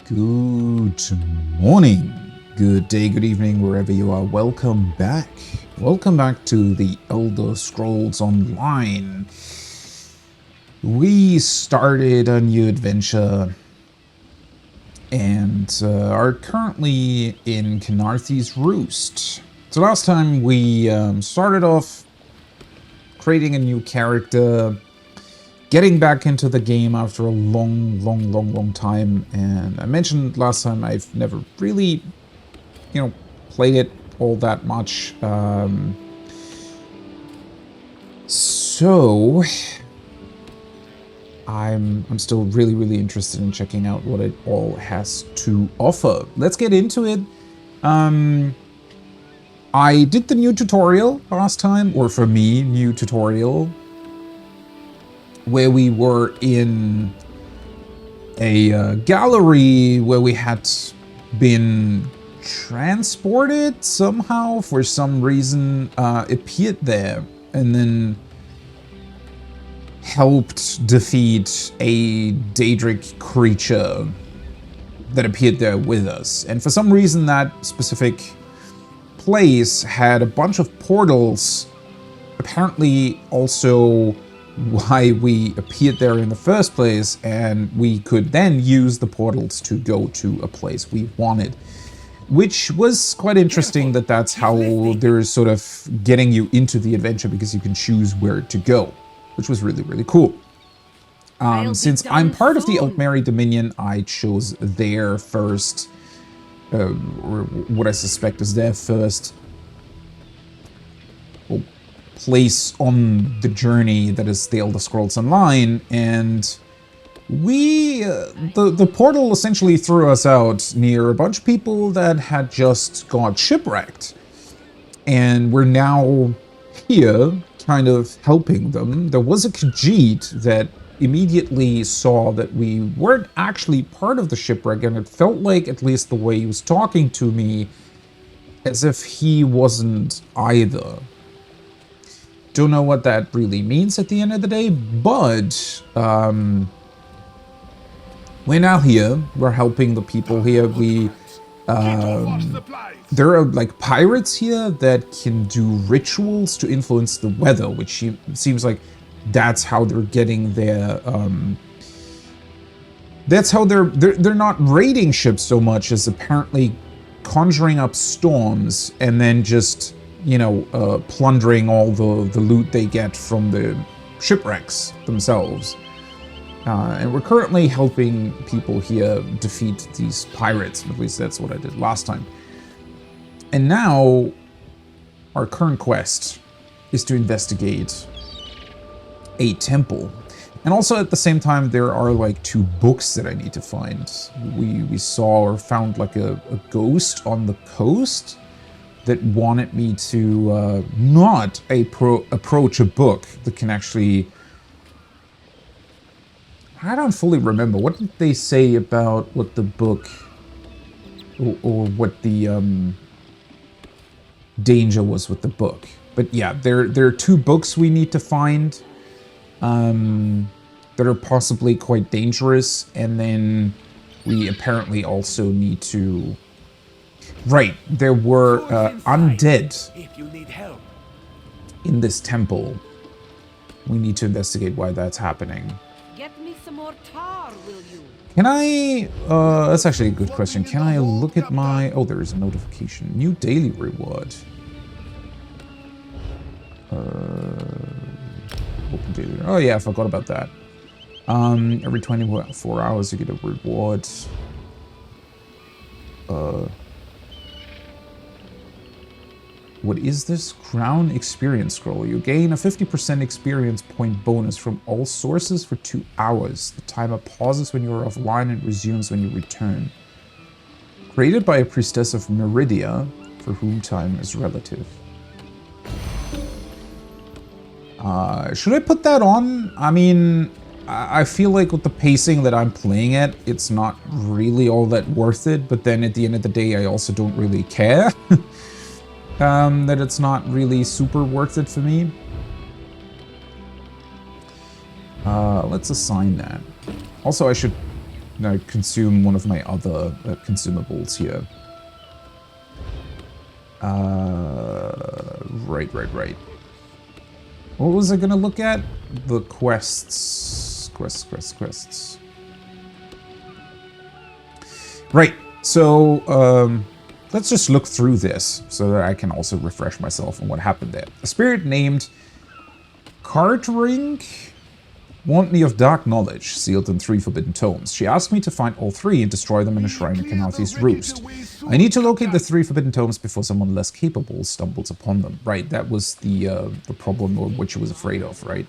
Good morning, good day, good evening, wherever you are. Welcome back. Welcome back to the Elder Scrolls Online. We started a new adventure and are currently in Kynarthi's Roost. So last time we started off creating a new character, getting back into the game after a long time, and I mentioned last time I've never really, played it all that much. So I'm still really interested in checking out what it all has to offer. Let's get into it. I did the new tutorial last time, or for me, new tutorial, where we were in a gallery where we had been transported somehow, for some reason, appeared there, and then helped defeat a Daedric creature that appeared there with us. And for some reason, that specific place had a bunch of portals, apparently also why we appeared there in the first place, and we could then use the portals to go to a place we wanted, which was quite interesting. That's how they're sort of getting you into the adventure, because you can choose where to go, which was really cool. Since I'm part of the Altmeri Dominion, I chose their first, or what I suspect is their first place on the journey that is the Elder Scrolls Online, and we the portal essentially threw us out near a bunch of people that had just got shipwrecked, and we're now here kind of helping them. There was a Khajiit that immediately saw that we weren't actually part of the shipwreck, and it felt like, at least the way he was talking to me, as if he wasn't either. Don't know what that really means at the end of the day, but we're now here. We're helping the people here. There are like pirates here that can do rituals to influence the weather, which seems like that's how they're getting their that's how they're not raiding ships so much as apparently conjuring up storms and then just plundering all the loot they get from the shipwrecks themselves. And we're currently helping people here defeat these pirates. At least that's what I did last time. And now our current quest is to investigate a temple. And also at the same time, there are like 2 books that I need to find. We saw or found like a ghost on the coast that wanted me to not approach a book that can actually... I don't fully remember. What did they say about what the book... or what the danger was with the book? But yeah, there are 2 books we need to find that are possibly quite dangerous, and then we apparently also need to... Right, there were undead in this temple. We need to investigate why that's happening. Get me some more tar, will you? Can I... that's actually a good question. Can I look at my... Oh, there is a notification. New daily reward. Open daily... Oh yeah, I forgot about that. Every 24 hours you get a reward. What is this? Crown Experience Scroll. You gain a 50% experience point bonus from all sources for 2 hours. The timer pauses when you are offline and resumes when you return. Created by a priestess of Meridia, for whom time is relative. Should I put that on? I mean, I feel like with the pacing that I'm playing at, it's not really all that worth it, but then at the end of the day, I also don't really care. That it's not really super worth it for me. Let's assign that. Also, I should I consume one of my other consumables here. Right. What was I gonna look at? The quests. Quests. Right, so, let's just look through this so that I can also refresh myself on what happened there. A spirit named Cardring warned me of dark knowledge sealed in 3 forbidden tomes. She asked me to find all 3 and destroy them in a shrine in Canathi's Roost. I need to locate the 3 forbidden tomes before someone less capable stumbles upon them. Right, that was the problem which she was afraid of, right?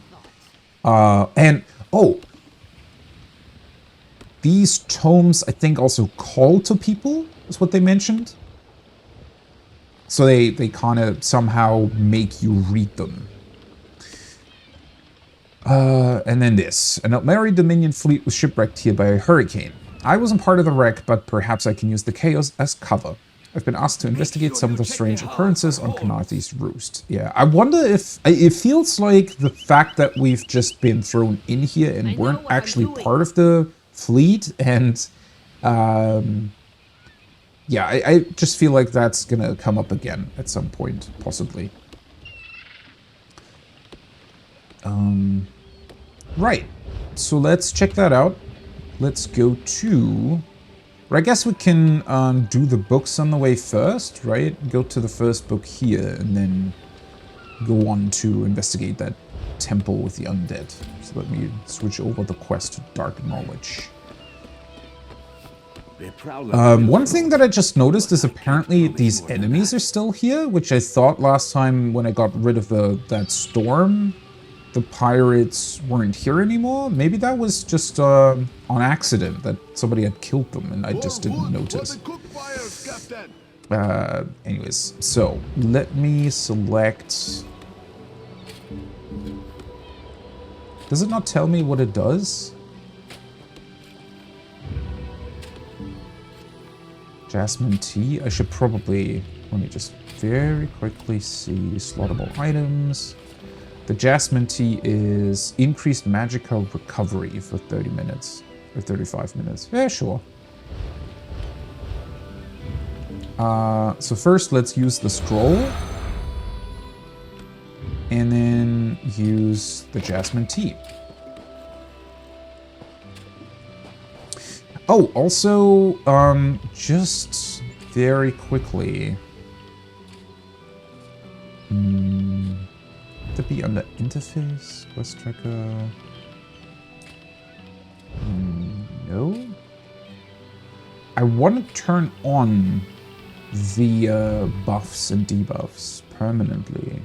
These tomes, I think, also call to people, is what they mentioned. So they kind of somehow make you read them. And then this. An Altmeri Dominion fleet was shipwrecked here by a hurricane. I wasn't part of the wreck, but perhaps I can use the chaos as cover. I've been asked to investigate some of the strange occurrences on Canathi's Roost. Yeah, I wonder if... It feels like the fact that we've just been thrown in here and weren't actually part of the fleet, and... yeah, I just feel like that's gonna come up again at some point, possibly. Right, so let's check that out. Let's go to... Or I guess we can do the books on the way first, right? Go to the first book here, and then go on to investigate that temple with the undead. So let me switch over the quest to Dark Knowledge. One thing that I just noticed is apparently these enemies are still here, which I thought last time when I got rid of that storm, the pirates weren't here anymore. Maybe that was just on accident, that somebody had killed them and I just didn't notice. Anyways, so let me select... Does it not tell me what it does? Jasmine tea? I should probably... Let me just very quickly see slottable items. The jasmine tea is increased magical recovery for 30 minutes. Or 35 minutes. Yeah, sure. So first let's use the scroll. And then use the jasmine tea. Oh, also, just very quickly. To be under interface, quest tracker. No. I want to turn on the buffs and debuffs permanently.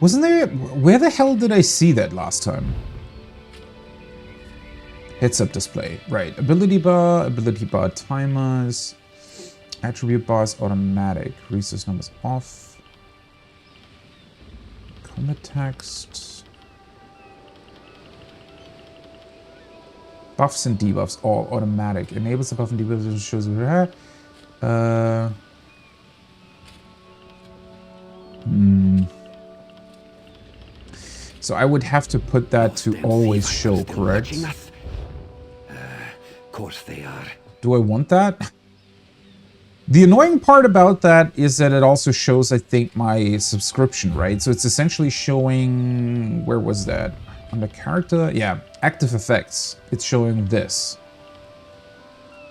Wasn't there... Where the hell did I see that last time? Heads-up display. Right. Ability bar timers. Attribute bars automatic. Resource numbers off. Combat text. Buffs and debuffs all automatic. Enables the buff and debuffs, shows So I would have to put that to always show, correct? Of course they are. Do I want that? The annoying part about that is that it also shows, I think, my subscription, right? So it's essentially showing... Where was that? Under character? Yeah, active effects. It's showing this.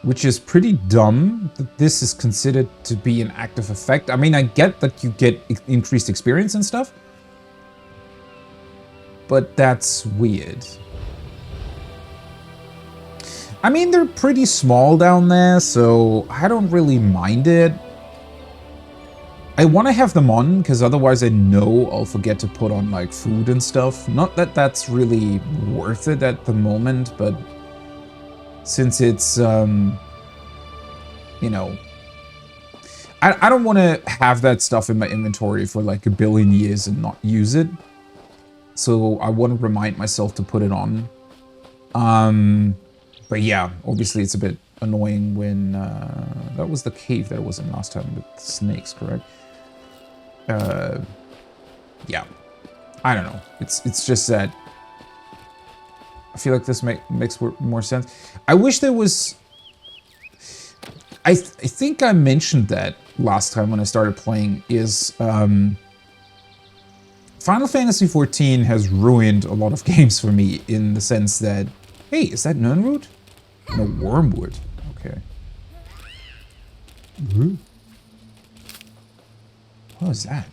Which is pretty dumb that this is considered to be an active effect. I mean, I get that you get increased experience and stuff. But that's weird. I mean, they're pretty small down there, so I don't really mind it. I want to have them on, because otherwise I know I'll forget to put on, like, food and stuff. Not that that's really worth it at the moment, but since it's, you know... I don't want to have that stuff in my inventory for, like, a billion years and not use it. So I want to remind myself to put it on. But yeah, obviously it's a bit annoying when that was the cave that I was in last time with snakes, correct? Yeah, I don't know. It's just that I feel like this makes more sense. I wish there was. I think I mentioned that last time when I started playing. Is Final Fantasy XIV has ruined a lot of games for me in the sense that, hey, is that Nirnroot? No, Wormwood. Okay. Ooh. What was that?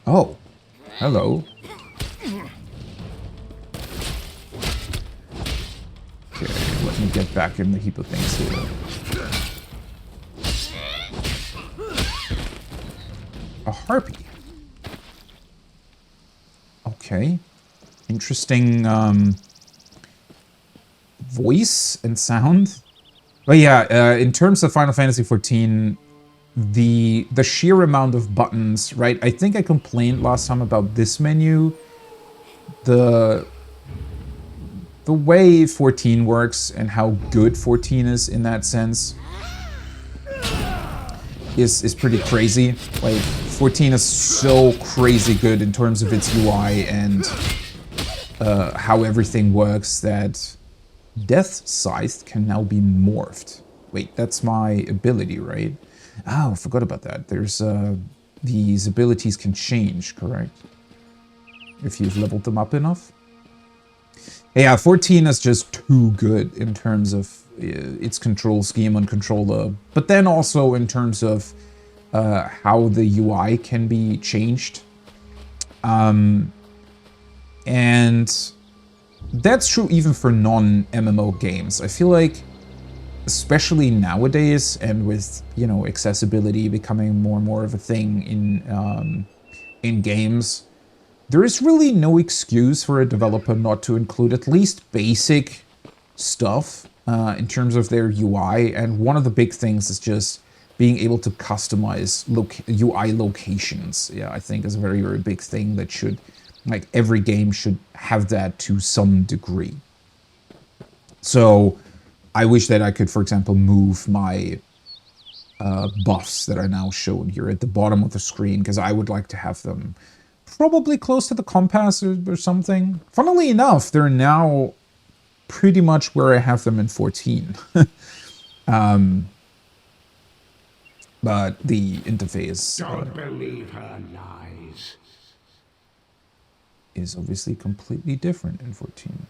Oh, hello. Okay, let me get back in the heap of things here. A harpy. Okay. Interesting voice and sound. But yeah, in terms of Final Fantasy XIV, the sheer amount of buttons, right? I think I complained last time about this menu. The way 14 works and how good 14 is in that sense is pretty crazy. Like 14 is so crazy good in terms of its UI and how everything works that Death Scythe can now be morphed. Wait, that's my ability, right? Oh, I forgot about that. There's these abilities can change, correct? If you've leveled them up enough. Yeah, 14 is just too good in terms of its control scheme and controller, but then also in terms of how the UI can be changed. And that's true even for non-MMO games. I feel like, especially nowadays, and with, you know, accessibility becoming more and more of a thing in games, there is really no excuse for a developer not to include at least basic stuff in terms of their UI. And one of the big things is just being able to customize UI locations. Yeah, I think is a very, very big thing that should, like, every game should have that to some degree. So I wish that I could, for example, move my buffs that are now shown here at the bottom of the screen, because I would like to have them probably close to the compass or something. Funnily enough, they're now pretty much where I have them in 14. But the interface Don't believe her lies. Is obviously completely different in 14.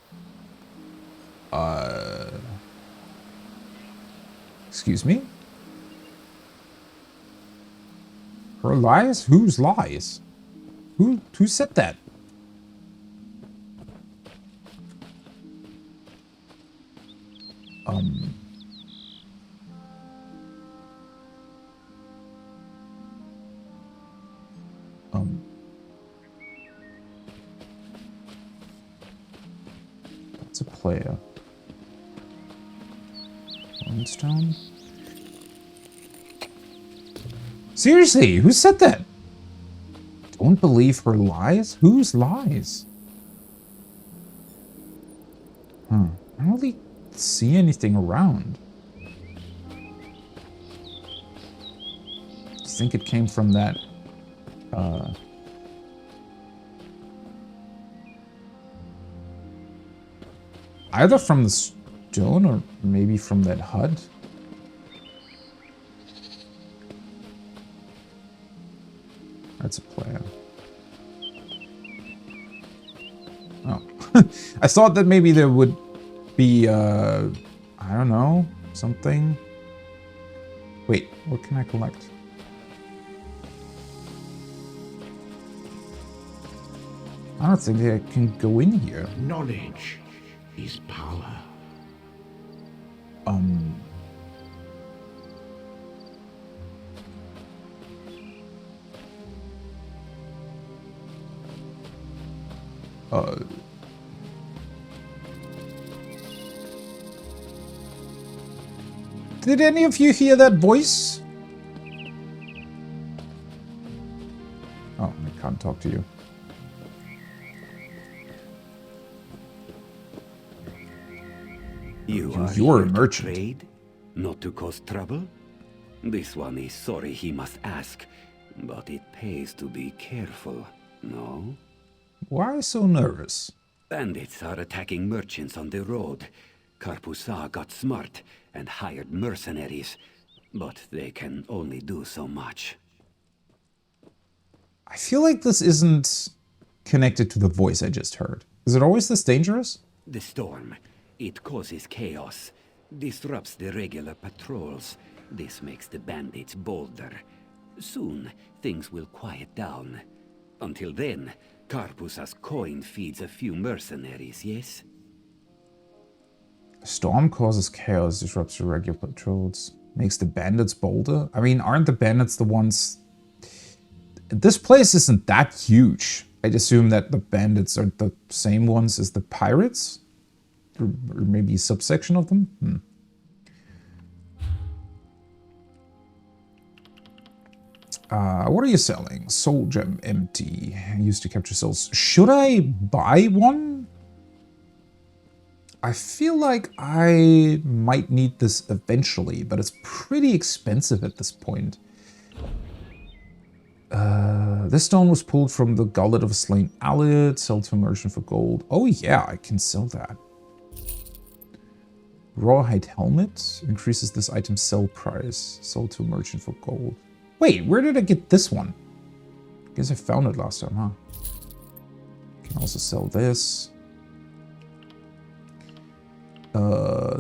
Excuse me? Her lies? Whose lies? Who said that? That's a player. Stone. Seriously, who said that? Don't believe her lies? Whose lies? I don't really see anything around. I think it came from that, either from the stone or maybe from that HUD. That's a player. Oh. I thought that maybe there would be, I don't know, something. Wait, what can I collect? I don't think I can go in here. Knowledge is power. Did any of you hear that voice? Oh, I can't talk to you. You're a merchant. Trade, not to cause trouble? This one is sorry he must ask, but it pays to be careful, no? Why so nervous? Bandits are attacking merchants on the road. Karpusa got smart and hired mercenaries, but they can only do so much. I feel like this isn't connected to the voice I just heard. Is it always this dangerous? The storm, it causes chaos, disrupts the regular patrols. This makes the bandits bolder. Soon, things will quiet down. Until then, Karpusa's coin feeds a few mercenaries, yes? A storm causes chaos, disrupts your regular patrols, makes the bandits bolder? I mean, aren't the bandits the ones... This place isn't that huge. I'd assume that the bandits are the same ones as the pirates? Or maybe a subsection of them? What are you selling? Soul gem empty. Used to capture souls. Should I buy one? I feel like I might need this eventually, but it's pretty expensive at this point. This stone was pulled from the gullet of a slain allied. Sell to a merchant for gold. Oh yeah, I can sell that. Rawhide helmet. Increases this item's sell price. Sold to a merchant for gold. Wait, where did I get this one? I guess I found it last time, huh? Can also sell this.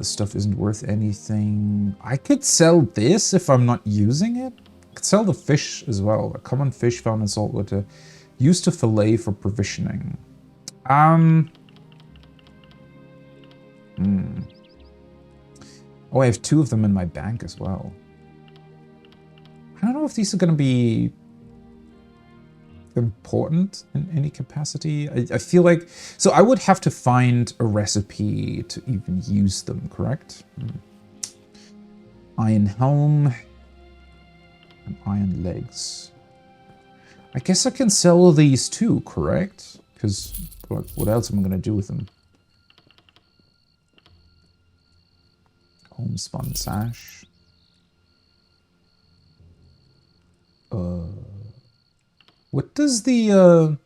Stuff isn't worth anything. I could sell this if I'm not using it. I could sell the fish as well. A common fish found in saltwater. Used to fillet for provisioning. Oh, I have 2 of them in my bank as well. I don't know if these are going to be important in any capacity. I feel like... So I would have to find a recipe to even use them, correct? Iron helm and iron legs. I guess I can sell these too, correct? Because what else am I going to do with them? Homespun sash. What does the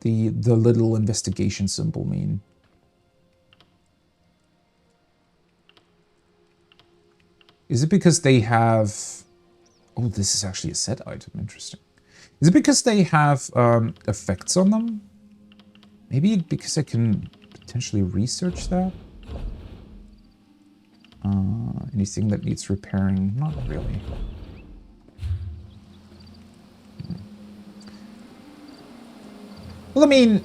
little investigation symbol mean? Is it because they have... Oh, this is actually a set item. Interesting. Is it because they have effects on them? Maybe because I can potentially research that? Anything that needs repairing? Not really. Well, I mean,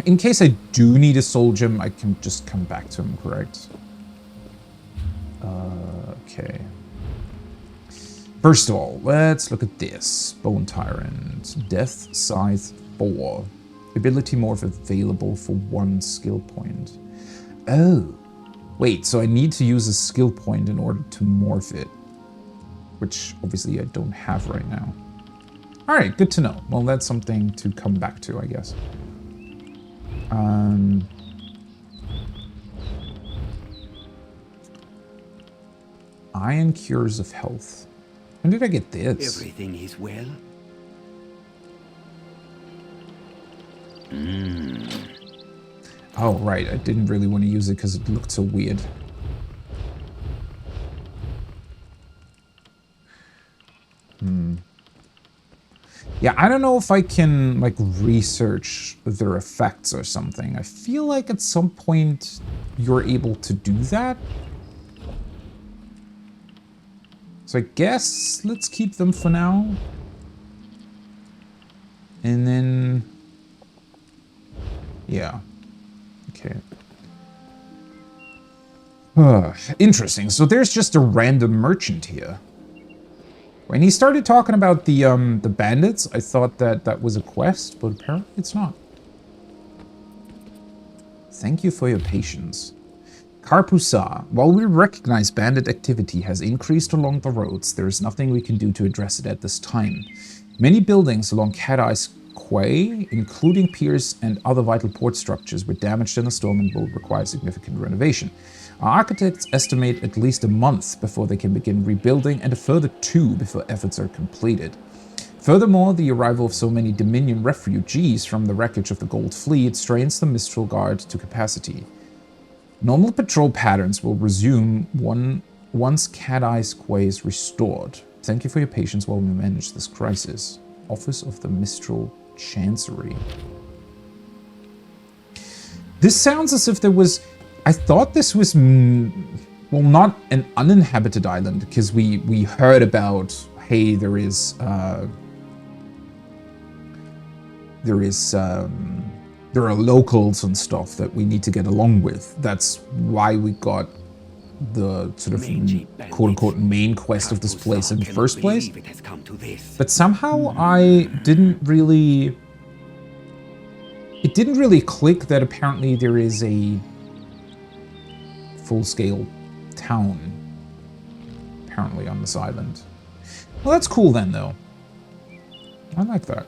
in case I do need a soul gem, I can just come back to him, correct? Okay. First of all, let's look at this. Bone Tyrant. Death Scythe 4. Ability morph available for 1 skill point. Oh. Wait, so I need to use a skill point in order to morph it. Which, obviously, I don't have right now. Alright, good to know. Well, that's something to come back to, I guess. Iron Cures of Health. When did I get this? Everything is well? Oh, right. I didn't really want to use it because it looked so weird. Yeah, I don't know if I can, like, research their effects or something. I feel like at some point you're able to do that. So I guess let's keep them for now. And then... yeah. Okay. Interesting. So there's just a random merchant here. When he started talking about the bandits, I thought that that was a quest, but apparently it's not. Thank you for your patience. Karpusa, while we recognize bandit activity has increased along the roads, there is nothing we can do to address it at this time. Many buildings along Cat Eye's quay, including piers and other vital port structures, were damaged in a storm and will require significant renovation. Our architects estimate at least a month before they can begin rebuilding, and a further 2 before efforts are completed. Furthermore, the arrival of so many Dominion refugees from the wreckage of the Gold Fleet strains the Mistral Guard to capacity. Normal patrol patterns will resume once Cat Eye's quay is restored. Thank you for your patience while we manage this crisis. Office of the Mistral Chancery. This sounds as if there was... I thought this was... well, not an uninhabited island, because we heard about, hey, there are locals and stuff that we need to get along with. That's why we got the sort of quote-unquote main quest of this place in the first place. But somehow I didn't really... It didn't really click that apparently there is a full-scale town apparently on this island. Well, that's cool then, though. I like that.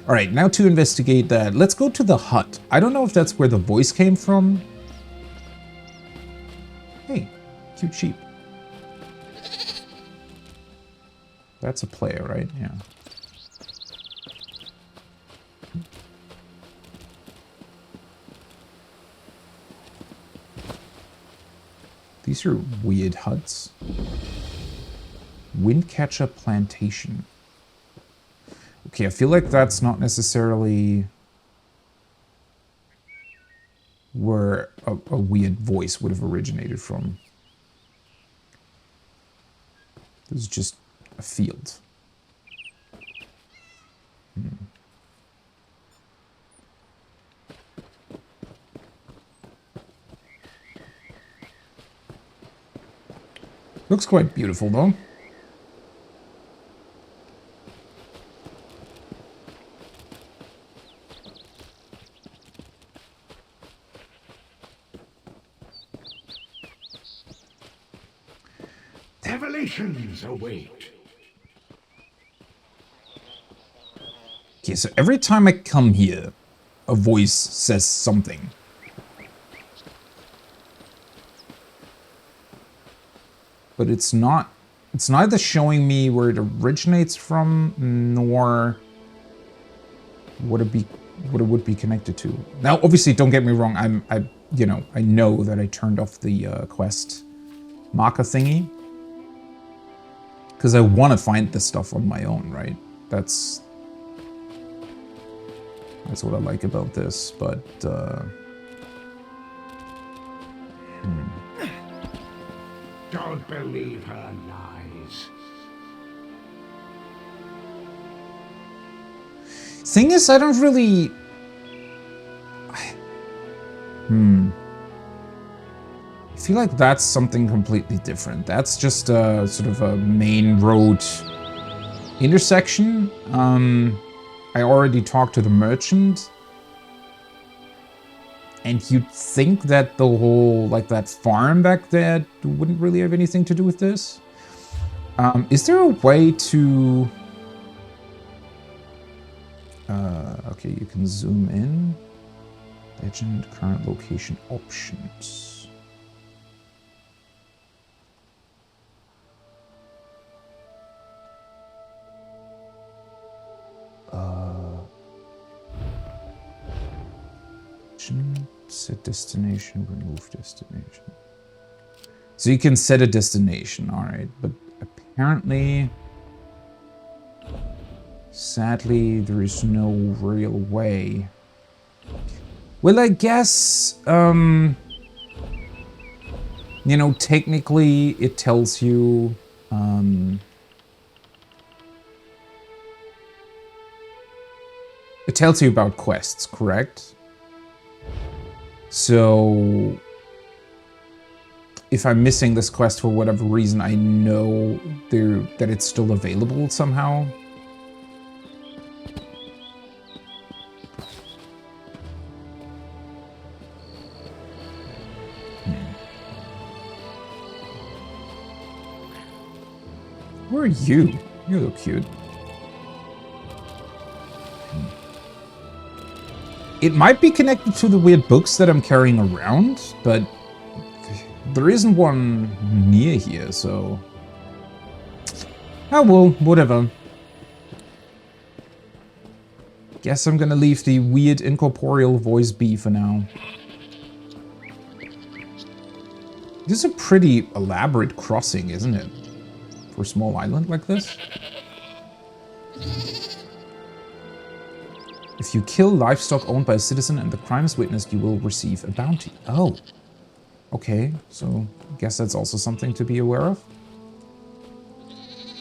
All right, now to investigate that, let's go to the hut. I don't know if that's where the voice came from. Hey, cute sheep. That's a player, right? Yeah. These are weird huts. Windcatcher Plantation. Okay, I feel like that's not necessarily where a weird voice would have originated from. This is just a field. Looks quite beautiful, though. Revelations await. Okay, so every time I come here, a voice says something. But it's neither showing me where it originates from, nor what it would be connected to. Now, obviously, don't get me wrong. I know that I turned off the quest marker thingy because I want to find this stuff on my own, right? That's what I like about this, but Don't believe her lies. Thing is, I don't really... I feel like that's something completely different. That's just a sort of a main road intersection. I already talked to the merchant. And you'd think that the whole, like that farm back there wouldn't really have anything to do with this. Is there a way to... okay, you can zoom in. Legend, current location, options. Set destination, remove destination. So you can set a destination, alright, but apparently, sadly, there is no real way. Well, I guess, you know, technically it tells you, it tells you about quests, correct? So, if I'm missing this quest for whatever reason, I know that it's still available somehow. Who are you? You look cute. It might be connected to the weird books that I'm carrying around, but there isn't one near here, so... Oh well, whatever. Guess I'm gonna leave the weird incorporeal voice be for now. This is a pretty elaborate crossing, isn't it? For a small island like this. If you kill livestock owned by a citizen and the crime is witnessed, you will receive a bounty. Oh. Okay, so I guess that's also something to be aware of.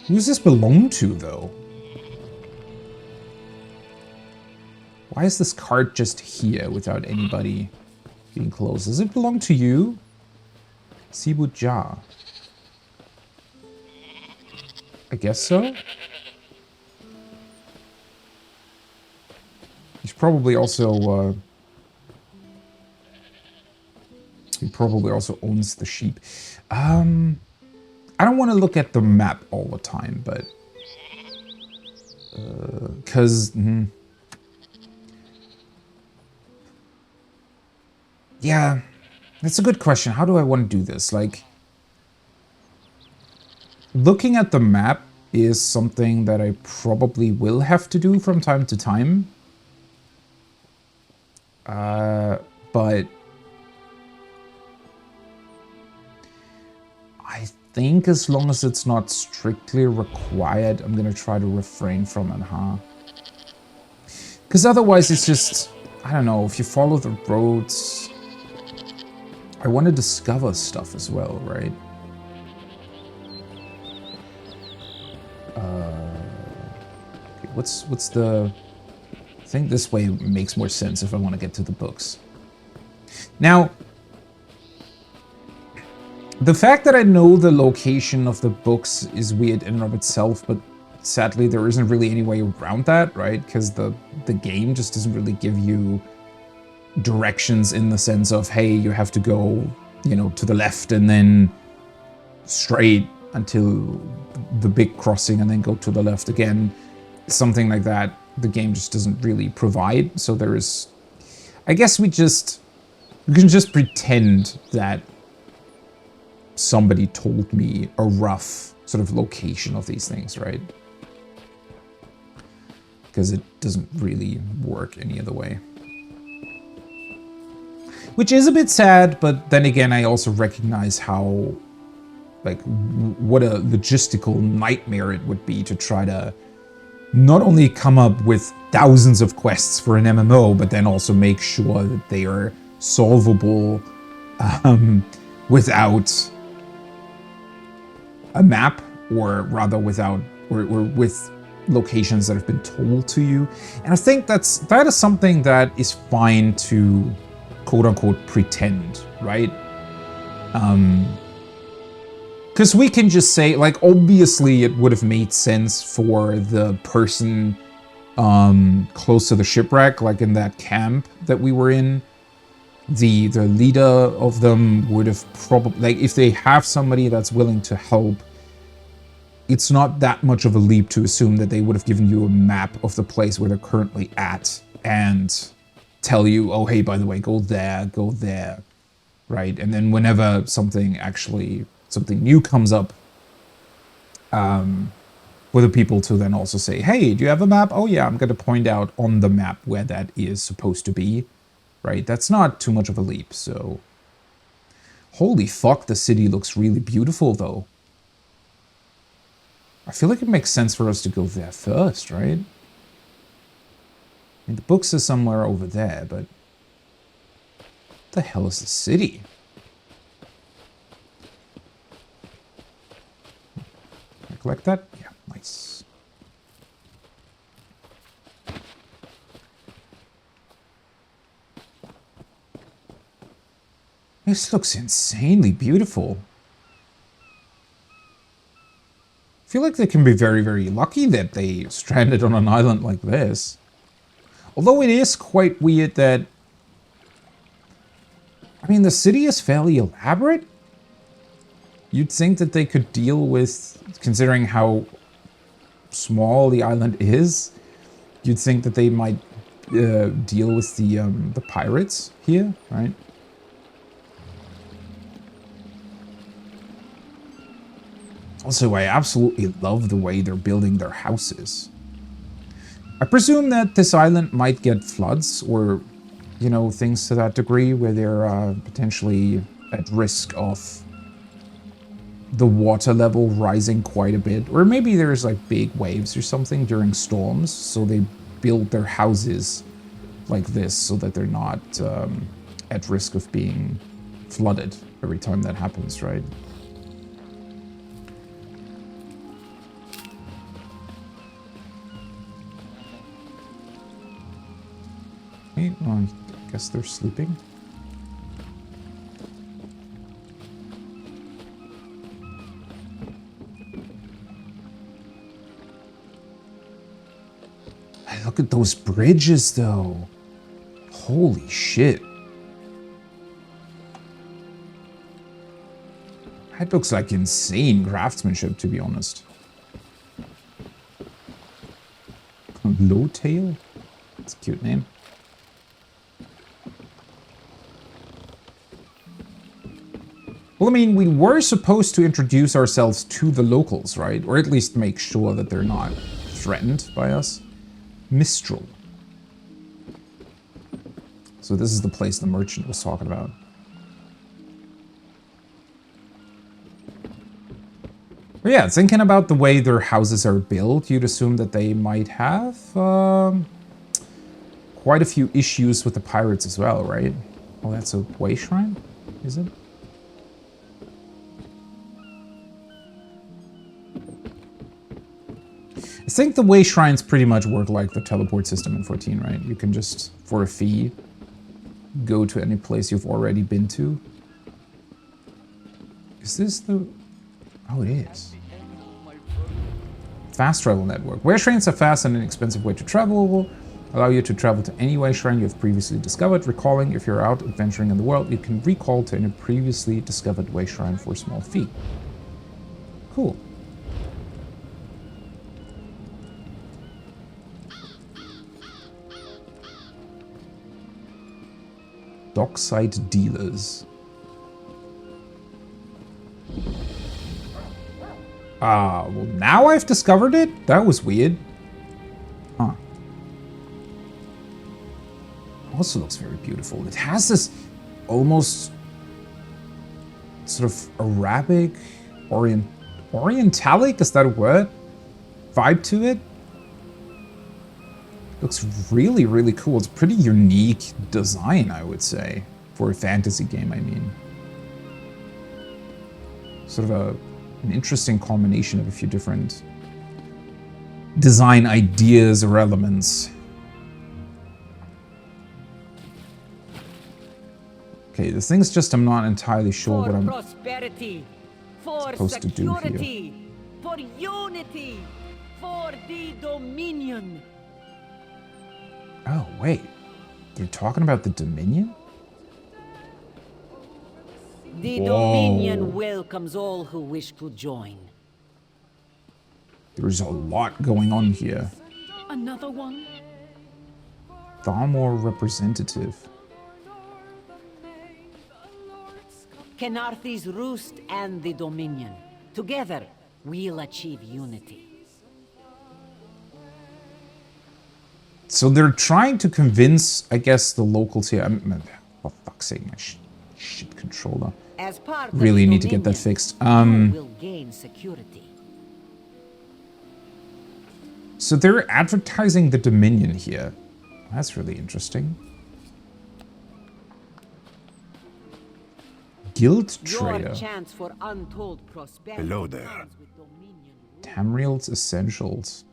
Who does this belong to, though? Why is this cart just here without anybody being close? Does it belong to you? Sibut Ja. I guess so. He's probably also he probably also owns the sheep. I don't want to look at the map all the time, but because yeah, that's a good question. How do I want to do this? Like, looking at the map is something that I probably will have to do from time to time. But I think as long as it's not strictly required, I'm gonna try to refrain from it, huh? Because otherwise it's just, I don't know, if you follow the roads, I want to discover stuff as well, right? Okay, what's the... I think this way makes more sense if I want to get to the books. Now, the fact that I know the location of the books is weird in and of itself, but sadly there isn't really any way around that, right? Because the game just doesn't really give you directions in the sense of, hey, you have to go, you know, to the left and then straight until the big crossing and then go to the left again. Something like that the game just doesn't really provide. So there is, I guess we can just pretend that somebody told me a rough sort of location of these things, right? Because it doesn't really work any other way. Which is a bit sad, but then again, I also recognize how, like, what a logistical nightmare it would be to try to not only come up with thousands of quests for an MMO, but then also make sure that they are solvable without a map, or rather without, or with locations that have been told to you. And I think that is something that is fine to quote-unquote pretend, right? Because we can just say, like, obviously it would have made sense for the person close to the shipwreck, like in that camp that we were in. The leader of them would have probably, like, if they have somebody that's willing to help, it's not that much of a leap to assume that they would have given you a map of the place where they're currently at and tell you, oh, hey, by the way, go there, right? And then whenever something new comes up, for the people to then also say, hey, do you have a map? Oh yeah, I'm going to point out on the map where that is supposed to be, right? That's not too much of a leap, so... Holy fuck, the city looks really beautiful, though. I feel like it makes sense for us to go there first, right? I mean, the books are somewhere over there, but... What the hell is the city? Can I collect that? Yeah, nice. This looks insanely beautiful. I feel like they can be very, very lucky that they stranded on an island like this. Although it is quite weird that... I mean, the city is fairly elaborate. You'd think that they could deal with, considering how small the island is, you'd think that they might deal with the pirates here, right? Also, I absolutely love the way they're building their houses. I presume that this island might get floods or, you know, things to that degree where they're potentially at risk of the water level rising quite a bit. Or maybe there's like big waves or something during storms, so they build their houses like this so that they're not at risk of being flooded every time that happens, right? Okay, well, I guess they're sleeping. Hey, look at those bridges, though. Holy shit. That looks like insane craftsmanship, to be honest. Low Tail? That's a cute name. Well, I mean, we were supposed to introduce ourselves to the locals, right? Or at least make sure that they're not threatened by us. Mistral. So this is the place the merchant was talking about. But yeah, thinking about the way their houses are built, you'd assume that they might have quite a few issues with the pirates as well, right? Oh, that's a way shrine, is it? I think the way shrines pretty much work like the teleport system in 14, right? You can just, for a fee, go to any place you've already been to. Is this the... Oh, it is. Fast travel network. Way shrines are fast and inexpensive way to travel. Allow you to travel to any way shrine you have previously discovered. Recalling, if you're out adventuring in the world, you can recall to any previously discovered way shrine for a small fee. Cool. Dockside dealers. Well, now I've discovered it? That was weird. Huh. Also looks very beautiful. It has this almost sort of Arabic, Orientalic, is that a word? Vibe to it. Looks really, really cool. It's a pretty unique design, I would say, for a fantasy game, I mean. Sort of an interesting combination of a few different design ideas or elements. Okay, the thing's just I'm not entirely sure what I'm supposed to do here. For unity, for the Dominion. Oh, wait. They're talking about the Dominion? The Whoa. Dominion welcomes all who wish to join. There's a lot going on here. Another one? Far more representative. Kenarthi's Roost and the Dominion. Together, we'll achieve unity. So they're trying to convince, I guess, the locals here. For fuck's sake, my shit controller. As part Really of the need to get that Dominion, fixed. you will gain security. So they're advertising the Dominion here. That's really interesting. Guild Trader. Your chance for untold prosperity. Hello there. comes with Dominion. Tamriel's Essentials.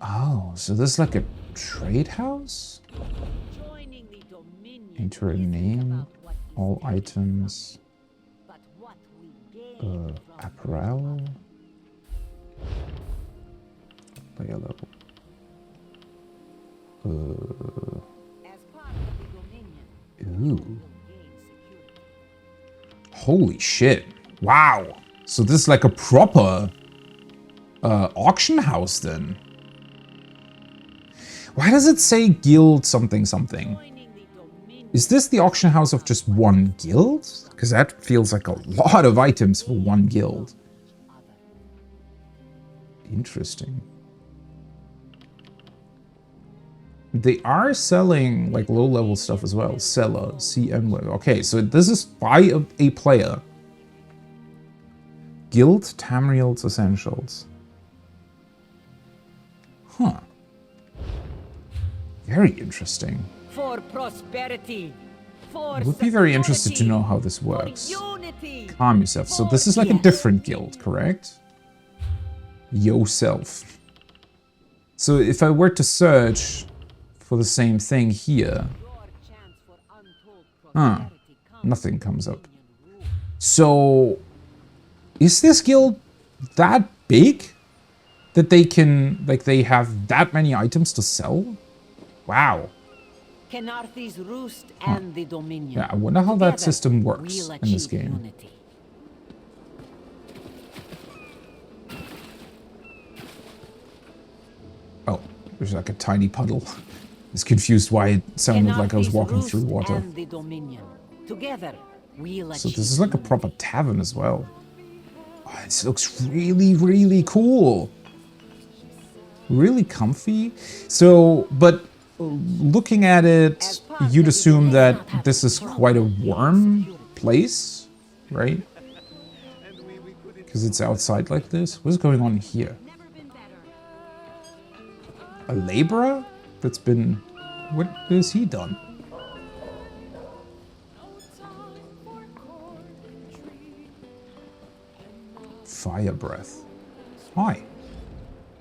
Oh, so this is like a trade house? Joining the Dominion Enter a isn't name, about what you all get, items, but what we gain from apparel, player level. As part of the Dominion, Ooh. will gain security. Holy shit. Wow. So this is like a proper Auction house then. Why does it say guild something something? Is this the auction house of just one guild? Because that feels like a lot of items for one guild. Interesting. They are selling like low-level stuff as well. Seller, CM level. Okay, so this is by a player. Guild Tamriel's Essentials. Huh. Very interesting. For prosperity. For Would be very interested to know how this works. Calm yourself. So this is like a different guild, correct? Yourself. So if I were to search for the same thing here, nothing comes up. So is this guild that big that they can, like, they have that many items to sell? Wow. Kenarthi's roost and the Dominion. Yeah, I wonder how that Together, system works we'll in this achieve game. unity. Oh, there's like a tiny puddle. I was confused why it sounded like I was walking through water. And the Dominion. Together, we'll So achieve this is like a unity. proper tavern as well. Oh, this looks really, really cool. Really comfy. So, but looking at it, you'd assume that this is quite a warm place, right? Because it's outside like this. What's going on here? A laborer that's been... What has he done? Fire breath. Hi.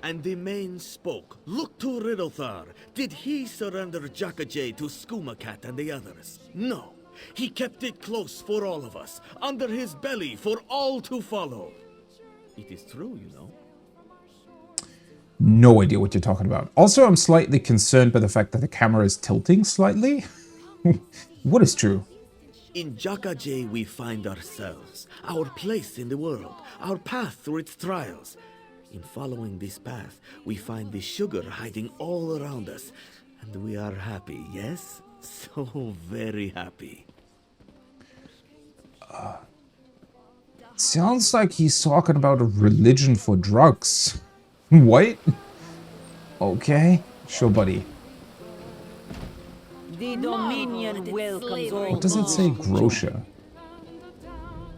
And the main spoke. Look to Riddlethar. Did he surrender Jackajay to Skoomacat and the others? No. He kept it close for all of us, under his belly for all to follow. It is true, you know. No idea what you're talking about. Also, I'm slightly concerned by the fact that the camera is tilting slightly. What is true? In Jackajay we find ourselves, our place in the world, our path through its trials. In following this path, we find the sugar hiding all around us. And we are happy, yes? So very happy. Sounds like he's talking about a religion for drugs. What? Okay, sure, buddy. The Dominion welcomes all. What does it say, Grocer?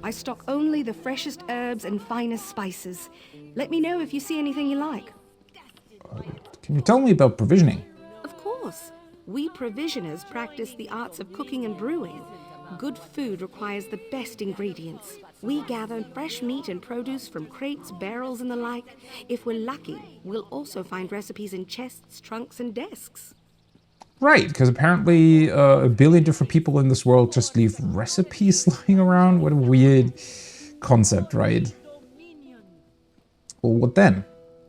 I stock only the freshest herbs and finest spices. Let me know if you see anything you like. Can you tell me about provisioning? Of course. We provisioners practice the arts of cooking and brewing. Good food requires the best ingredients. We gather fresh meat and produce from crates, barrels, and the like. If we're lucky, we'll also find recipes in chests, trunks, and desks. Right, because apparently a billion different people in this world just leave recipes lying around. What a weird concept, right? Well, what then?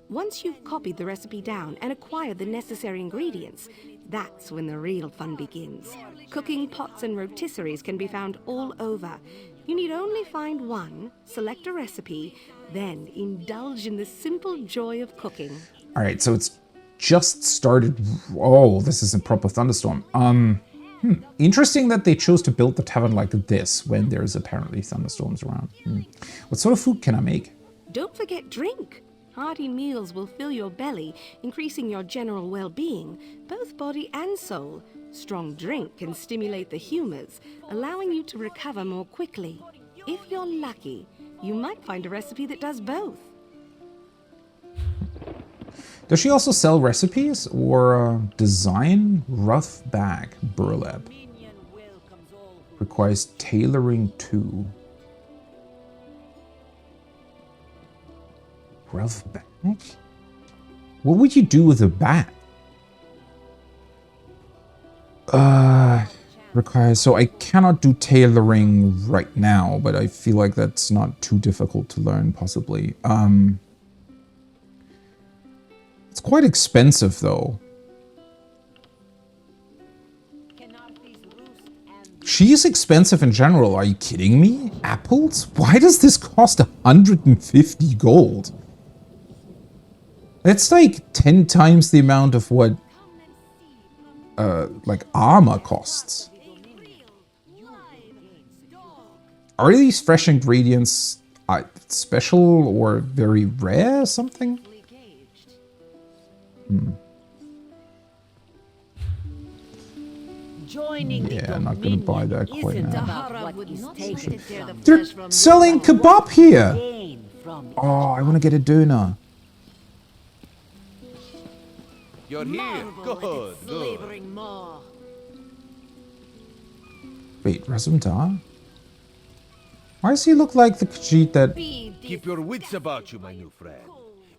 Once you've copied the recipe down and acquired the necessary ingredients, that's when the real fun begins. Cooking pots and rotisseries can be found all over. You need only find one, select a recipe, then indulge in the simple joy of cooking. All right, so it's just started. Oh, this is a proper thunderstorm. Interesting that they chose to build the tavern like this when there's apparently thunderstorms around. What sort of food can I make? Don't forget drink. Hearty meals will fill your belly, increasing your general well-being, both body and soul. Strong drink can stimulate the humors, allowing you to recover more quickly. If you're lucky, you might find a recipe that does both. Does she also sell recipes or design? Rough bag, burlap. Requires tailoring too. Rough bag? What would you do with a bag? Requires, so I cannot do tailoring right now, but I feel like that's not too difficult to learn, possibly. It's quite expensive, though. Cheese expensive in general, are you kidding me? Apples? Why does this cost 150 gold? It's like 10 times the amount of what, like, armor costs. Are these fresh ingredients special or very rare or something? Yeah, I'm not gonna buy that quite now. They're selling kebab here! Oh, I want to get a doner. You're here. Good, good. Wait, Razumdar? Why does he look like the Khajiit that... Keep your wits about you, my new friend.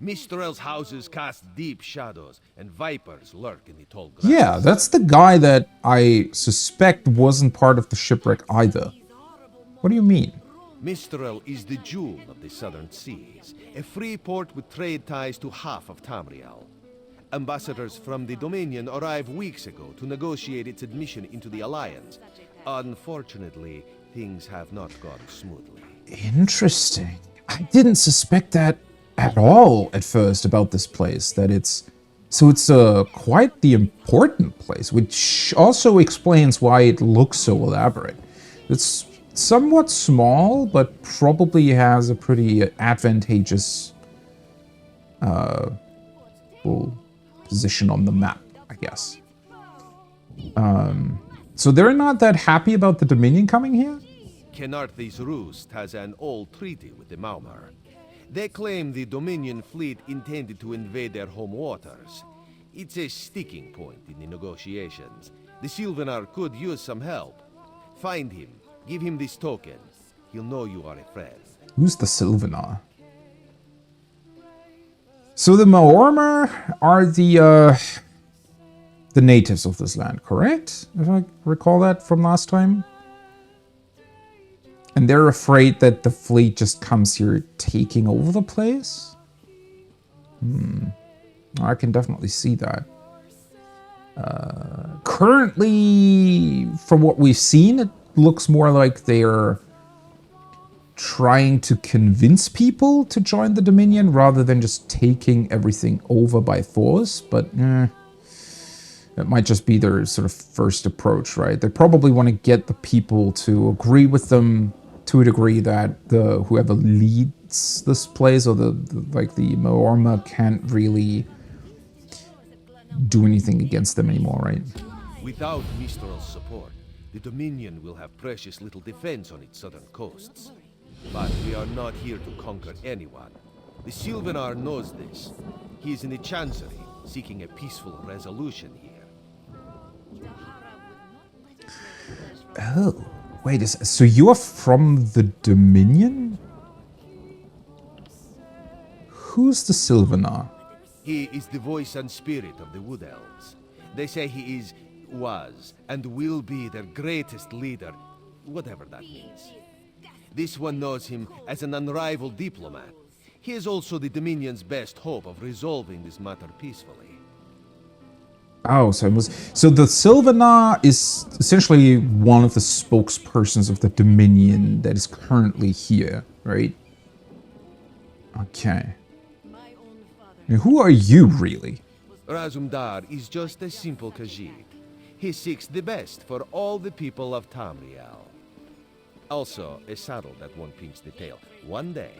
Mistral's houses cast deep shadows, and vipers lurk in the tall grass. Yeah, that's the guy that I suspect wasn't part of the shipwreck either. What do you mean? Mistral is the jewel of the southern seas, a free port with trade ties to half of Tamriel. Ambassadors from the Dominion arrived weeks ago to negotiate its admission into the Alliance. Unfortunately, things have not gone smoothly. Interesting. I didn't suspect that at all at first about this place, that it's... So it's quite the important place, which also explains why it looks so elaborate. It's somewhat small, but probably has a pretty advantageous position on the map, I guess. So they're not that happy about the Dominion coming here? Kenarthi's Roost has an old treaty with the Maumar. They claim the Dominion fleet intended to invade their home waters. It's a sticking point in the negotiations. The Sylvanar could use some help. Find him, give him this token. He'll know you are a friend. Who's the Sylvanar? So the Maormer are the natives of this land, correct? If I recall that from last time. And they're afraid that the fleet just comes here taking over the place? I can definitely see that. Currently, from what we've seen, it looks more like they're trying to convince people to join the Dominion rather than just taking everything over by force, but it might just be their sort of first approach, right? They probably want to get the people to agree with them to a degree that whoever leads this place or the Maorma can't really do anything against them anymore, right? Without Mistral's support, the Dominion will have precious little defense on its southern coasts. But we are not here to conquer anyone. The Sylvanar knows this. He is in the Chancery, seeking a peaceful resolution here. Oh, wait, so you are from the Dominion? Who's the Sylvanar? He is the voice and spirit of the Wood Elves. They say he was, and will be their greatest leader, whatever that means. This one knows him as an unrivaled diplomat. He is also the Dominion's best hope of resolving this matter peacefully. Oh, so the Sylvanar is essentially one of the spokespersons of the Dominion that is currently here, right? Okay. And who are you, really? Razumdar is just a simple Khajiit. He seeks the best for all the people of Tamriel. Also, a saddle that won't pinch the tail. One day.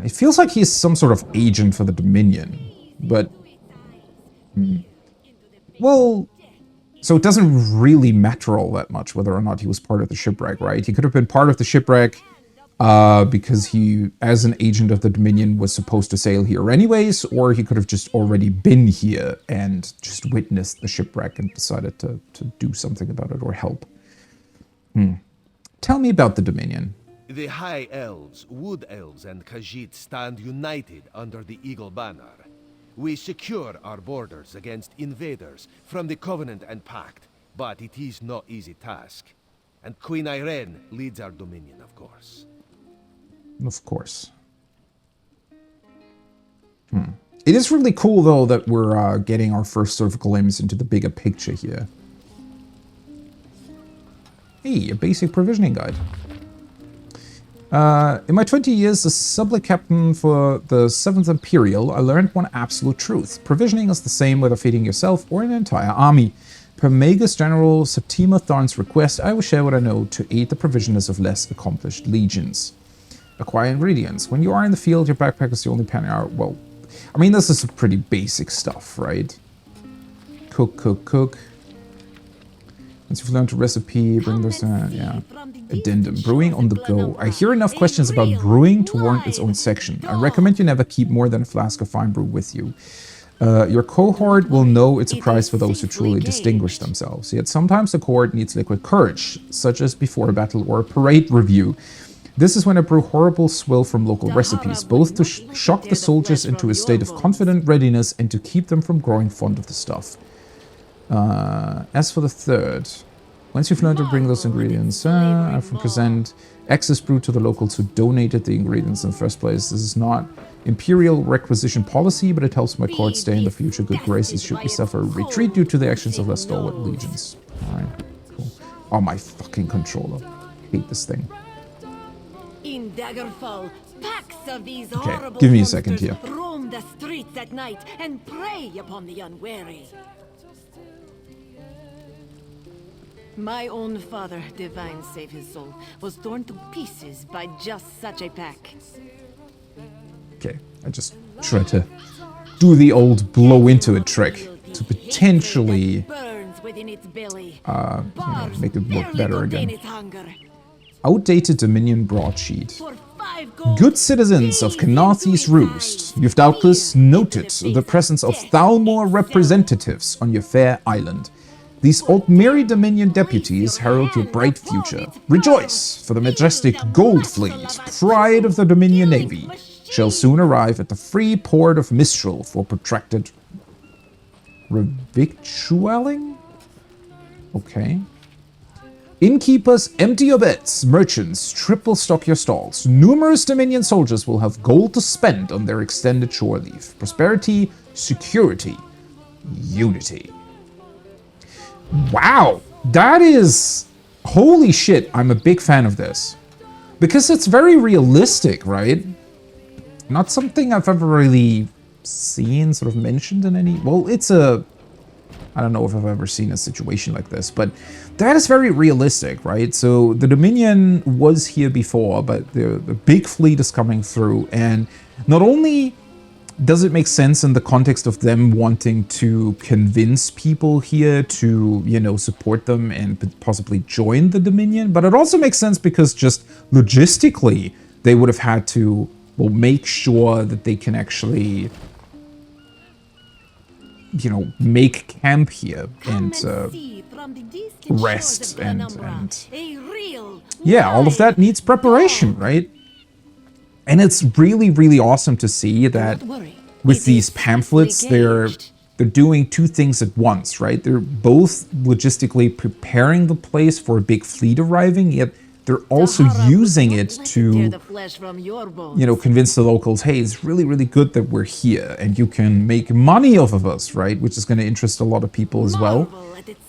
It feels like he's some sort of agent for the Dominion, but... Well, so it doesn't really matter all that much whether or not he was part of the shipwreck, right? He could have been part of the shipwreck because he, as an agent of the Dominion, was supposed to sail here anyways, or he could have just already been here and just witnessed the shipwreck and decided to do something about it or help. Tell me about the Dominion. The High Elves, Wood Elves, and Khajiit stand united under the Eagle Banner. We secure our borders against invaders from the Covenant and Pact, but it is no easy task. And Queen Irene leads our Dominion, of course. Of course. It is really cool, though, that we're getting our first sort of glimpse into the bigger picture here. Hey, a basic provisioning guide. In my 20 years as sublet captain for the 7th Imperial, I learned one absolute truth. Provisioning is the same whether feeding yourself or an entire army. Per Magus General Septima Tharn's request, I will share what I know to aid the provisioners of less accomplished legions. Acquire ingredients. When you are in the field, your backpack is the only panning hour. Well, I mean, this is pretty basic stuff, right? Cook, cook, cook. Once you've learned a recipe, bring this, yeah. Addendum. Brewing on the go. I hear enough questions about brewing to warrant its own section. I recommend you never keep more than a flask of fine brew with you. Your cohort will know it's a prize for those who truly distinguish themselves. Yet sometimes the cohort needs liquid courage, such as before a battle or a parade review. This is when I brew horrible swill from local recipes, both to shock the soldiers into a state of confident readiness and to keep them from growing fond of the stuff. As for the third, once you've learned to bring those ingredients, I often present access brew to the locals who donated the ingredients in the first place. This is not Imperial requisition policy, but it helps my court stay in the future good graces should we suffer a retreat due to the actions of less stalwart legions. Alright, cool. Oh, my fucking controller. I hate this thing. In Daggerfall, packs of these Okay, horrible give me a second here. roam the streets at night and prey upon the unwary. My own father, divine save his soul, was torn to pieces by just such a pack. Okay, I just try to do the old blow into it trick to potentially make it work better again. Outdated Dominion broadsheet. Good citizens of Kenarthi's Roost, you've doubtless noted the presence of Thalmor representatives on your fair island. These old merry Dominion deputies herald your bright future. Rejoice, for the majestic Gold Fleet, pride of the Dominion Navy, shall soon arrive at the free port of Mistral for protracted revictualling? Okay. Innkeepers, empty your beds. Merchants, triple stock your stalls. Numerous Dominion soldiers will have gold to spend on their extended shore leave. Prosperity, security, unity. Wow, that is... Holy shit, I'm a big fan of this. Because it's very realistic, right? Not something I've ever really seen sort of mentioned in any... Well, it's a... I don't know if I've ever seen a situation like this, but that is very realistic, right? So the Dominion was here before, but the big fleet is coming through, and not only does it make sense in the context of them wanting to convince people here to, you know, support them and possibly join the Dominion, but it also makes sense because just logistically, they would have had to, well, make sure that they can actually, you know, make camp here and rest and yeah, all of that needs preparation, right? And it's really, really awesome to see that with these pamphlets, they're doing two things at once, right? They're both logistically preparing the place for a big fleet arriving, yet they're also using it to, you know, convince the locals, hey, it's really, really good that we're here and you can make money off of us, right? Which is going to interest a lot of people as well.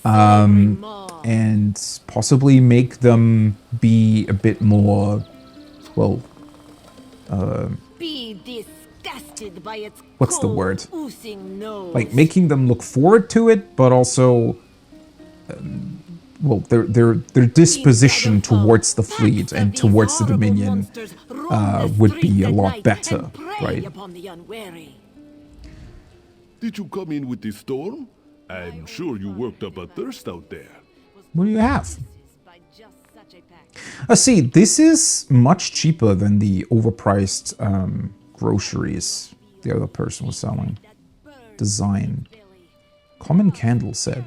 And possibly make them be a bit more, well, what's the word? Like making them look forward to it, but also, well, their disposition towards the fleet and towards the Dominion would be a lot better, right? Did you come in with the storm? I'm sure you worked up a thirst out there. What do you have? See, this is much cheaper than the overpriced groceries the other person was selling. Design. Common candle set.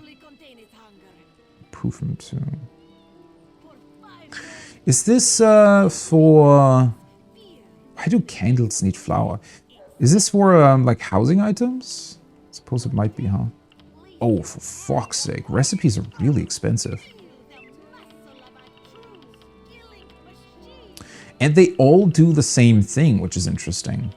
Improvement too. Is this for... Why do candles need flour? Is this for like housing items? I suppose it might be, huh? Oh, for fuck's sake. Recipes are really expensive. And they all do the same thing, which is interesting.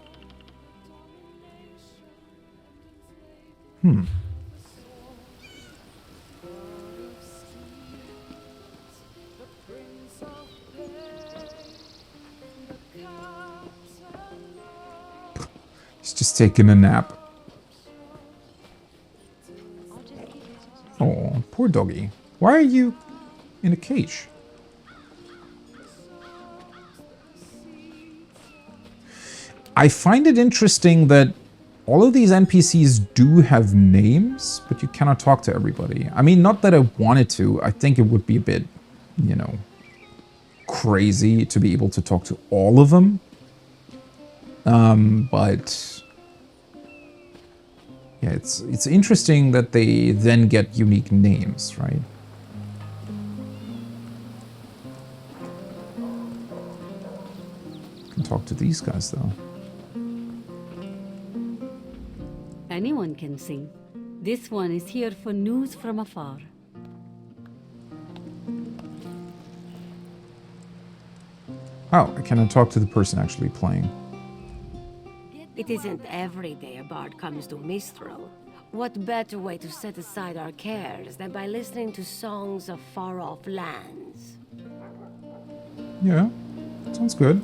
taking a nap. Oh, poor doggy. Why are you in a cage? I find it interesting that all of these NPCs do have names, but you cannot talk to everybody. I mean, not that I wanted to. I think it would be a bit, you know, crazy to be able to talk to all of them. But yeah, it's interesting that they then get unique names, right? Can talk to these guys though. Anyone can sing. This one is here for news from afar. Oh, I cannot talk to the person actually playing. It isn't every day a bard comes to Mistral. What better way to set aside our cares than by listening to songs of far-off lands? Yeah, sounds good.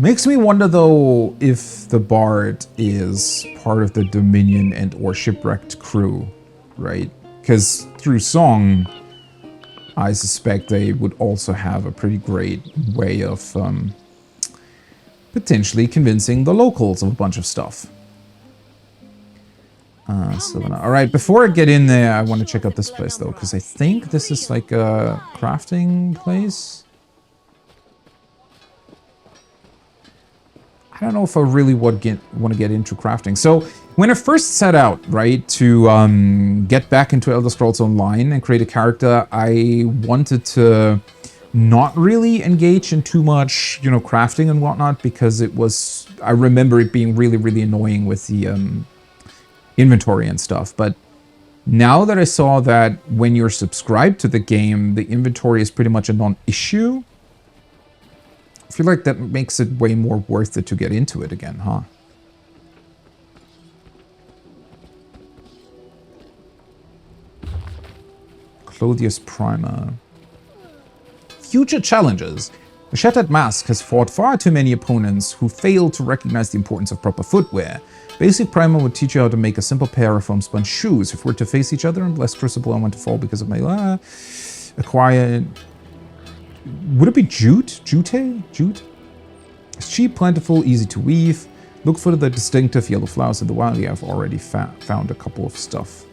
Makes me wonder though if the bard is part of the Dominion and or shipwrecked crew, right? Because through song, I suspect they would also have a pretty great way of potentially convincing the locals of a bunch of stuff. All right, before I get in there, I want to check out this place though, because I think this is like a crafting place. I don't know if I really want to get into crafting. So when I first set out, right, to get back into Elder Scrolls Online and create a character, I wanted to not really engage in too much, you know, crafting and whatnot, because it was, I remember it being really, really annoying with the inventory and stuff. But now that I saw that when you're subscribed to the game, the inventory is pretty much a non-issue, I feel like that makes it way more worth it to get into it again, huh? Clothius Primer. Future challenges. The Shattered Mask has fought far too many opponents who failed to recognize the importance of proper footwear. Basic Primer would teach you how to make a simple pair of homespun shoes. If we're to face each other and bless Crucible, I want to fall because of my acquire. Would it be jute? Jute? It's cheap, plentiful, easy to weave. Look for the distinctive yellow flowers in the wild. Yeah, I've already found a couple of stuff.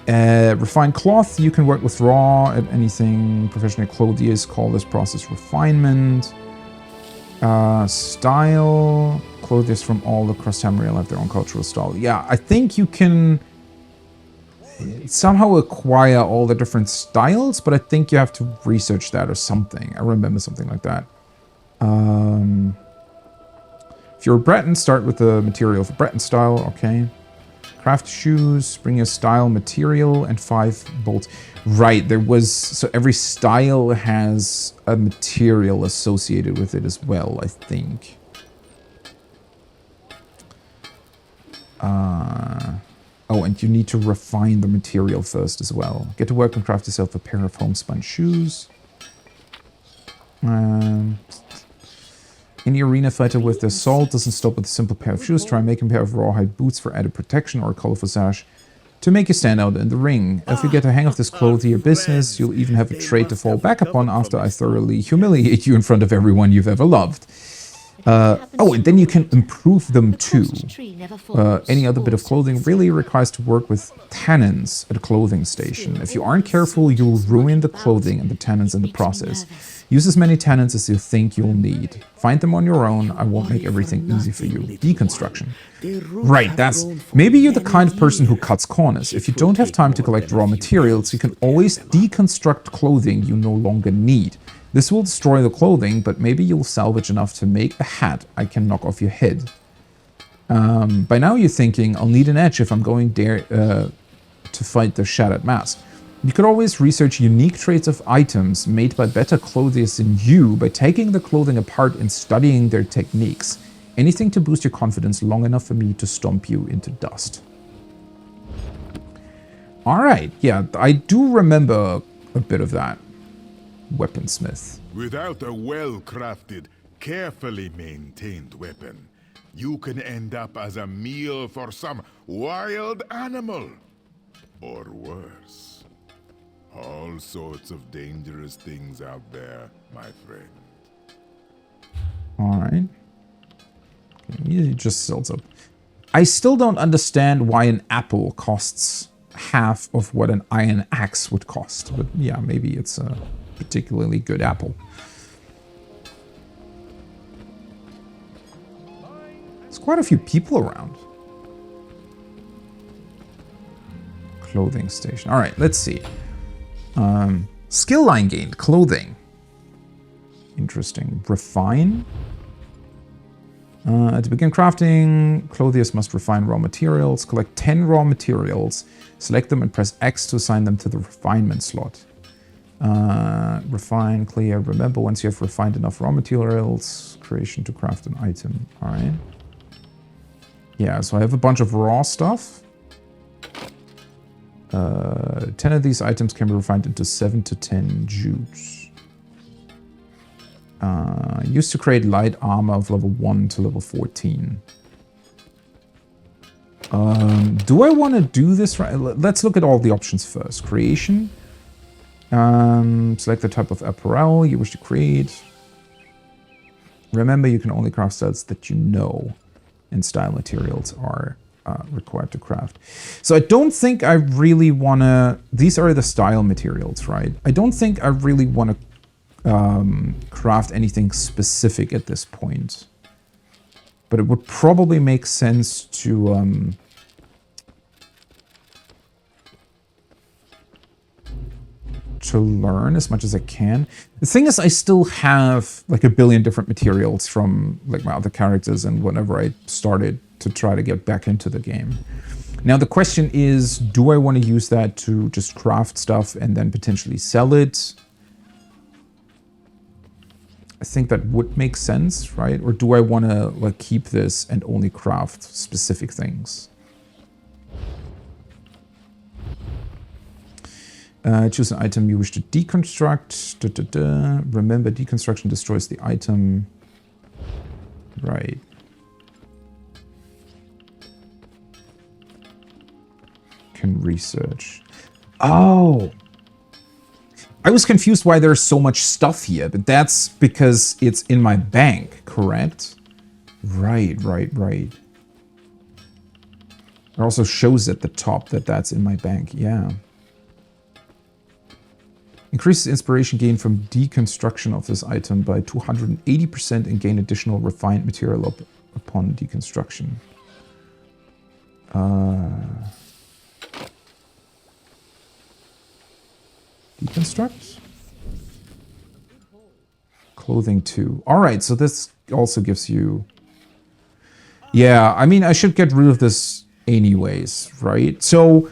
Refined cloth, you can work with raw and anything. Professional clothiers call this process refinement. Style, clothiers from all across Tamriel have their own cultural style. Yeah, I think you can somehow acquire all the different styles, but I think you have to research that or something. I remember something like that. If you're a Breton, start with the material for Breton style. Okay. Craft shoes, bring your style material and 5 bolts. Right, there was, so every style has a material associated with it as well, I think. Oh, and you need to refine the material first as well. Get to work and craft yourself a pair of homespun shoes. Any arena fighter with their salt doesn't stop with a simple pair of shoes. Try making a pair of rawhide boots for added protection or a colorful sash to make you stand out in the ring. If you get a hang of this clothier business, you'll even have a trait to fall back upon after I thoroughly humiliate you in front of everyone you've ever loved. Oh, and then you can improve them too. Any other bit of clothing really requires to work with tannins at a clothing station. If you aren't careful, you'll ruin the clothing and the tannins in the process. Use as many tannins as you think you'll need. Find them on your own. I won't make everything easy for you. Deconstruction. Right, that's... Maybe you're the kind of person who cuts corners. If you don't have time to collect raw materials, you can always deconstruct clothing you no longer need. This will destroy the clothing, but maybe you'll salvage enough to make a hat I can knock off your head. By now you're thinking, I'll need an edge if I'm going there to fight the Shattered Mask. You could always research unique traits of items made by better clothiers than you by taking the clothing apart and studying their techniques. Anything to boost your confidence long enough for me to stomp you into dust. Alright, yeah, I do remember a bit of that. Weaponsmith. Without a well-crafted, carefully maintained weapon, you can end up as a meal for some wild animal. Or worse. All sorts of dangerous things out there, my friend. Alright. Okay, he just sells up. I still don't understand why an apple costs half of what an iron axe would cost. But yeah, maybe it's a particularly good apple. There's quite a few people around. Clothing station. Alright, let's see. Skill line gained. Clothing. Interesting. Refine. To begin crafting, clothiers must refine raw materials. Collect 10 raw materials. Select them and press X to assign them to the refinement slot. Refine, clear. Remember, once you have refined enough raw materials, creation to craft an item. Alright. Yeah, so I have a bunch of raw stuff. 10 of these items can be refined into 7 to 10 jutes. Used to create light armor of level 1 to level 14. Do I want to do this right? Let's look at all the options first. Creation. Select the type of apparel you wish to create. Remember, you can only craft styles that you know, and style materials are required to craft. So I don't think I really want to... These are the style materials, right? I don't think I really want to craft anything specific at this point. But it would probably make sense to... to learn as much as I can. The thing is, I still have like a billion different materials from like my other characters and whenever I started to try to get back into the game. Now the question is, do I want to use that to just craft stuff and then potentially sell it? I think that would make sense, right? Or do I want to like keep this and only craft specific things? Choose an item you wish to deconstruct. Remember, deconstruction destroys the item. Right. Can research. Oh! I was confused why there's so much stuff here, but that's because it's in my bank, correct? Right. It also shows at the top that that's in my bank, yeah. Increases inspiration gain from deconstruction of this item by 280% and gain additional refined material upon deconstruction. Deconstruct? Clothing 2. Alright, so this also gives you... Yeah, I mean, I should get rid of this anyways, right? So,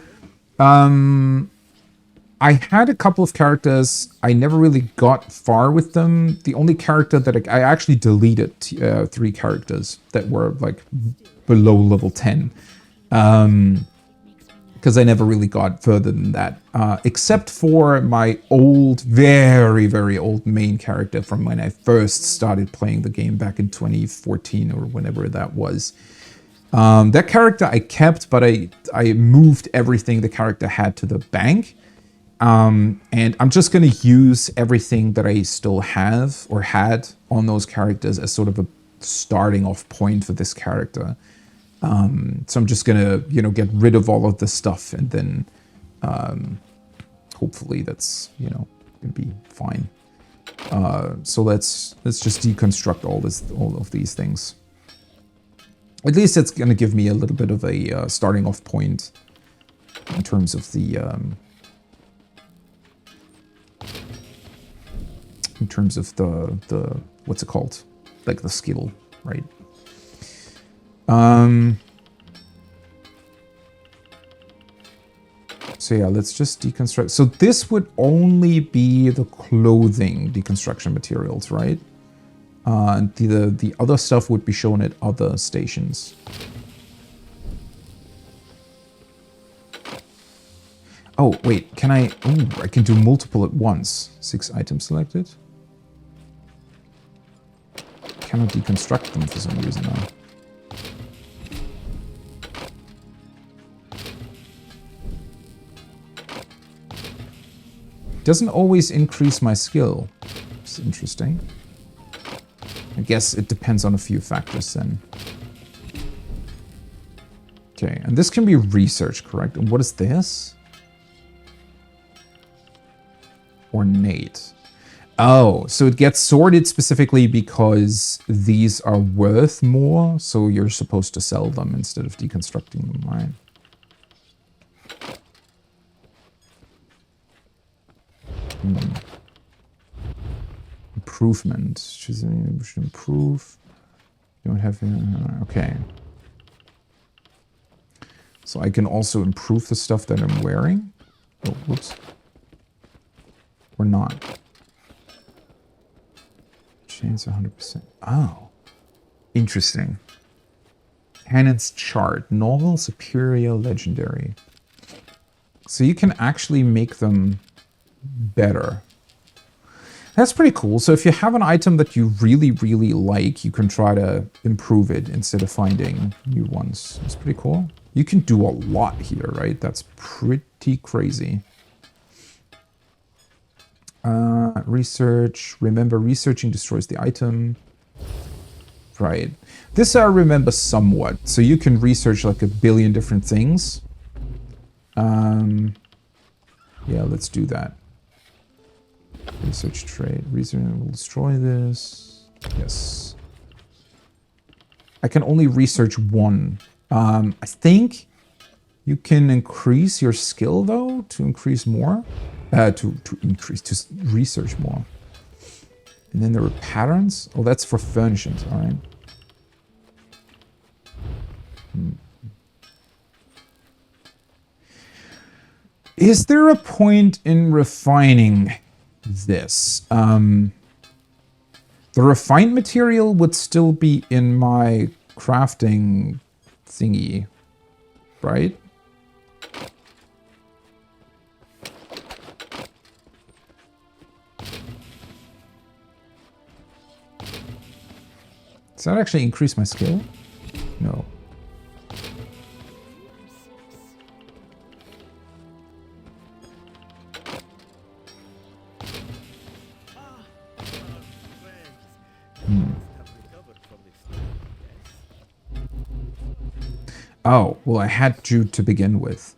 I had a couple of characters. I never really got far with them. The only character that I actually deleted 3 characters that were like below level 10. Because I never really got further than that. Except for my old, very, very old main character from when I first started playing the game back in 2014 or whenever that was. That character I kept, but I moved everything the character had to the bank. And I'm just going to use everything that I still have or had on those characters as sort of a starting off point for this character. So I'm just going to, get rid of all of this stuff and then hopefully that's, going to be fine. So let's just deconstruct all of these things. At least it's going to give me a little bit of a starting off point in terms of the... in terms of the what's it called? Like the skill, right? So yeah, let's just deconstruct. So this would only be the clothing deconstruction materials, right? And the other stuff would be shown at other stations. Oh, wait, can I... Oh, I can do multiple at once. 6 items selected. cannot deconstruct them for some reason now. Doesn't always increase my skill. It's interesting. I guess it depends on a few factors then. Okay, and this can be research, correct? And what is this? Ornate. Oh, so it gets sorted specifically because these are worth more, so you're supposed to sell them instead of deconstructing them, right? Improvement. Should improve. You don't have... okay. So I can also improve the stuff that I'm wearing. Oh, whoops. Or not. Chains 100%. Oh. Interesting. Cannon's chart. Normal, superior, legendary. So you can actually make them better. That's pretty cool. So if you have an item that you really, really like, you can try to improve it instead of finding new ones. That's pretty cool. You can do a lot here, right? That's pretty crazy. Research. Remember, researching destroys the item. Right. This I remember somewhat. So you can research like a billion different things. Yeah, let's do that. Research trade. Research will destroy this. Yes. I can only research one. I think you can increase your skill though to increase more. To research more. And then there are patterns. Oh, that's for furnishings. All right. Is there a point in refining this? The refined material would still be in my crafting thingy, right? Does that actually increase my skill? No. Oh, well, I had to begin with.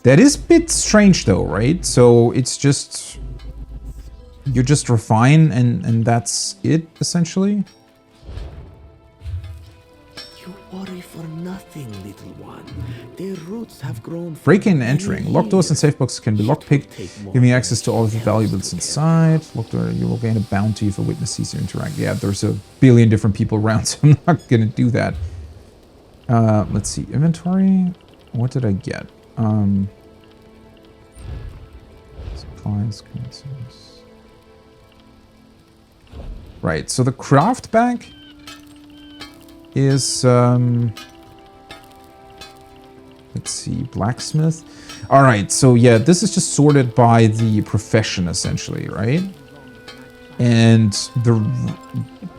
That is a bit strange though, right? So it's just... you just refine and that's it, essentially? You worry for nothing, little one. Their roots have grown... Breaking and entering. Locked doors and safe boxes can be lockpicked, giving you access to all of the valuables inside. Locked door, you will gain a bounty if a witness sees you interact. Yeah, there's a billion different people around, so I'm not gonna do that. Let's see. Inventory. What did I get? Supplies, currencies. Right, so the craft bag is... let's see, blacksmith. All right, so yeah, this is just sorted by the profession, essentially, right? And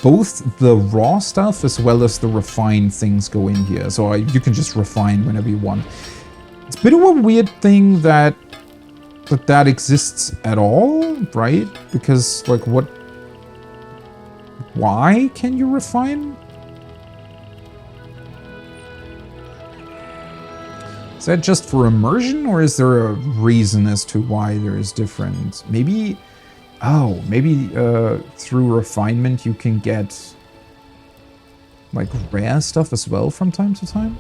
both the raw stuff as well as the refined things go in here. So you can just refine whenever you want. It's a bit of a weird thing that exists at all, right? Because, like, what... why can you refine? Is that just for immersion, or is there a reason as to why there's different? Maybe, oh, maybe through refinement you can get like rare stuff as well from time to time?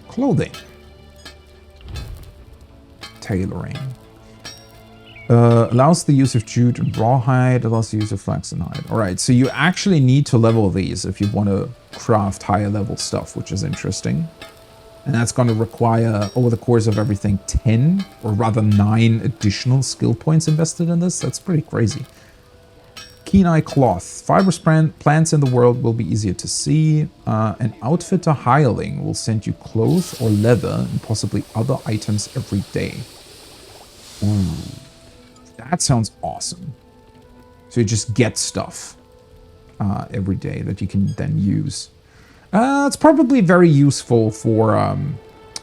Clothing. Tailoring. Allows the use of jute and rawhide, allows the use of flax and hide. Alright, so you actually need to level these if you want to craft higher level stuff, which is interesting. And that's going to require, over the course of everything, 10, or rather 9 additional skill points invested in this. That's pretty crazy. Keen Eye Cloth. Fibrous plants in the world will be easier to see. An outfitter hireling will send you clothes or leather and possibly other items every day. Ooh. That sounds awesome. So you just get stuff every day that you can then use. It's probably very useful for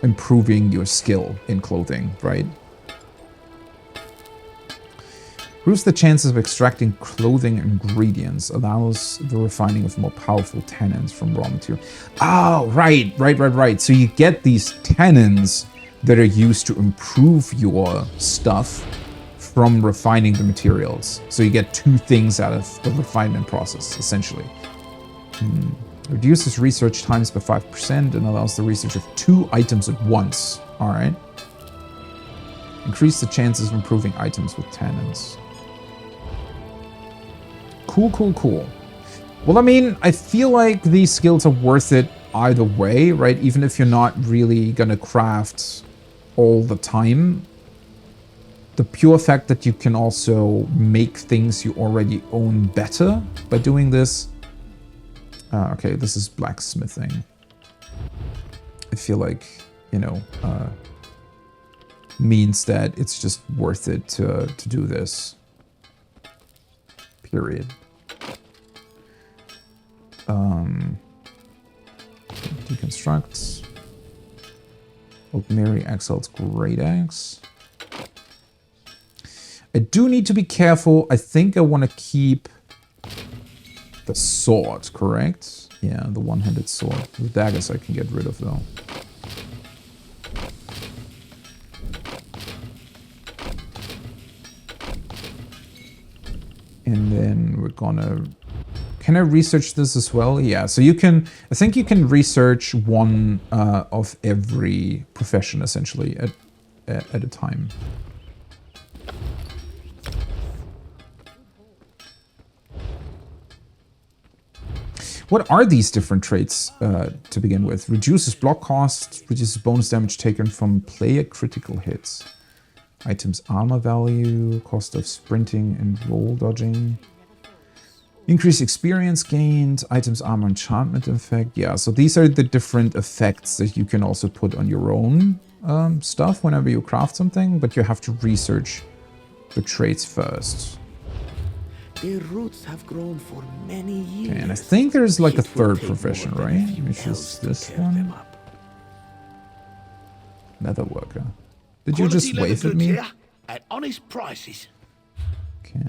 improving your skill in clothing, right? Improves the chances of extracting clothing ingredients. Allows the refining of more powerful tannins from raw material. Oh, right. So you get these tannins that are used to improve your stuff from refining the materials. So you get two things out of the refinement process, essentially. Reduces research times by 5% and allows the research of 2 items at once. All right. Increase the chances of improving items with tannins. Cool. Well, I mean, I feel like these skills are worth it either way, right? Even if you're not really gonna craft all the time. The pure fact that you can also make things you already own better by doing this. Okay, this is blacksmithing. I feel like, you know, means that it's just worth it to do this. Period. Deconstruct. Mary Excel's Great Axe. I do need to be careful. I think I want to keep the sword, correct? Yeah, the one-handed sword. The daggers I can get rid of, though. And then we're gonna... Can I research this as well? Yeah, so you can... I think you can research one of every profession, essentially, at a time. What are these different traits to begin with? Reduces block cost, reduces bonus damage taken from player critical hits. Items armor value, cost of sprinting and roll dodging. Increase experience gained, items armor enchantment effect. Yeah, so these are the different effects that you can also put on your own stuff whenever you craft something, but you have to research the traits first. Their roots have grown for many years. Okay, and I think there's like a third profession, right? Which is this one. Leather worker. Did you just wave at me? At honest prices. Okay.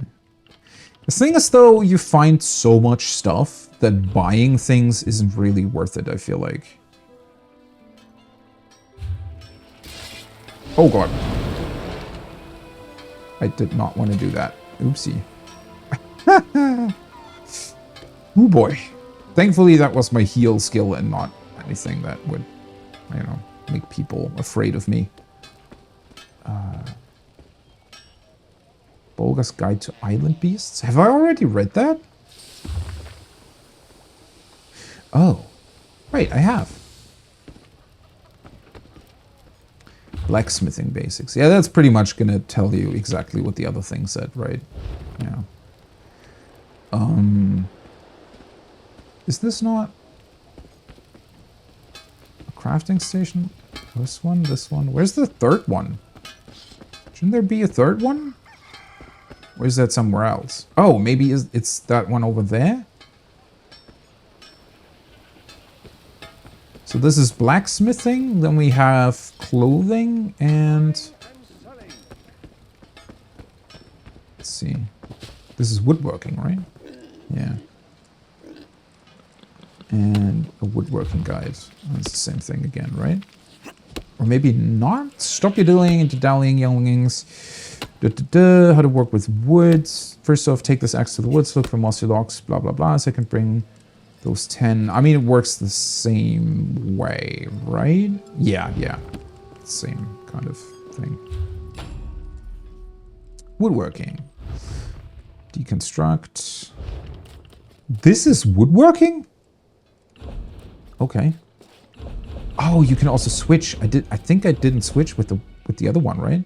The thing is, though, you find so much stuff that buying things isn't really worth it, I feel like. Oh god. I did not want to do that. Oopsie. Oh boy. Thankfully that was my heal skill and not anything that would, you know, make people afraid of me. Bolga's Guide to Island Beasts? Have I already read that? Oh. Right, I have. Blacksmithing basics. Yeah, that's pretty much gonna tell you exactly what the other thing said, right? Yeah. Is this not a crafting station? This one, this one. Where's the third one? Shouldn't there be a third one? Or is that somewhere else? Oh, maybe it's that one over there? So this is blacksmithing, then we have clothing, and... Let's see. This is woodworking, right? Yeah. And a woodworking guide. That's the same thing again, right? Or maybe not? Stop your dillying into dallying, younglings. How to work with wood. First off, take this axe to the woods, look for mossy logs, blah, blah, blah. Second, bring those 10. I mean, it works the same way, right? Yeah. Same kind of thing. Woodworking. Deconstruct. This is woodworking? Okay. Oh, you can also switch. I think I didn't switch with the other one, right?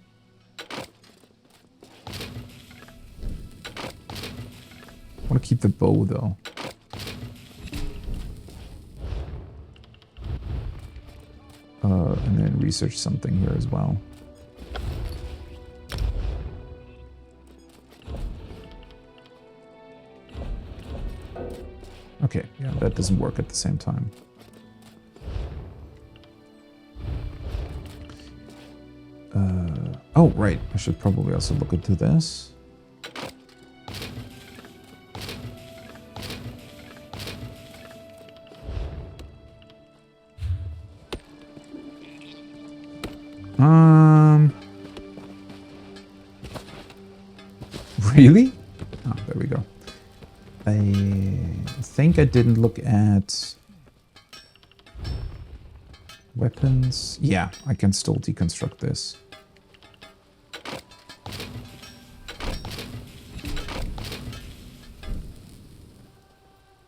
I want to keep the bow though. And then research something here as well. that doesn't work at the same time. Oh, right. I should probably also look into this. Really? Oh, there we go. I think I didn't look at weapons. Yeah, I can still deconstruct this.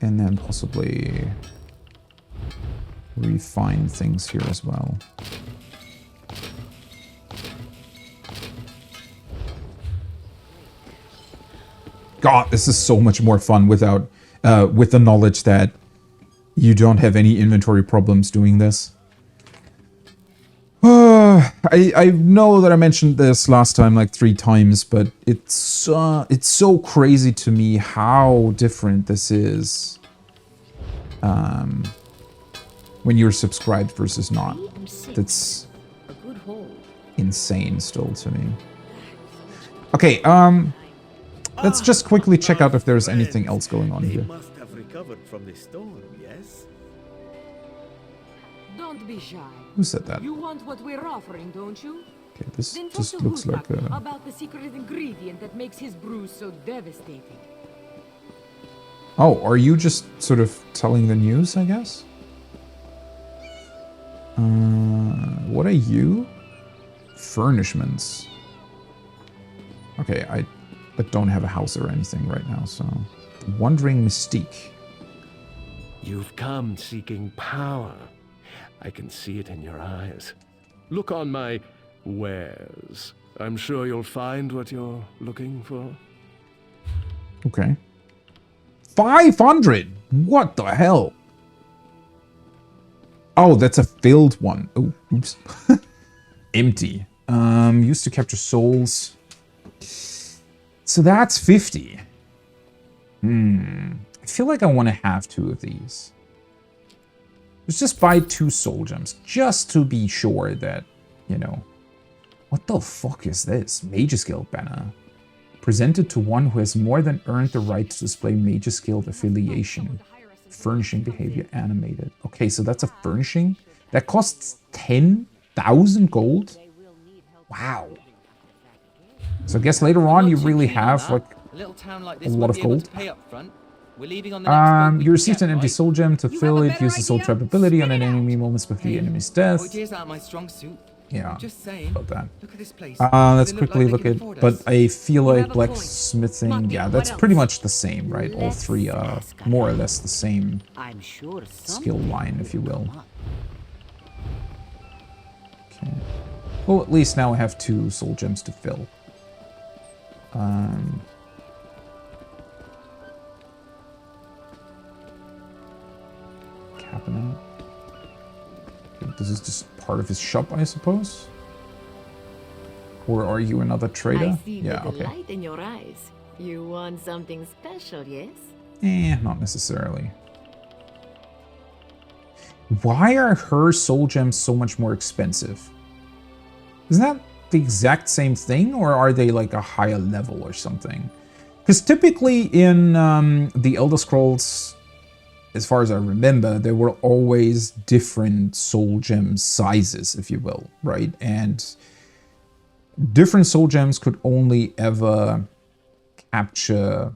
And then possibly refine things here as well. God, this is so much more fun without, with the knowledge that you don't have any inventory problems doing this. I know that I mentioned this last time like 3 times, but it's so crazy to me how different this is when you're subscribed versus not. That's insane still to me. Okay, let's just quickly check out if there's anything else going on here. They must have recovered from the storm, yes? Don't be shy. Who said that? You want what we're offering, don't you? Okay, this Then talk just to looks Husak like a... about the secret ingredient that makes his brew so devastating. Oh, are you just sort of telling the news, I guess? What are you? Furnishments. Okay, I don't have a house or anything right now, so... Wandering Mystique. You've come seeking power. I can see it in your eyes. Look on my wares. I'm sure you'll find what you're looking for. Okay. 500? What the hell? Oh, that's a filled one. Oh, oops. Empty. Used to capture souls. So that's 50. I feel like I want to have 2 of these. Let's just buy 2 soul gems, just to be sure that, you know... What the fuck is this? Mage's Guild banner. Presented to one who has more than earned the right to display Mage's Guild affiliation. Furnishing behavior animated. Okay, so that's a furnishing? That costs 10,000 gold? Wow. So I guess later on you really have, like, a lot of gold. You received an empty soul gem to fill it. Use the soul trap ability on an enemy moments before the enemy's death. Yeah, about that. Let's quickly look at, but I feel like blacksmithing, yeah, that's pretty much the same, right? All 3 are more or less the same skill line, if you will. Okay. Well, at least now I have 2 soul gems to fill. Cabinet. This is just part of his shop, I suppose? Or are you another trader? I see the light in your eyes. You want something special, yes? Not necessarily. Why are her soul gems so much more expensive? Isn't that the exact same thing, or are they like a higher level or something? Because typically in the Elder Scrolls, as far as I remember, there were always different soul gem sizes, if you will, right? And different soul gems could only ever capture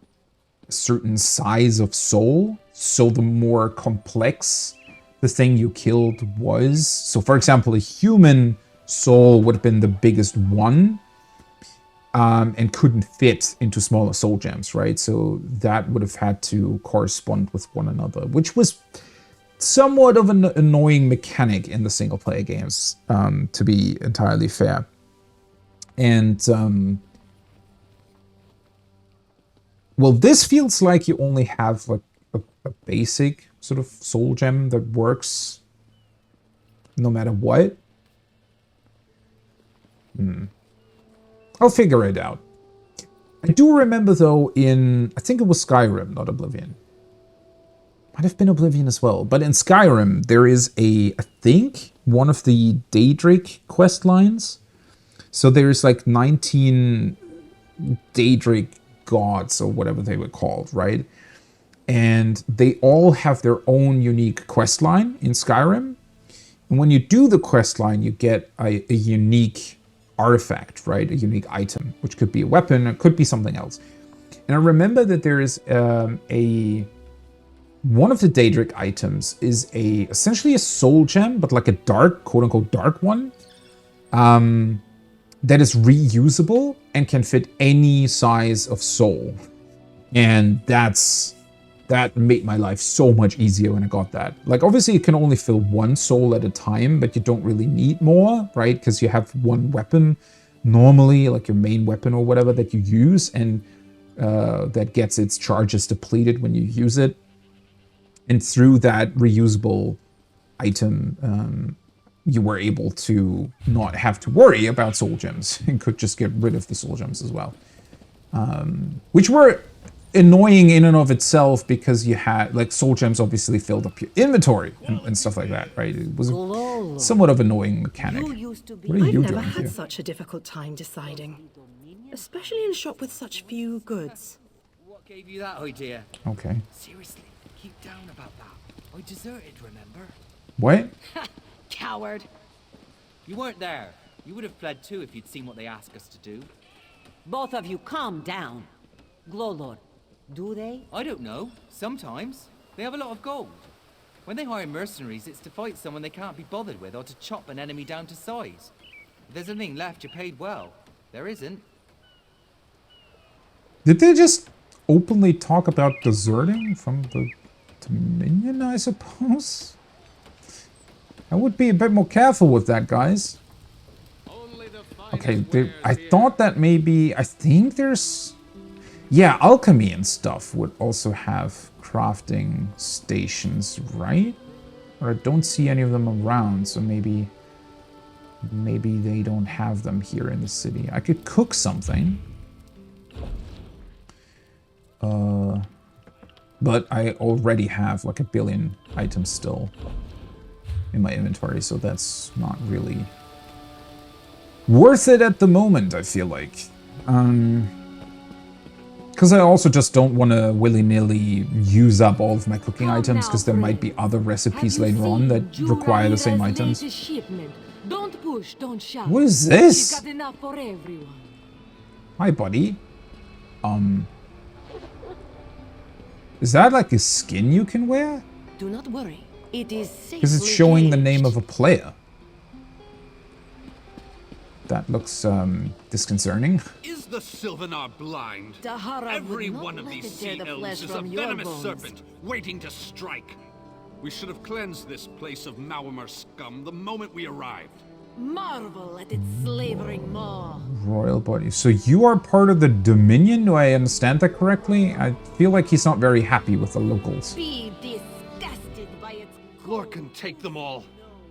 a certain size of soul. So the more complex the thing you killed was. So for example, a human soul would have been the biggest one, and couldn't fit into smaller soul gems, right? So that would have had to correspond with one another, which was somewhat of an annoying mechanic in the single player games, to be entirely fair. And well, this feels like you only have like a basic sort of soul gem that works no matter what. I'll figure it out. I do remember though in, I think it was Skyrim, not Oblivion. Might have been Oblivion as well. But in Skyrim, there is I think, one of the Daedric quest lines. So there's like 19 Daedric gods or whatever they were called, right? And they all have their own unique quest line in Skyrim. And when you do the quest line, you get a unique artifact, right? A unique item, which could be a weapon, it could be something else. And I remember that there is one of the Daedric items is essentially a soul gem, but like a dark, quote-unquote dark one, that is reusable and can fit any size of soul. And that made my life so much easier when I got that. Like, obviously it can only fill one soul at a time, but you don't really need more, right? Because you have one weapon normally, like your main weapon or whatever that you use, and that gets its charges depleted when you use it. And through that reusable item, you were able to not have to worry about soul gems and could just get rid of the soul gems as well. Which were annoying in and of itself because you had, like, soul gems obviously filled up your inventory and stuff like that, right? It was somewhat of an annoying mechanic. What are you I've doing never here? had such a difficult time deciding, especially in a shop with such few goods. What gave you that idea? Okay. Seriously, keep down about that. I deserted, remember? What? Coward. You weren't there. You would have fled too if you'd seen what they asked us to do. Both of you, calm down. Glowlord, do they? I don't know. Sometimes. They have a lot of gold. When they hire mercenaries, it's to fight someone they can't be bothered with or to chop an enemy down to size. If there's anything left, you're paid well. There isn't. Did they just openly talk about deserting from the Dominion, I suppose? I would be a bit more careful with that, guys. Okay, I thought that maybe... I think there's... Yeah, alchemy and stuff would also have crafting stations, right? Or I don't see any of them around, so maybe they don't have them here in the city. I could cook something. But I already have like 1 billion items still in my inventory, so that's not really worth it at the moment, I feel like. Because I also just don't want to willy-nilly use up all of my cooking items, because there might be other recipes later on that require the same items. Don't push, don't shout. What is this? She's got enough for everyone. Hi, buddy. Is that like a skin you can wear? Do not worry. It is safely Because it's showing the caged. name of a player. That looks disconcerting. Is the Sylvanar blind? Dahara Every would not one of let these it tear sea the elves flesh is a from your venomous bones. serpent waiting to strike. We should have cleansed this place of Maumar scum the moment we arrived. Marvel at its slavering maw. Royal body. So you are part of the Dominion? Do I understand that correctly? I feel like he's not very happy with the locals. Be disgusted by its Lord can take them all.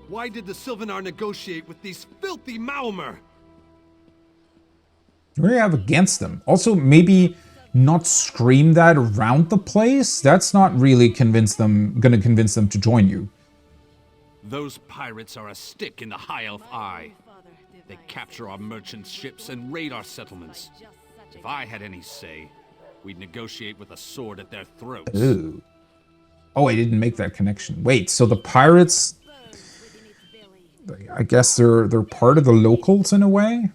Why did the Sylvanar negotiate with these filthy Maumar? What do you have against them? Also, maybe not scream that around the place? That's not really gonna convince them to join you. Those pirates are a stick in the High Elf eye. They capture our merchant ships and raid our settlements. If I had any say, we'd negotiate with a sword at their throats. Ooh. Oh, I didn't make that connection. Wait, so the pirates... I guess they're part of the locals in a way?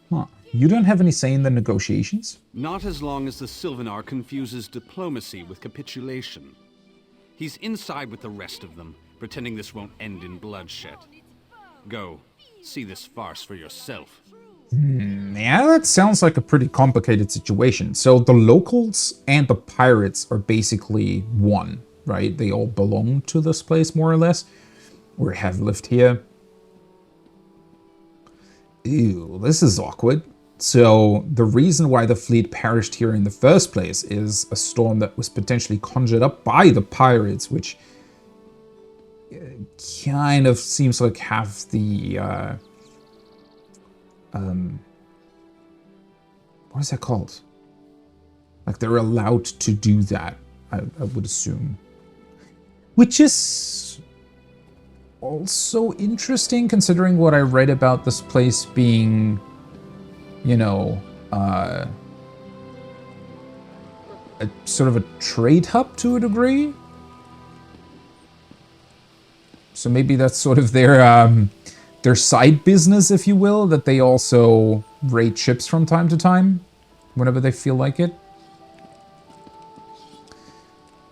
Huh. You don't have any say in the negotiations? Not as long as the Sylvanar confuses diplomacy with capitulation. He's inside with the rest of them, pretending this won't end in bloodshed. Go, see this farce for yourself. Yeah, that sounds like a pretty complicated situation. So the locals and the pirates are basically one, right? They all belong to this place, more or less, or have lived here. Ew, this is awkward. So the reason why the fleet perished here in the first place is a storm that was potentially conjured up by the pirates, which kind of seems like have the what is that called? Like, they're allowed to do that, I would assume. Which is also interesting, considering what I read about this place being, you know, a sort of a trade hub to a degree. So maybe that's sort of their side business, if you will, that they also raid ships from time to time, whenever they feel like it.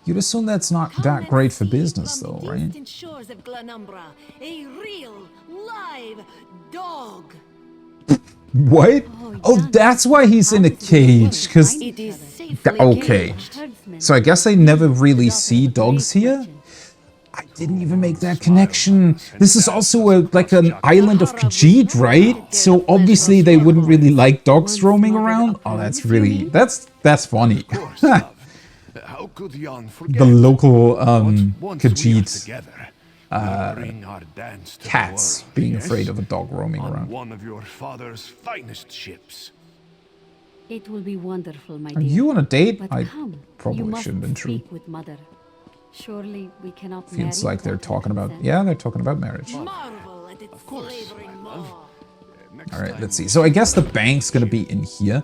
You'd assume that's not that great for business, though, right? Shores of Glanumbra, a real, live dog. What? Oh, that's why he's in a cage, because... Okay. So I guess they never really see dogs here? I didn't even make that connection. This is also like an island of Khajiit, right? So obviously they wouldn't really like dogs roaming around. Oh, that's really... That's funny. How could Jan The local Khajiit cats being afraid of a dog roaming around. One of your father's finest ships. It will be wonderful, my Are dear. you on a date? But I come, probably you must shouldn't have been true. speak with mother. Surely we cannot Feels marry like they're without talking about... consent. Yeah, they're talking about marriage. Marvel at its flavoring more. All right, let's see. So I guess the bank's gonna be in here.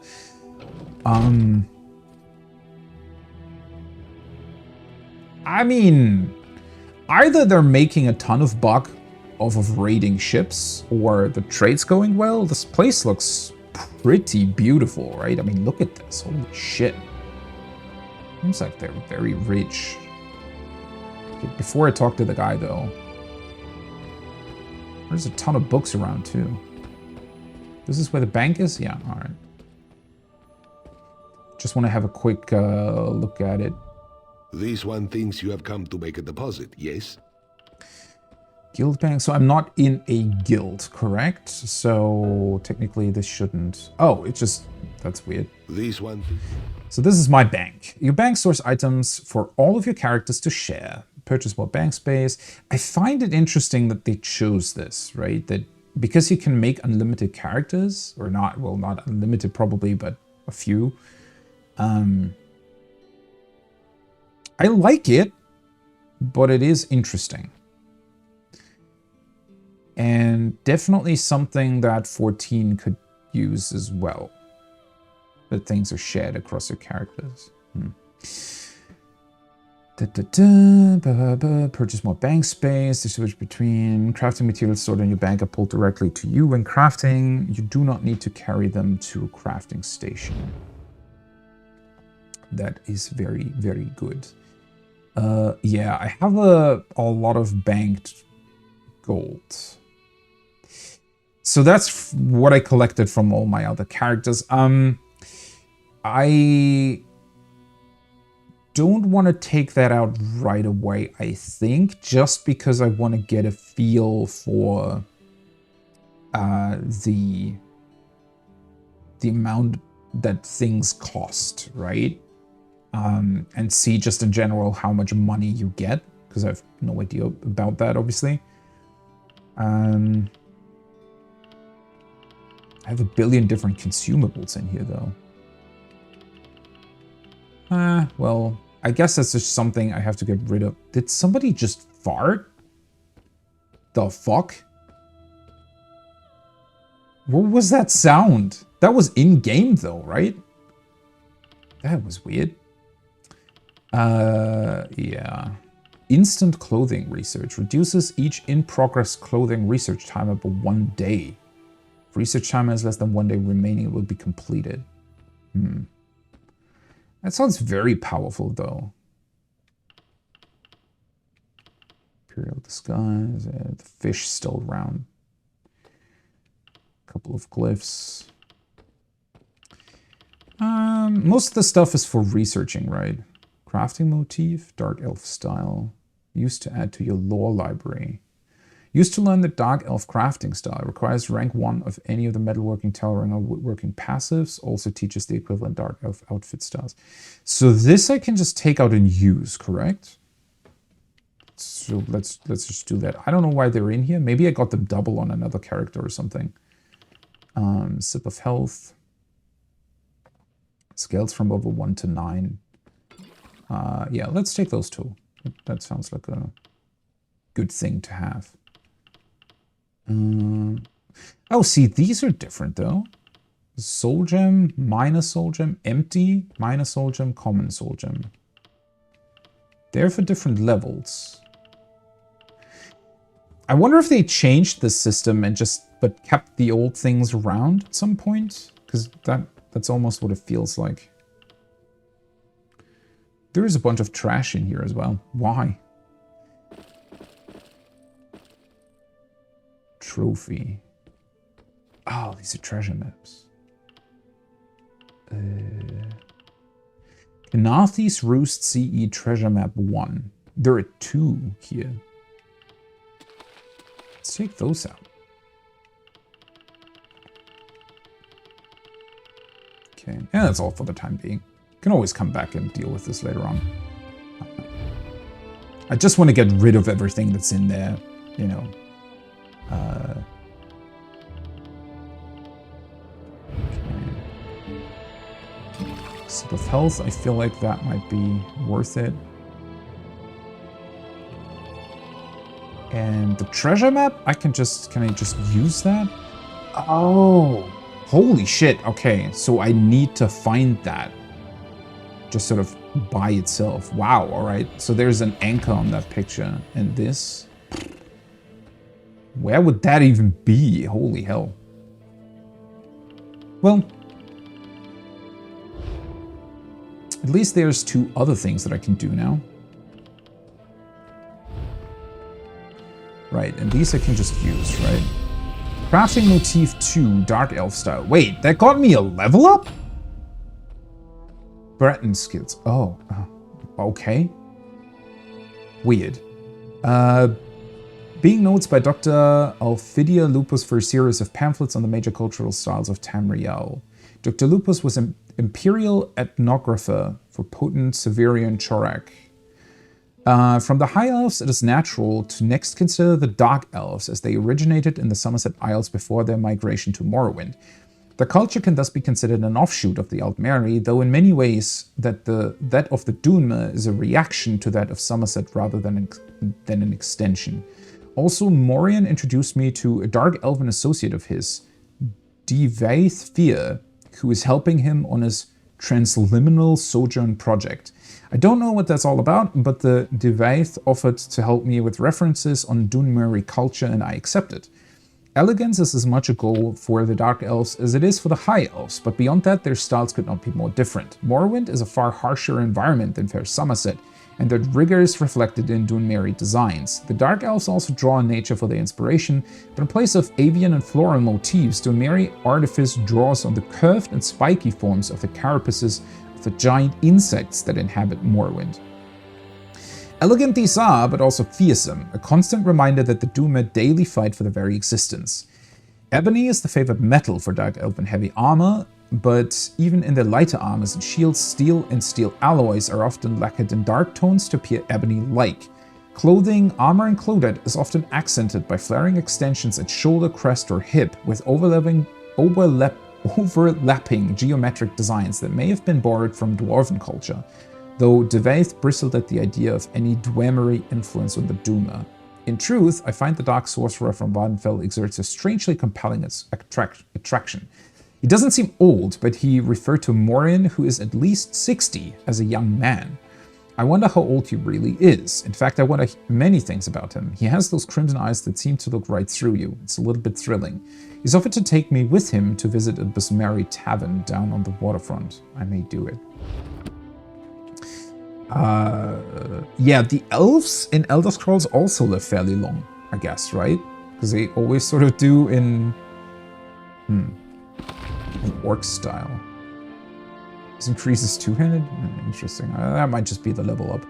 I mean, either they're making a ton of buck off of raiding ships, or the trade's going well. This place looks pretty beautiful, right? I mean, look at this. Holy shit. Seems like they're very rich. Okay, before I talk to the guy, though, there's a ton of books around, too. This is where the bank is? Yeah, all right. Just want to have a quick look at it. This one thinks you have come to make a deposit, yes? Guild bank. So I'm not in a guild, correct? So technically this shouldn't... Oh, it just... That's weird. This one... So this is my bank. Your bank stores items for all of your characters to share. Purchase more bank space. I find it interesting that they chose this, right? That because you can make unlimited characters, or not, well, not unlimited probably, but a few. I like it, but it is interesting. And definitely something that 14 could use as well. That things are shared across your characters. Purchase more bank space. To switch between crafting materials stored in your bank are pulled directly to you when crafting. You do not need to carry them to a crafting station. That is very, very good. Yeah, I have a lot of banked gold. So that's what I collected from all my other characters. I don't want to take that out right away, I think, just because I want to get a feel for the amount that things cost, right? And see just in general how much money you get, because I have no idea about that, obviously. I have a billion different consumables in here, though. Well, I guess that's just something I have to get rid of. Did somebody just fart? The fuck? What was that sound? That was in-game, though, right? That was weird. Yeah. Instant clothing research. Reduces each in-progress clothing research timer by 1 day. If research timer has less than 1 day remaining, it will be completed. That sounds very powerful, though. Imperial disguise. The fish still around. Couple of glyphs. Most of the stuff is for researching, right? Crafting motif, dark elf style. Used to add to your lore library. Used to learn the dark elf crafting style. Requires rank 1 of any of the metalworking, tailoring, or woodworking passives. Also teaches the equivalent dark elf outfit styles. So this I can just take out and use, correct? So let's just do that. I don't know why they're in here. Maybe I got them double on another character or something. Sip of health. Scales from over 1 to 9. Yeah, let's take those 2. That sounds like a good thing to have. Oh, see, these are different though. Soul gem, minus soul gem, empty, minus soul gem, common soul gem. They're for different levels. I wonder if they changed the system and but kept the old things around at some point, because that's almost what it feels like. There is a bunch of trash in here as well. Why? Trophy. Oh, these are treasure maps. Northeast Roost CE Treasure Map 1. There are 2 here. Let's take those out. Okay, yeah, that's all for the time being. Can always come back and deal with this later on. I just want to get rid of everything that's in there, you know. Sip of health, I feel like that might be worth it. And the treasure map, can I just use that? Oh, holy shit. Okay, so I need to find that. Just sort of by itself. Wow, all right. So there's an anchor on that picture. And this? Where would that even be? Holy hell. Well, at least there's 2 other things that I can do now. Right, and these I can just use, right? Crafting motif 2, Dark Elf style. Wait, that got me a level up? Breton skills. Oh, okay. Weird. Being notes by Dr. Alphidia Lupus for a series of pamphlets on the major cultural styles of Tamriel. Dr. Lupus was an imperial ethnographer for potent Severian Chorak. From the High Elves, it is natural to next consider the Dark Elves, as they originated in the Somerset Isles before their migration to Morrowind. The culture can thus be considered an offshoot of the Altmeri, though in many ways that of the Dunmer is a reaction to that of Somerset rather than an extension. Also, Morian introduced me to a Dark Elven associate of his, Divaith Fear, who is helping him on his Transliminal Sojourn project. I don't know what that's all about, but the Divaith offered to help me with references on Dunmeri culture, and I accepted. Elegance is as much a goal for the Dark Elves as it is for the High Elves, but beyond that their styles could not be more different. Morrowind is a far harsher environment than fair Somerset, and that rigor is reflected in Dunmeri designs. The Dark Elves also draw on nature for their inspiration, but in place of avian and floral motifs, Dunmeri artifice draws on the curved and spiky forms of the carapaces of the giant insects that inhabit Morrowind. Elegant these are, but also fearsome, a constant reminder that the Dunmer daily fight for their very existence. Ebony is the favored metal for Dark Elven heavy armor, but even in their lighter armors and shields, steel and steel alloys are often lacquered in dark tones to appear ebony-like. Clothing, armor included, is often accented by flaring extensions at shoulder, crest, or hip, with overlapping geometric designs that may have been borrowed from Dwarven culture, though Devaith bristled at the idea of any Dwemery influence on the Dunmer. In truth, I find the Dark Sorcerer from Vardenfell exerts a strangely compelling attraction. He doesn't seem old, but he referred to Morian, who is at least 60, as a young man. I wonder how old he really is. In fact, I wonder many things about him. He has those crimson eyes that seem to look right through you. It's a little bit thrilling. He's offered to take me with him to visit a Bismeri tavern down on the waterfront. I may do it. Yeah, the elves in Elder Scrolls also live fairly long, I guess, right? Because they always sort of do in orc style. This increases two-handed? Interesting. That might just be the level up.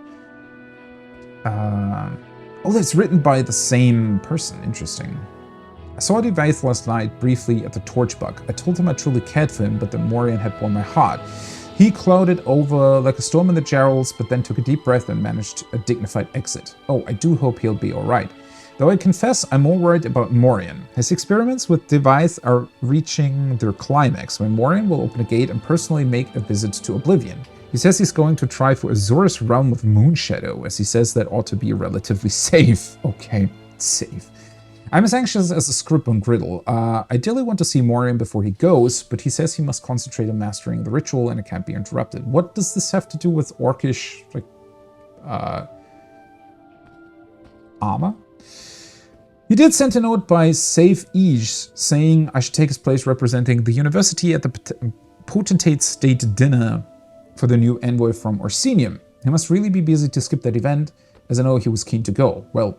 Oh, that's written by the same person. Interesting. I saw Devaith last night briefly at the Torchbuck. I told him I truly cared for him, but that Morian had won my heart. He clouded over like a storm in the Gerals, but then took a deep breath and managed a dignified exit. Oh, I do hope he'll be alright. Though I confess I'm more worried about Morian. His experiments with Device are reaching their climax when Morian will open a gate and personally make a visit to Oblivion. He says he's going to try for Azura's realm of Moonshadow, as he says that ought to be relatively safe. Okay, safe. I'm as anxious as a script on Griddle. I ideally want to see Morian before he goes, but he says he must concentrate on mastering the ritual and it can't be interrupted. What does this have to do with Orcish, like, armor? He did send a note by Save Ige saying I should take his place representing the university at the Potentate State dinner for the new envoy from Orsinium. He must really be busy to skip that event, as I know he was keen to go. Well,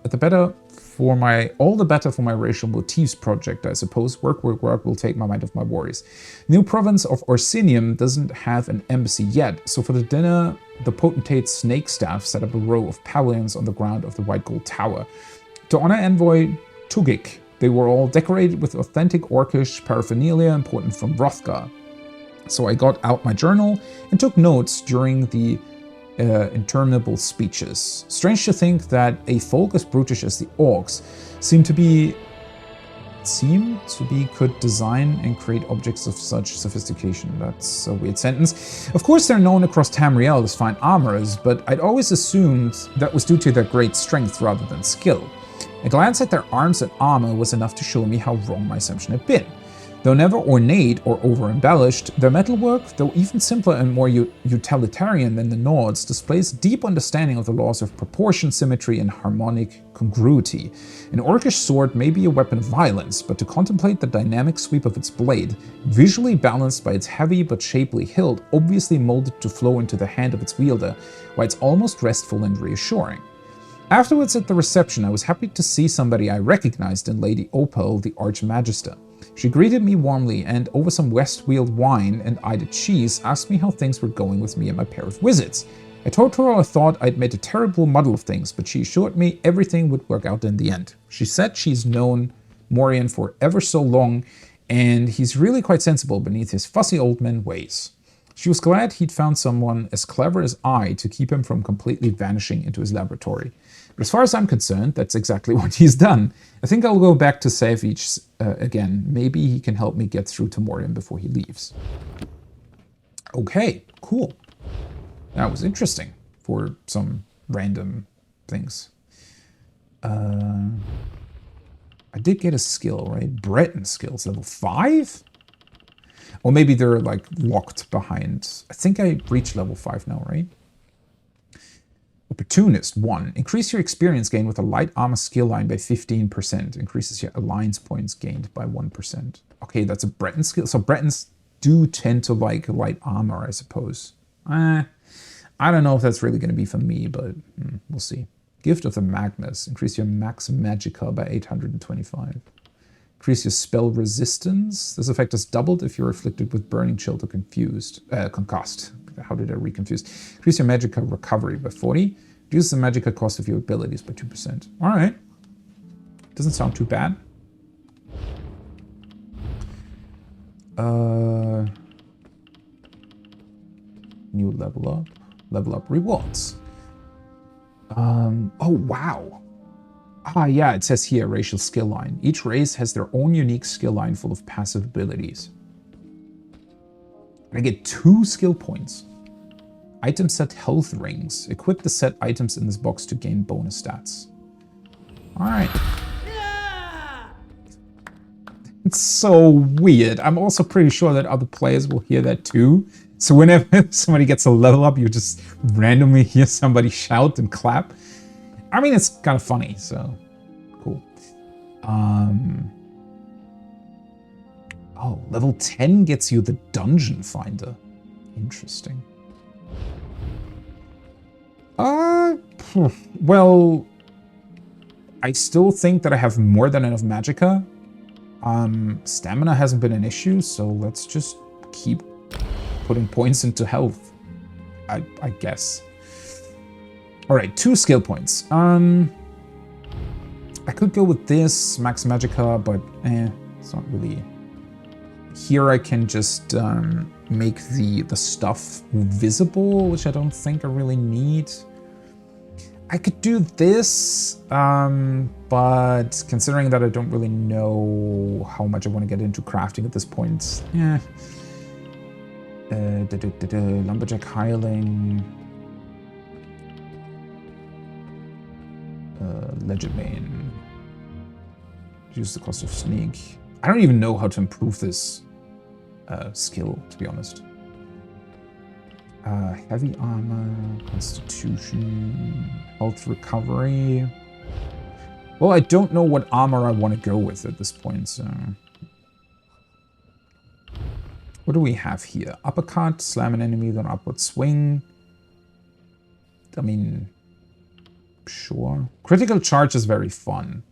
all the better for my racial motifs project, I suppose. Work will take my mind off my worries. The new province of Orsinium doesn't have an embassy yet, so for the dinner, the Potentate's snake staff set up a row of pavilions on the ground of the White Gold Tower. To honor envoy Tugik, they were all decorated with authentic Orcish paraphernalia imported from Hrothgar. So I got out my journal and took notes during the interminable speeches. Strange to think that a folk as brutish as the Orcs seem to be could design and create objects of such sophistication. That's a weird sentence. Of course they're known across Tamriel as fine armorers, but I'd always assumed that was due to their great strength rather than skill. A glance at their arms and armor was enough to show me how wrong my assumption had been. Though never ornate or over-embellished, their metalwork, though even simpler and more utilitarian than the Nords, displays deep understanding of the laws of proportion, symmetry, and harmonic congruity. An Orcish sword may be a weapon of violence, but to contemplate the dynamic sweep of its blade, visually balanced by its heavy but shapely hilt, obviously molded to flow into the hand of its wielder, why it's almost restful and reassuring. Afterwards at the reception, I was happy to see somebody I recognized in Lady Opal, the Archmagister. She greeted me warmly and, over some Westweald wine and Ida cheese, asked me how things were going with me and my pair of wizards. I told her I thought I'd made a terrible muddle of things, but she assured me everything would work out in the end. She said she's known Morian for ever so long, and he's really quite sensible beneath his fussy old man ways. She was glad he'd found someone as clever as I to keep him from completely vanishing into his laboratory. But as far as I'm concerned, that's exactly what he's done. I think I'll go back to Savage again. Maybe he can help me get through to Morian before he leaves. Okay, cool. That was interesting for some random things. I did get a skill, right? Breton skills, level 5? Or maybe they're like locked behind. I think I reached level 5 now, right? Opportunist 1. Increase your experience gain with a light armor skill line by 15%. Increases your alliance points gained by 1%. Okay, that's a Breton skill. So Bretons do tend to like light armor, I suppose. I don't know if that's really going to be for me, but we'll see. Gift of the Magnus. Increase your max magicka by 825. Increase your spell resistance. This effect is doubled if you're afflicted with burning, chilled, or concussed. How did I reconfuse? Increase your magicka recovery by 40. Reduce the magicka cost of your abilities by 2%. Alright. Doesn't sound too bad. New level up. Level up rewards. Oh, wow. Ah, yeah, it says here, racial skill line. Each race has their own unique skill line full of passive abilities. I get 2 skill points. Item set health rings. Equip the set items in this box to gain bonus stats. Alright. It's so weird. I'm also pretty sure that other players will hear that too. So whenever somebody gets a level up, you just randomly hear somebody shout and clap. I mean, it's kind of funny, so cool. Oh, level 10 gets you the Dungeon Finder. Interesting. Well, I still think that I have more than enough magicka. Stamina hasn't been an issue, so let's just keep putting points into health, I guess. All right, 2 skill points. I could go with this, max magicka, but it's not really... Here I can just make the stuff visible, which I don't think I really need. I could do this, but considering that I don't really know how much I want to get into crafting at this point, yeah. Lumberjack Hireling. Legend Main. Reduce the cost of sneak. I don't even know how to improve this skill, to be honest. Heavy armor, constitution, health recovery. Well, I don't know what armor I want to go with at this point, so... What do we have here? Uppercut, slam an enemy with an upward swing. I mean, sure. Critical charge is very fun.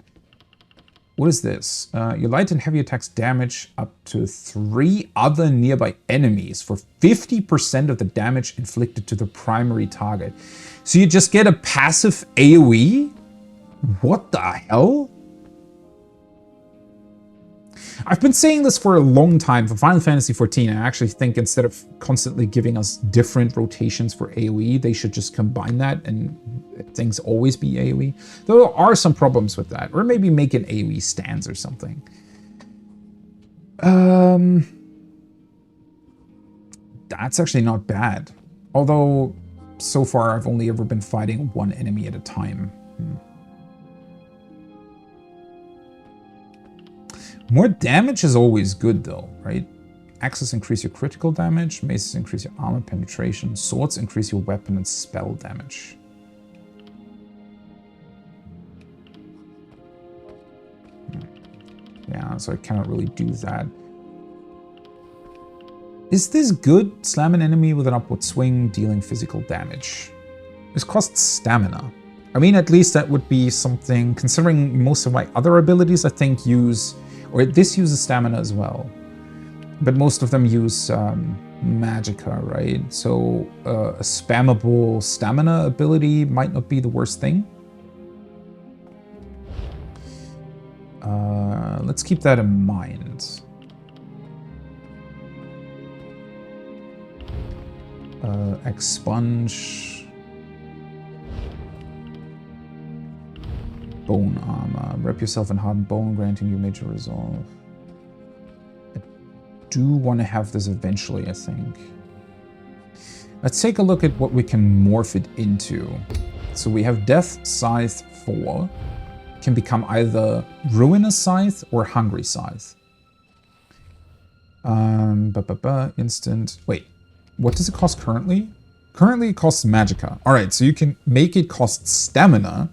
What is this? Your light and heavy attacks damage up to 3 other nearby enemies for 50% of the damage inflicted to the primary target. So you just get a passive AoE? What the hell? I've been saying this for a long time. For Final Fantasy XIV, I actually think instead of constantly giving us different rotations for AoE, they should just combine that and things always be AoE. Though there are some problems with that. Or maybe make an AoE stance or something. That's actually not bad. Although, so far I've only ever been fighting one enemy at a time. More damage is always good though, right? Axes increase your critical damage, maces increase your armor penetration, swords increase your weapon and spell damage. Yeah, so I cannot really do that. Is this good? Slam an enemy with an upward swing, dealing physical damage. This costs stamina. I mean, at least that would be something, considering most of my other abilities, I think use... Or this uses stamina as well. But most of them use magicka, right? So a spammable stamina ability might not be the worst thing. Let's keep that in mind. Expunge. Bone armor. Wrap yourself in hardened bone, granting you major resolve. I do want to have this eventually, I think. Let's take a look at what we can morph it into. So we have Death Scythe 4. Can become either Ruinous Scythe or Hungry Scythe. Instant. Wait, what does it cost currently? Currently it costs magicka. Alright, so you can make it cost stamina.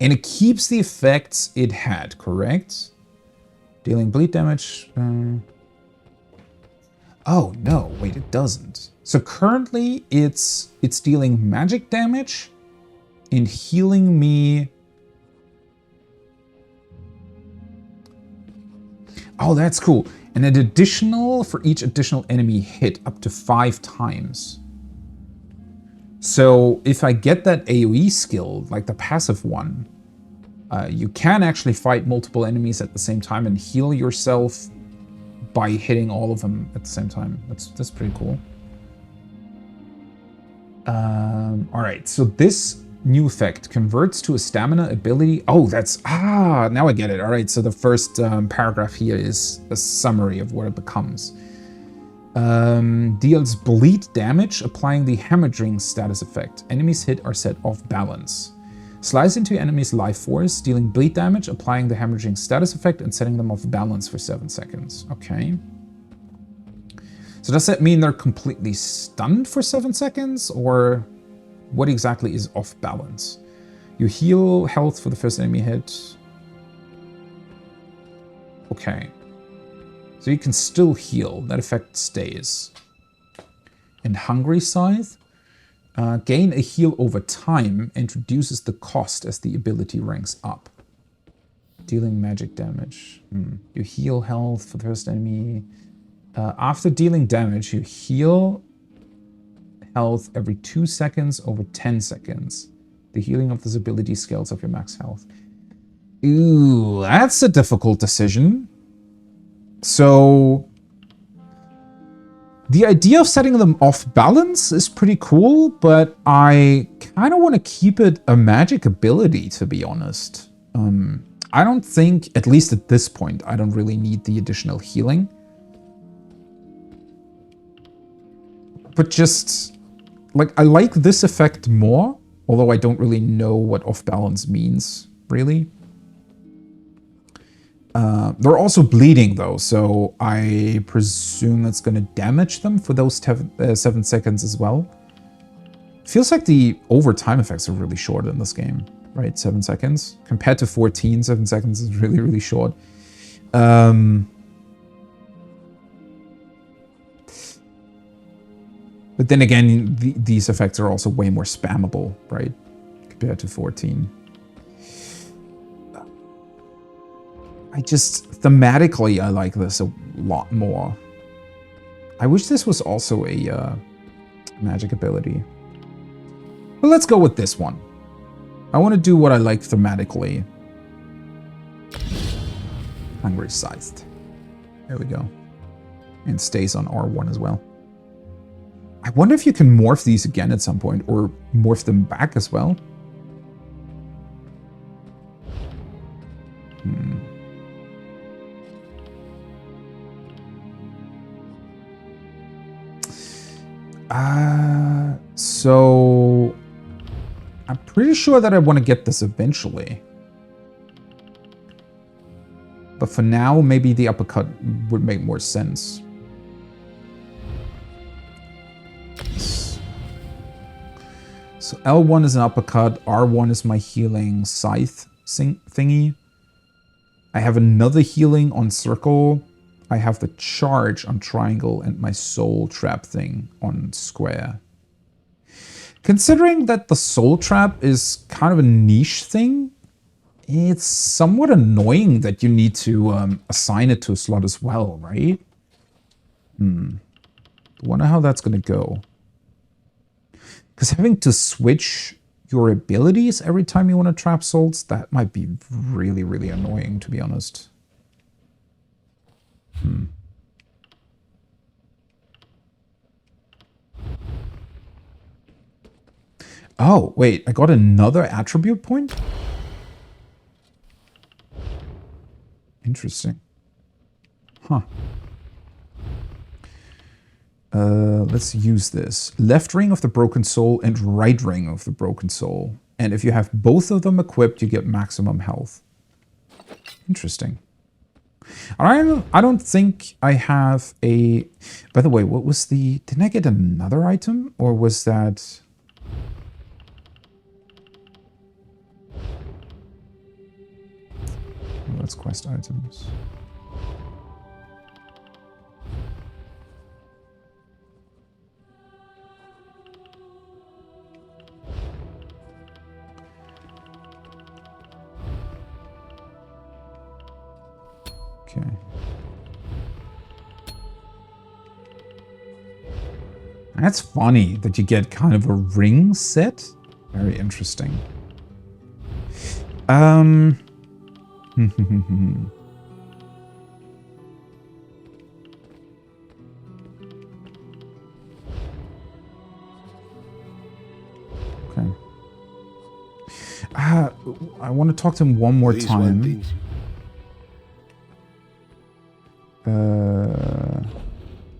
And it keeps the effects it had, correct? Dealing bleed damage. Oh, no, wait, it doesn't. So currently it's dealing magic damage and healing me. Oh, that's cool. And an additional for each additional enemy hit up to 5 times. So if I get that AoE skill, like the passive one, you can actually fight multiple enemies at the same time and heal yourself by hitting all of them at the same time. That's pretty cool. All right, so this new effect converts to a stamina ability. Oh, that's, now I get it. All right, so the first paragraph here is a summary of what it becomes. Deals bleed damage, applying the hemorrhaging status effect. Enemies hit are set off balance. Slice into enemy's life force, dealing bleed damage, applying the hemorrhaging status effect, and setting them off balance for 7 seconds. Okay. So does that mean they're completely stunned for 7 seconds, or what exactly is off balance? You heal health for the first enemy hit. Okay. So you can still heal. That effect stays. And Hungry Scythe. Gain a heal over time and reduces the cost as the ability ranks up. Dealing magic damage. You heal health for the first enemy. After dealing damage, you heal health every 2 seconds over 10 seconds. The healing of this ability scales up your max health. Ooh, that's a difficult decision. So The idea of setting them off balance is pretty cool, but I kind of want to keep it a magic ability, to be honest. I don't think, at least at this point, I don't really need the additional healing. But just, like, I like this effect more, although I don't really know what off balance means, really. They're also bleeding though, so I presume that's going to damage them for those 7 seconds as well. Feels like the overtime effects are really short in this game, right? 7 seconds. Compared to 14, 7 seconds is really, really short. But then again, these effects are also way more spammable, right? Compared to 14. Thematically, I like this a lot more. I wish this was also a magic ability. But let's go with this one. I want to do what I like thematically. Hungry Scythed. There we go. And stays on R1 as well. I wonder if you can morph these again at some point, or morph them back as well. So I'm pretty sure that I want to get this eventually. But for now, maybe the uppercut would make more sense. So L1 is an uppercut, R1 is my healing scythe thingy. I have another healing on circle. I have the charge on triangle and my soul trap thing on square. Considering that the soul trap is kind of a niche thing, it's somewhat annoying that you need to assign it to a slot as well, right? Wonder how that's gonna go. Because having to switch your abilities every time you want to trap souls, that might be really, really annoying, to be honest. Oh, wait, I got another attribute point? Interesting. Huh. Let's use this. Left ring of the broken soul and right ring of the broken soul. And if you have both of them equipped, you get maximum health. Interesting. I don't think I have a... By the way, what was the... Didn't I get another item? Or was that... Oh, that's quest items. Okay. That's funny that you get kind of a ring set. Very interesting. Okay. I want to talk to him one more time.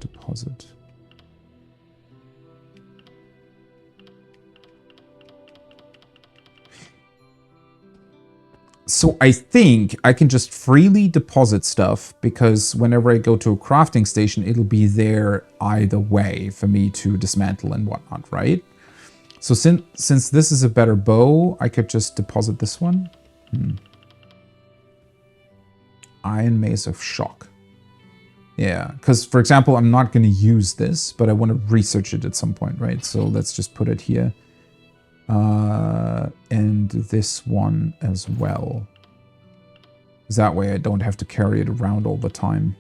Deposit. So I think I can just freely deposit stuff because whenever I go to a crafting station, it'll be there either way for me to dismantle and whatnot, right? So since this is a better bow, I could just deposit this one. Iron Mace of Shock. Yeah, because, for example, I'm not going to use this, but I want to research it at some point, right? So let's just put it here. And this one as well. That way I don't have to carry it around all the time.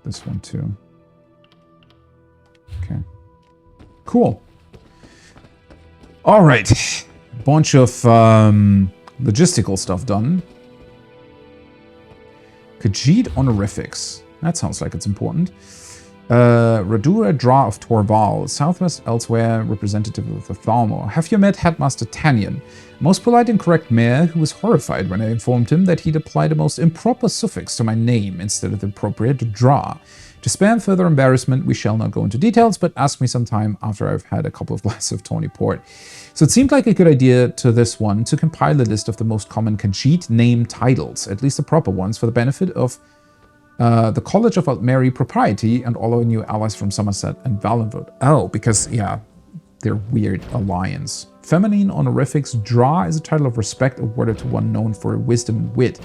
This one too. Okay. Cool. All right. Bunch of logistical stuff done. Khajiit honorifics. That sounds like it's important. Radura Dra of Torval, southwest elsewhere, representative of the Thalmor. Have you met Headmaster Tanyan? Most polite and correct mayor who was horrified when I informed him that he'd applied a most improper suffix to my name instead of the appropriate Dra. To spare further embarrassment, we shall not go into details, but ask me sometime after I've had a couple of glasses of Tawny Port. So it seemed like a good idea to this one to compile a list of the most common Khajiit name titles, at least the proper ones, for the benefit of the College of Altmeri Propriety and all our new allies from Somerset and Valenwood. Oh, because, yeah, they're weird alliance. Feminine honorifics, Dra is a title of respect awarded to one known for wisdom and wit,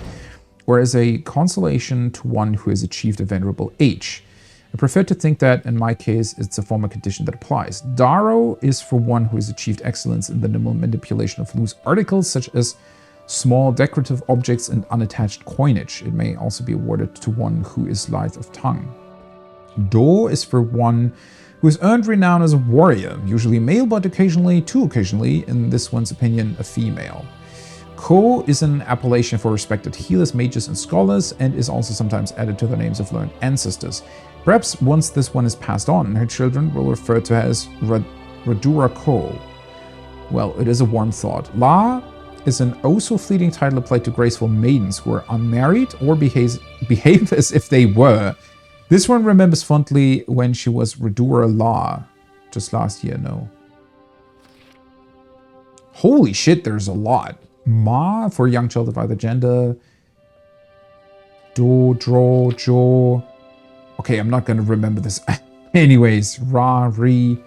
or as a consolation to one who has achieved a venerable age. I prefer to think that, in my case, it's a formal condition that applies. Daro is for one who has achieved excellence in the nimble manipulation of loose articles, such as small decorative objects and unattached coinage. It may also be awarded to one who is lithe of tongue. Do is for one who has earned renown as a warrior, usually male, but occasionally, in this one's opinion, a female. Ko is an appellation for respected healers, mages, and scholars, and is also sometimes added to the names of learned ancestors. Perhaps once this one is passed on, her children will refer to her as Radura Ko. Well, it is a warm thought. La is an oh-so-fleeting title applied to graceful maidens who are unmarried or behave as if they were. This one remembers fondly when she was Radura La, just last year, no. Holy shit, there's a lot. Ma, for a young child of either gender. Do, Dro, Jo. Okay, I'm not going to remember this. Anyways, Ra, Ri.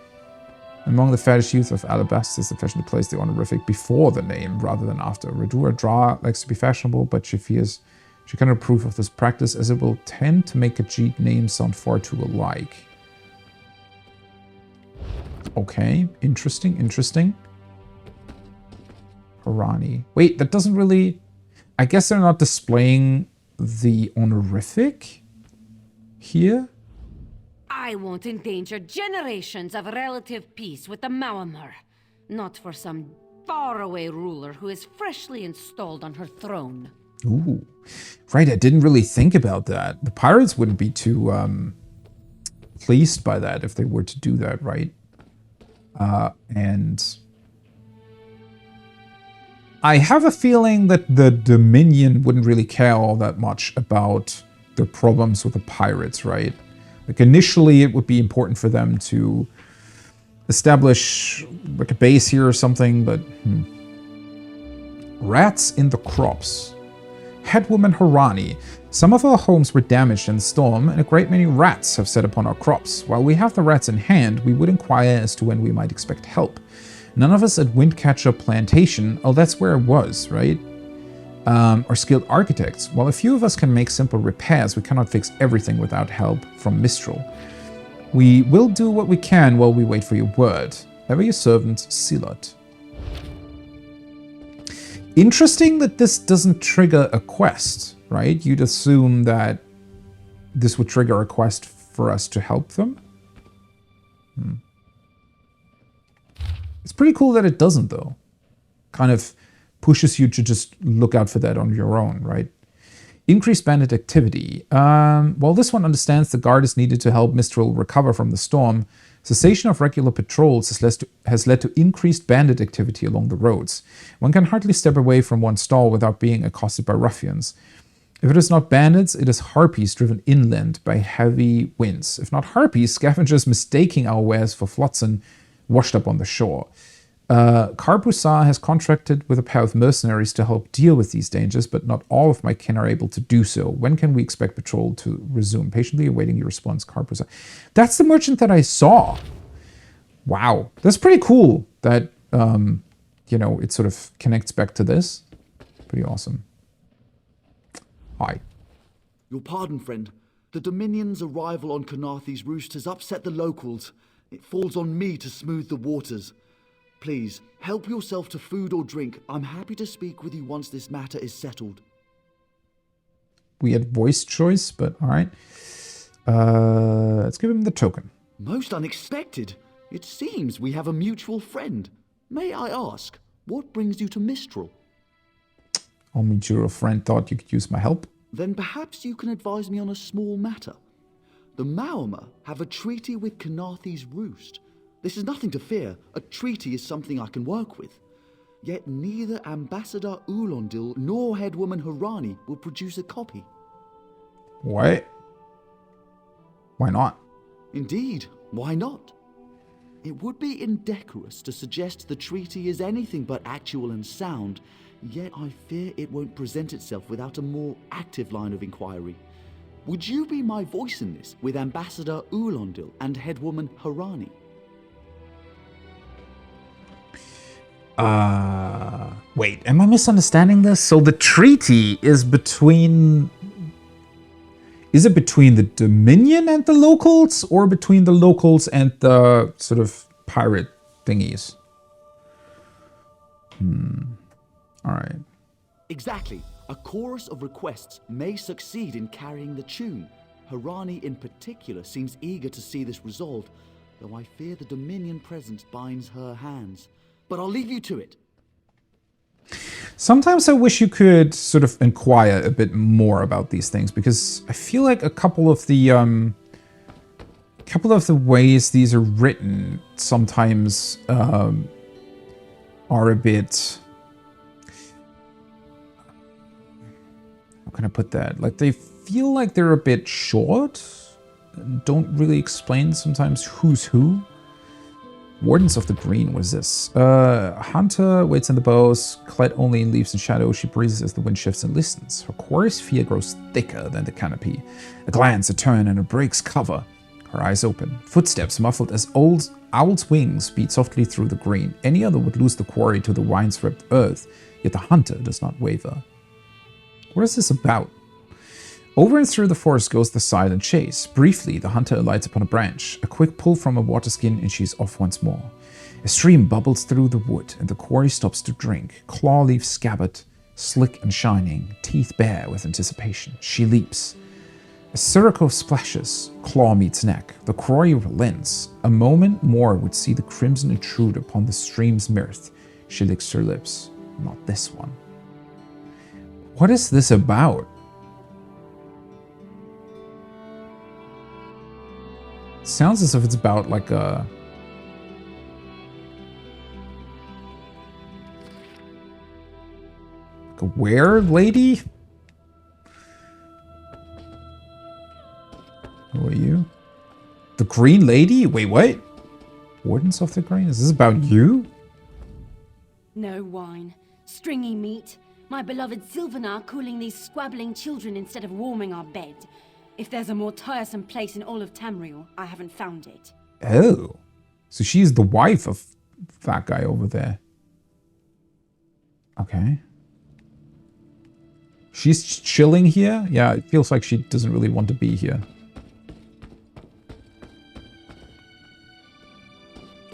Among the fairest youth of Alabasta is the fashion to place the honorific before the name rather than after. Radura Dra likes to be fashionable, but she fears she cannot approve of this practice as it will tend to make Khajiit names sound far too alike. Okay, interesting. Harani. Wait, that doesn't really... I guess they're not displaying the honorific here? I won't endanger generations of relative peace with the Maormer. Not for some faraway ruler who is freshly installed on her throne. Ooh. Right, I didn't really think about that. The pirates wouldn't be too pleased by that if they were to do that, right? And I have a feeling that the Dominion wouldn't really care all that much about the problems with the pirates, right? Like initially it would be important for them to establish like a base here or something, but Rats in the crops. Headwoman Harani. Some of our homes were damaged in the storm, and a great many rats have set upon our crops. While we have the rats in hand, we would inquire as to when we might expect help. None of us at Windcatcher Plantation, oh, that's where it was, right? Are skilled architects. While a few of us can make simple repairs, we cannot fix everything without help from Mistral. We will do what we can while we wait for your word. Ever your servant, Silot. Interesting that this doesn't trigger a quest, right? You'd assume that this would trigger a quest for us to help them. It's pretty cool that it doesn't, though. Kind of pushes you to just look out for that on your own, right? Increased bandit activity. While this one understands the guard is needed to help Mistral recover from the storm, cessation of regular patrols has led to increased bandit activity along the roads. One can hardly step away from one stall without being accosted by ruffians. If it is not bandits, it is harpies driven inland by heavy winds. If not harpies, scavengers mistaking our wares for flotsam washed up on the shore. Karpusar has contracted with a pair of mercenaries to help deal with these dangers, but not all of my kin are able to do so. When can we expect patrol to resume? Patiently awaiting your response, Karpusar. That's the merchant that I saw. Wow. That's pretty cool that, you know, it sort of connects back to this. Pretty awesome. Hi. Your pardon, friend. The Dominion's arrival on Kanathe's roost has upset the locals. It falls on me to smooth the waters. Please, help yourself to food or drink. I'm happy to speak with you once this matter is settled. Weird voice choice, but alright. Let's give him the token. Most unexpected. It seems we have a mutual friend. May I ask, what brings you to Mistral? Our mutual friend thought you could use my help. Then perhaps you can advise me on a small matter. The Maormer have a treaty with Kanathe's Roost. This is nothing to fear. A treaty is something I can work with. Yet neither Ambassador Ulondil nor Headwoman Harani will produce a copy. What? Why not? Indeed, why not? It would be indecorous to suggest the treaty is anything but actual and sound, yet I fear it won't present itself without a more active line of inquiry. Would you be my voice in this with Ambassador Ulondil and Headwoman Harani? Wait, am I misunderstanding this? So the treaty is between... Is it between the Dominion and the locals, or between the locals and the sort of pirate thingies? Alright. Exactly. A chorus of requests may succeed in carrying the tune. Harani in particular seems eager to see this resolved, though I fear the Dominion presence binds her hands. But I'll leave you to it. Sometimes I wish you could sort of inquire a bit more about these things, because I feel like a couple of the ways these are written sometimes are a bit... How can I put that? Like, they feel like they're a bit short, and don't really explain sometimes who's who. Wardens of the Green, what is this? Hunter waits in the bows, clad only in leaves and shadow. She breathes as the wind shifts and listens. Her quarry's fear grows thicker than the canopy. A glance, a turn, and it breaks cover. Her eyes open. Footsteps muffled as owl's wings beat softly through the green. Any other would lose the quarry to the wind-swept earth, yet the hunter does not waver. What is this about? Over and through the forest goes the silent chase. Briefly, the hunter alights upon a branch. A quick pull from a water skin and she's off once more. A stream bubbles through the wood and the quarry stops to drink. Claw leaf scabbard, slick and shining, teeth bare with anticipation. She leaps. As Sirocco splashes, claw meets neck. The quarry relents. A moment more would see the crimson intrude upon the stream's mirth. She licks her lips. Not this one. What is this about? Sounds as if it's about like a... like a were lady? Who are you? The Green Lady? Wait, what? Wardens of the Green? Is this about you? No wine. Stringy meat. My beloved Sylvanar cooling these squabbling children instead of warming our bed. If there's a more tiresome place in all of Tamriel, I haven't found it. Oh. So she's the wife of that guy over there. Okay. She's chilling here? Yeah, it feels like she doesn't really want to be here.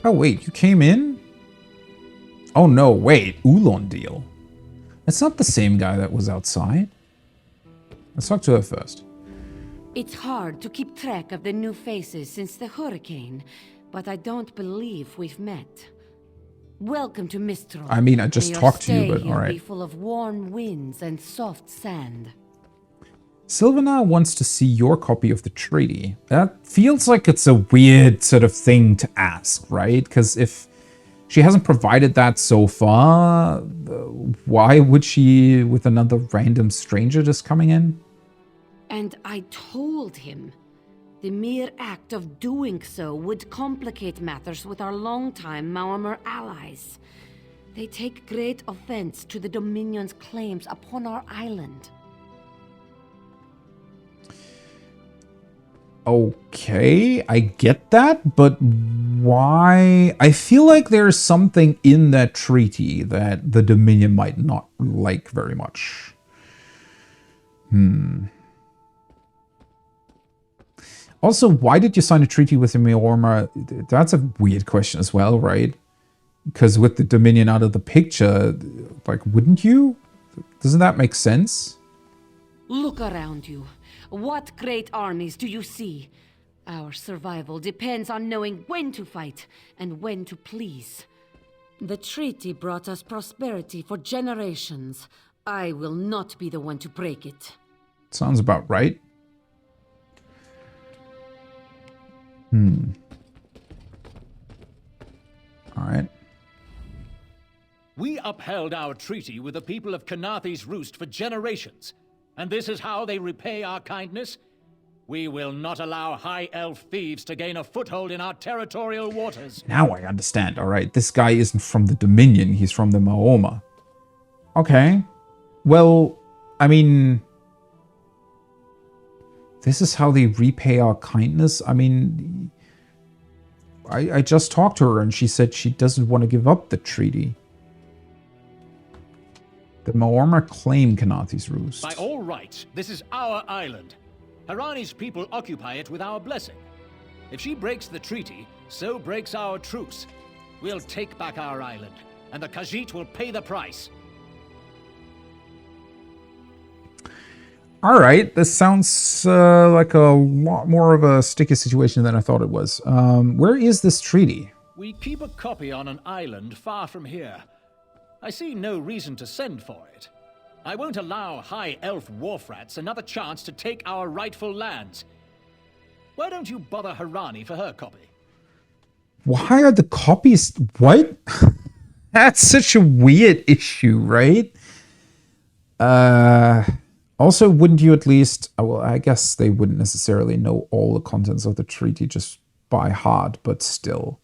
Oh, wait, you came in? Oh, no, wait. Ulondil. That's not the same guy that was outside. Let's talk to her first. It's hard to keep track of the new faces since the hurricane, but I don't believe we've met. Welcome to Mistral. I mean, I just talked to you, but all alright. Be full of warm winds and soft sand. Sylvanar wants to see your copy of the treaty. That feels like it's a weird sort of thing to ask, right? Because if she hasn't provided that so far, why would she with another random stranger just coming in? And I told him. The mere act of doing so would complicate matters with our longtime Maormer allies. They take great offense to the Dominion's claims upon our island. Okay, I get that, but why? I feel like there's something in that treaty that the Dominion might not like very much. Also, why did you sign a treaty with the Maormer? That's a weird question as well, right? Because with the Dominion out of the picture, like, wouldn't you? Doesn't that make sense? Look around you. What great armies do you see? Our survival depends on knowing when to fight and when to please. The treaty brought us prosperity for generations. I will not be the one to break it. Sounds about right. Alright. We upheld our treaty with the people of Kanathi's Roost for generations, and this is how they repay our kindness? We will not allow High Elf thieves to gain a foothold in our territorial waters. Now I understand. Alright, this guy isn't from the Dominion, he's from the Maoma. Okay. Well, I mean... this is how they repay our kindness? I mean... I just talked to her and she said she doesn't want to give up the treaty. The Maorma claim Kanathi's Roost. By all rights, this is our island. Harani's people occupy it with our blessing. If she breaks the treaty, so breaks our truce. We'll take back our island, and the Khajiit will pay the price. Alright, this sounds like a lot more of a sticky situation than I thought it was. Where is this treaty? We keep a copy on an island far from here. I see no reason to send for it. I won't allow High Elf wharf-rats another chance to take our rightful lands. Why don't you bother Harani for her copy? Why are the copies... what? That's such a weird issue, right? Also, wouldn't you at least... well, I guess they wouldn't necessarily know all the contents of the treaty just by heart, but still.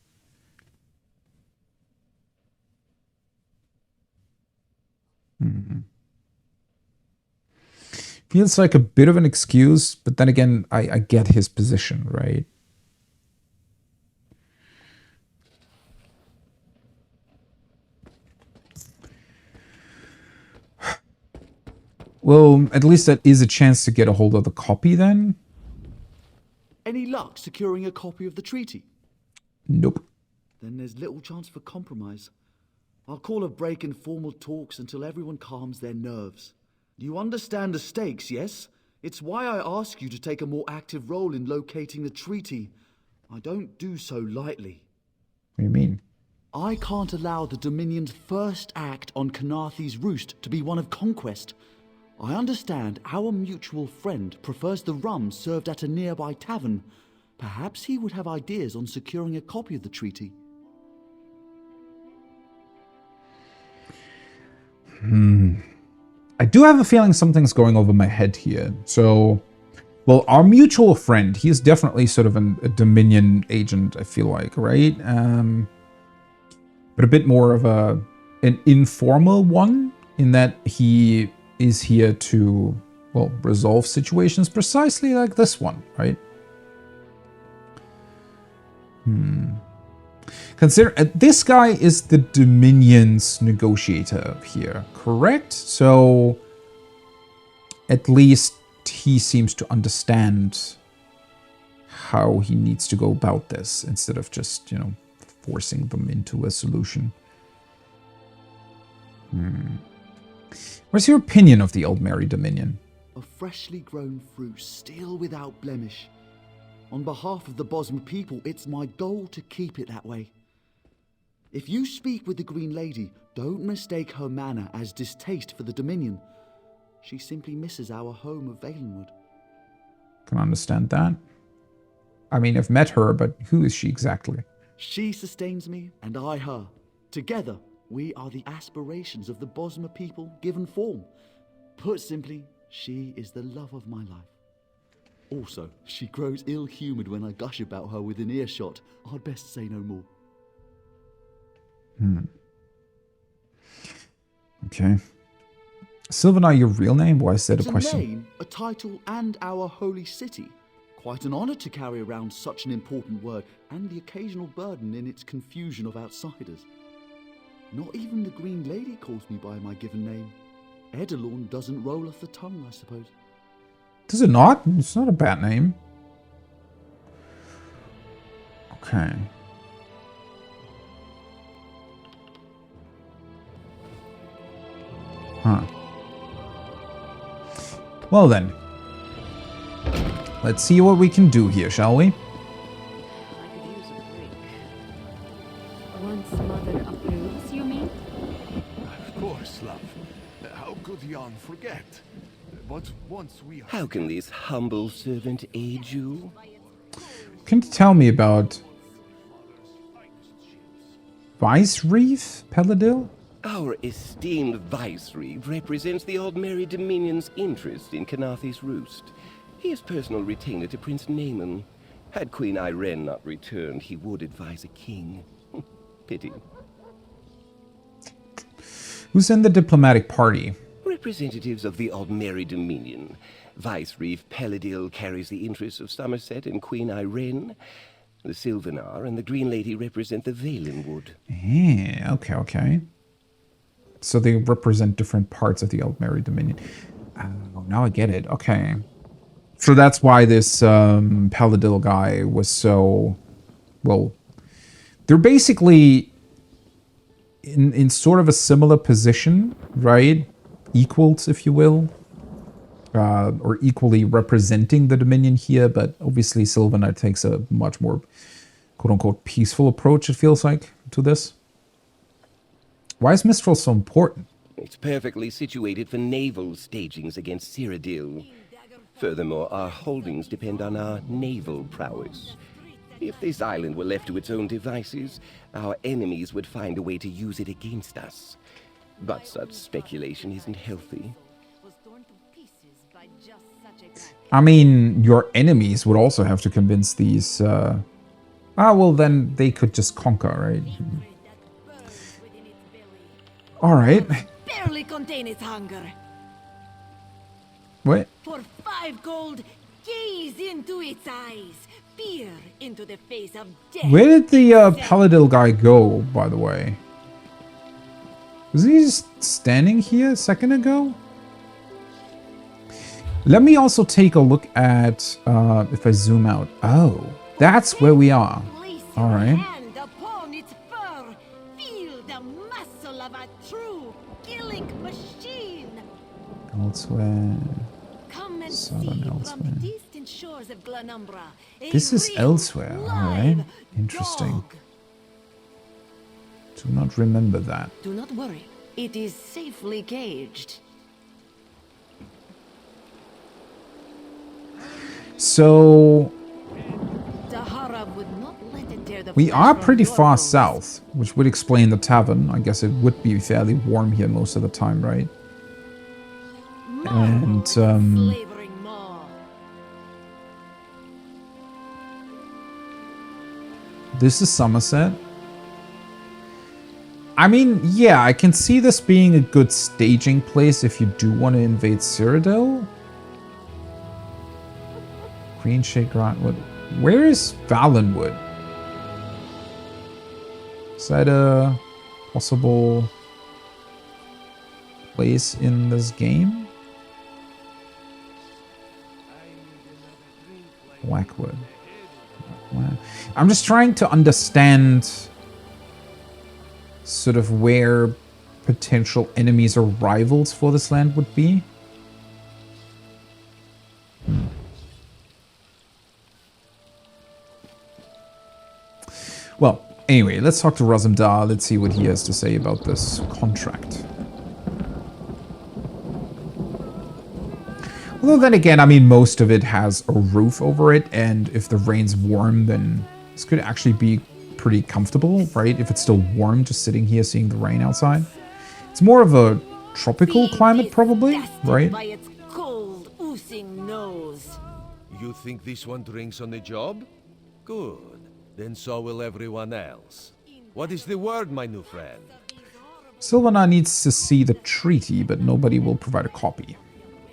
Feels like a bit of an excuse, but then again, I get his position, right? Well, at least that is a chance to get a hold of the copy then. Any luck securing a copy of the treaty? Nope. Then there's little chance for compromise. I'll call a break in formal talks until everyone calms their nerves. You understand the stakes, yes? It's why I ask you to take a more active role in locating the treaty. I don't do so lightly. What do you mean? I can't allow the Dominion's first act on Kanathi's Roost to be one of conquest. I understand our mutual friend prefers the rum served at a nearby tavern. Perhaps he would have ideas on securing a copy of the treaty. I do have a feeling something's going over my head here. So, well, our mutual friend, he is definitely sort of a Dominion agent, I feel like, right? But a bit more of an informal one, in that he is here to, well, resolve situations precisely like this one, right? Consider this guy is the Dominion's negotiator here, correct? So at least he seems to understand how he needs to go about this instead of just, you know, forcing them into a solution. What's your opinion of the Old Mary Dominion? A freshly grown fruit, still without blemish. On behalf of the Bosma people, it's my goal to keep it that way. If you speak with the Green Lady, don't mistake her manner as distaste for the Dominion. She simply misses our home of Valenwood. Can understand that. I mean, I've met her, but who is she exactly? She sustains me, and I her. Together, we are the aspirations of the Bosma people given form. Put simply, she is the love of my life. Also, she grows ill-humoured when I gush about her within earshot. I'd best say no more. Okay. Sylvanar, your real name? Why is that a question? It's a name, a title, and our holy city. Quite an honour to carry around such an important word, and the occasional burden in its confusion of outsiders. Not even the Green Lady calls me by my given name. Edelorn doesn't roll off the tongue, I suppose. Does it not? It's not a bad name. Okay. Huh. Well then. Let's see what we can do here, shall we? I could use a break. Once Mother approves, you mean? Of course, love. How could Jan forget? But once we How can this humble servant aid you? Can you tell me about Vice-Reef, Paladil? Our esteemed Viceroy represents the Aldmeri Dominion's interest in Kanathi's Roost. He is personal retainer to Prince Naaman. Had Queen Irene not returned, he would advise a king. Pity. Who's in the diplomatic party? Representatives of the Aldmeri Dominion. Viceroy Paladil carries the interests of Somerset and Queen Irene. The Sylvanar and the Green Lady represent the Valenwood. Okay. So they represent different parts of the Aldmeri Dominion. Oh, now I get it. Okay. So that's why this Paladil guy was so... Well, they're basically in sort of a similar position, right? Equals, if you will. Or equally representing the Dominion here, but obviously Sylvanar takes a much more quote-unquote peaceful approach, it feels like, to this. Why is Mistral so important? It's perfectly situated for naval stagings against Cyrodiil. Furthermore, our holdings depend on our naval prowess. If this island were left to its own devices, our enemies would find a way to use it against us. But such speculation isn't healthy. I mean, your enemies would also have to convince these... well, then they could just conquer, right? Alright. Barely contain its hunger. What? For 5 gold, gaze into its eyes. Peer into the face of death. Where did the Paladil guy go, by the way? Was he just standing here a second ago? Let me also take a look at, if I zoom out. Oh, that's where we are. Alright. Hand upon its fur. Feel the muscle of a true killing machine. Elsewhere. Come and Southern see elsewhere. from distant shores of Glenumbra. This is elsewhere, alright. Interesting. Do not remember that. Do not worry. It is safely caged. So... Dahara would not let it tear the we flesh are from pretty your far bones. south, which would explain the tavern. I guess it would be fairly warm here most of the time, right? And, this is Somerset. I mean, yeah, I can see this being a good staging place if you do want to invade Cyrodiil. Green Shake Rotwood. Where is Valenwood? Is that a possible place in this game? Blackwood. I'm just trying to understand sort of where potential enemies or rivals for this land would be. Well, anyway, let's talk to Razumdar. Let's see what he has to say about this contract. Although then again, I mean, most of it has a roof over it, and if the rain's warm, then this could actually be pretty comfortable, right? If it's still warm, just sitting here seeing the rain outside. It's more of a tropical climate, probably, right? By its cold, oozing nose. You think this one drinks on the job? Good. Then so will everyone else. What is the word, my new friend? Sylvanar needs to see the treaty, but nobody will provide a copy.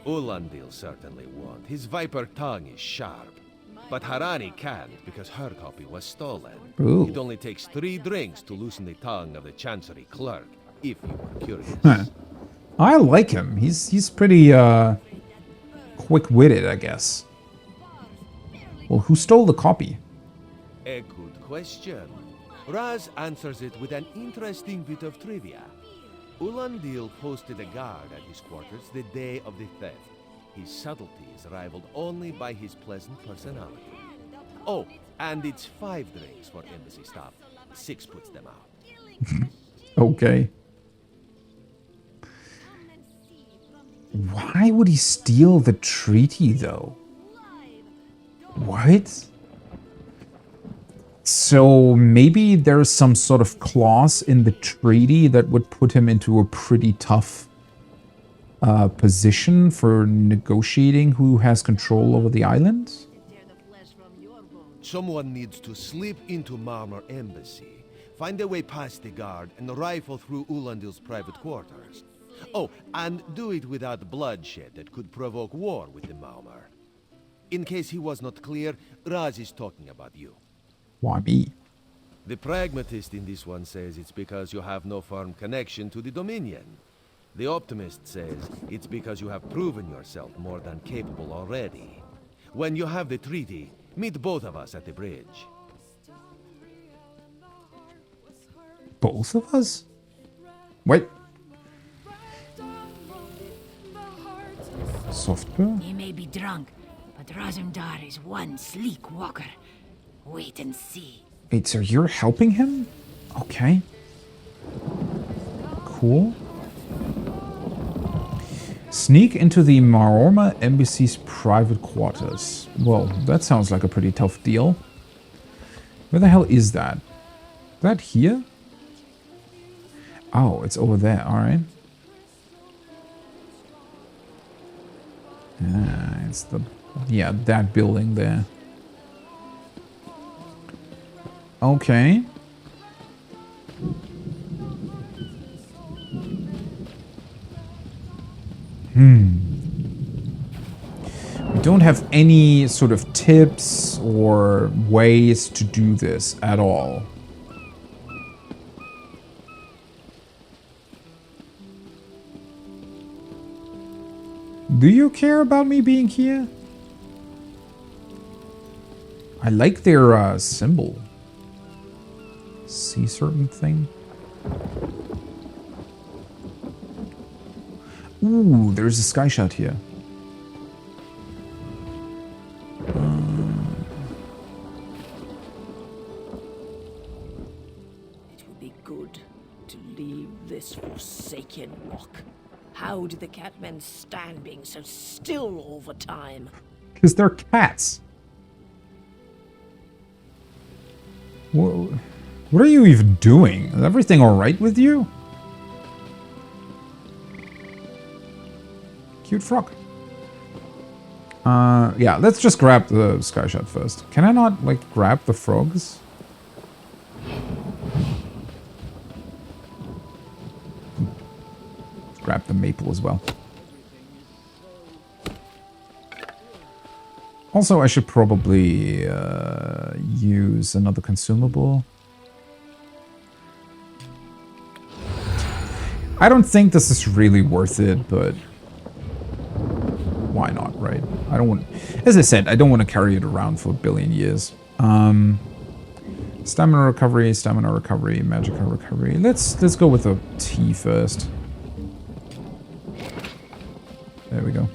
Ulandil certainly won't. His viper tongue is sharp. But Harani can't because her copy was stolen. Ooh. It only takes 3 drinks to loosen the tongue of the Chancery clerk, if you are curious. Huh. I like him. He's pretty quick-witted, I guess. Well, who stole the copy? A good question. Raz answers it with an interesting bit of trivia. Ulandil posted a guard at his quarters the day of the theft. His subtlety is rivaled only by his pleasant personality. Oh, and it's 5 drinks for embassy staff. 6 puts them out. Okay. Why would he steal the treaty, though? What? So maybe there's some sort of clause in the treaty that would put him into a pretty tough position for negotiating who has control over the island? Someone needs to slip into Marmor Embassy, find their way past the guard, and rifle through Ulandil's private quarters. Oh, and do it without bloodshed that could provoke war with the Marmor. In case he was not clear, Raz is talking about you. Why me? The pragmatist in this one says it's because you have no firm connection to the Dominion. The optimist says it's because you have proven yourself more than capable already. When you have the treaty, meet both of us at the bridge. Both of us? Wait. Software? He may be drunk, but Razumdar is one sleek walker. Wait and see. Wait, so you're helping him? Okay. Cool. Sneak into the Marorma Embassy's private quarters. Well, that sounds like a pretty tough deal. Where the hell is that? Is that here? Oh, it's over there, alright. Ah, it's the... yeah, that building there. Okay. We don't have any sort of tips or ways to do this at all. Do you care about me being here? I like their symbol. See certain thing. Ooh, there's a sky shot here. It would be good to leave this forsaken rock. How do the catmen stand being so still all the time? Because they're cats. What are you even doing? Is everything alright with you? Cute frog. Yeah, let's just grab the sky shot first. Can I not, like, grab the frogs? Let's grab the maple as well. Also, I should probably use another consumable. I don't think this is really worth it, but why not, right? I don't want, as I said, I don't want to carry it around for a billion years. Stamina recovery, magical recovery. Let's go with the tea first. There we go.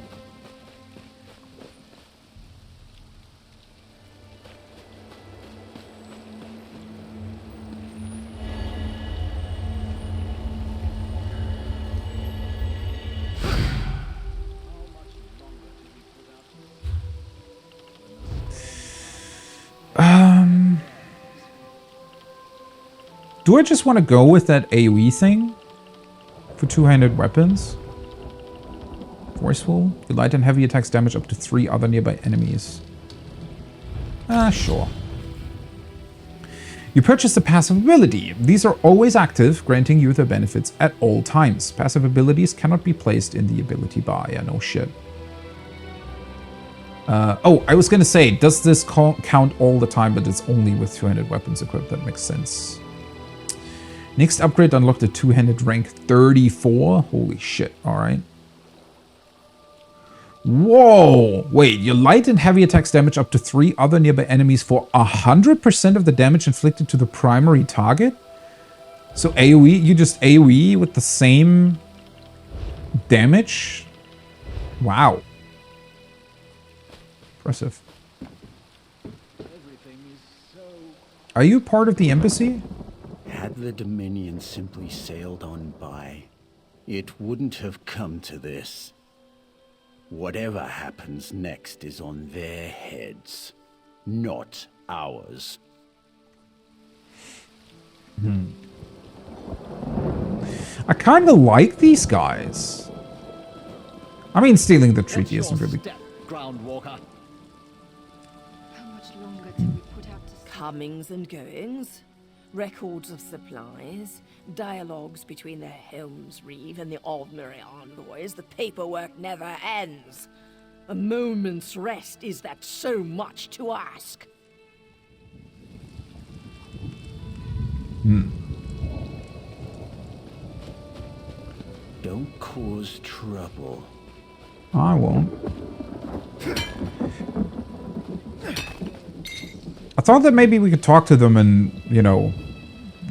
Do I just want to go with that AoE thing? For two-handed weapons? Forceful. You light and heavy attacks damage up to 3 other nearby enemies. Sure. You purchase a passive ability. These are always active, granting you their benefits at all times. Passive abilities cannot be placed in the ability bar. Yeah, no shit. Oh, I was gonna say, does this count all the time, but it's only with two-handed weapons equipped? That makes sense. Next upgrade unlocked a two-handed rank 34. Holy shit, alright. Whoa! Wait, your light and heavy attacks damage up to 3 other nearby enemies for 100% of the damage inflicted to the primary target? So AoE, you just AoE with the same damage? Wow. Impressive. Are you part of the embassy? Had the Dominion simply sailed on by, it wouldn't have come to this. Whatever happens next is on their heads, not ours. I kind of like these guys. I mean, stealing the treaty isn't really... Groundwalker. Comings and goings, records of supplies, dialogues between the Helm's Reeve and the ordinary envoys. The paperwork never ends. A moment's rest, is that so much to ask? Don't cause trouble. I won't. I thought that maybe we could talk to them and, you know,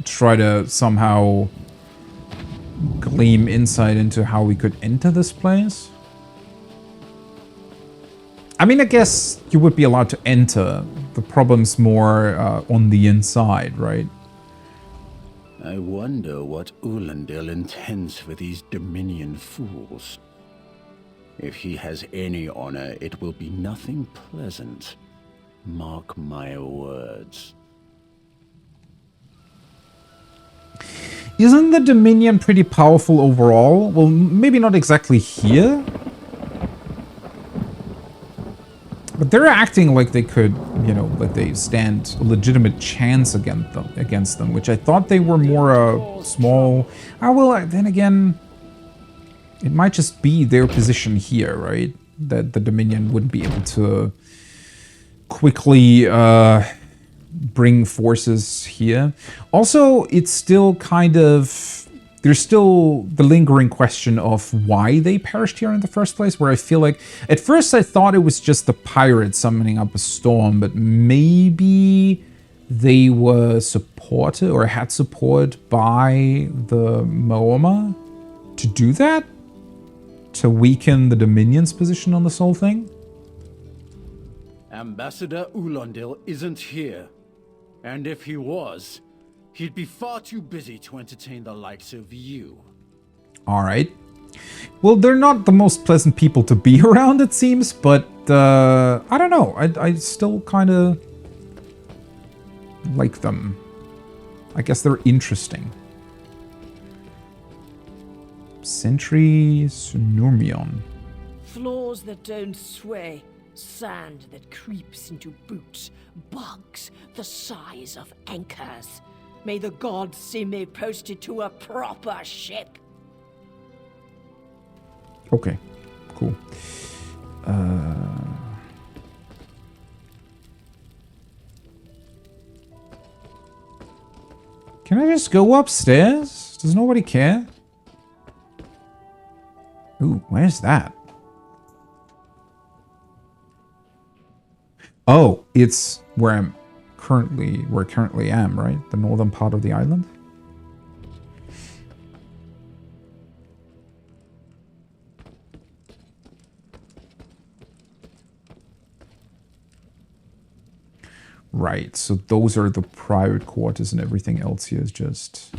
try to somehow glean insight into how we could enter this place. I mean, I guess you would be allowed to enter. The problem's more on the inside, right? I wonder what Ulandil intends for these Dominion fools. If he has any honor, it will be nothing pleasant. Mark my words. Isn't the Dominion pretty powerful overall? Well, maybe not exactly here. But they're acting like they could, you know, like they stand a legitimate chance against them, which I thought they were more small. Ah, well, then again, it might just be their position here, right? That the Dominion wouldn't be able to quickly bring forces here. Also, it's still kind of... There's still the lingering question of why they perished here in the first place, where I feel like... At first I thought it was just the pirates summoning up a storm, but maybe they were supported or had support by the Moama to do that? To weaken the Dominion's position on this whole thing? Ambassador Ulandil isn't here. And if he was, he'd be far too busy to entertain the likes of you. Alright. Well, they're not the most pleasant people to be around, it seems, but I don't know. I still kind of like them. I guess they're interesting. Sentry Sunurmion. Floors that don't sway, sand that creeps into boots, bugs the size of anchors. May the gods see me posted to a proper ship. Okay, cool. Can I just go upstairs? Does nobody care? Ooh, where's that? Oh, it's where I currently am, right? The northern part of the island. Right, so those are the private quarters and everything else here is just...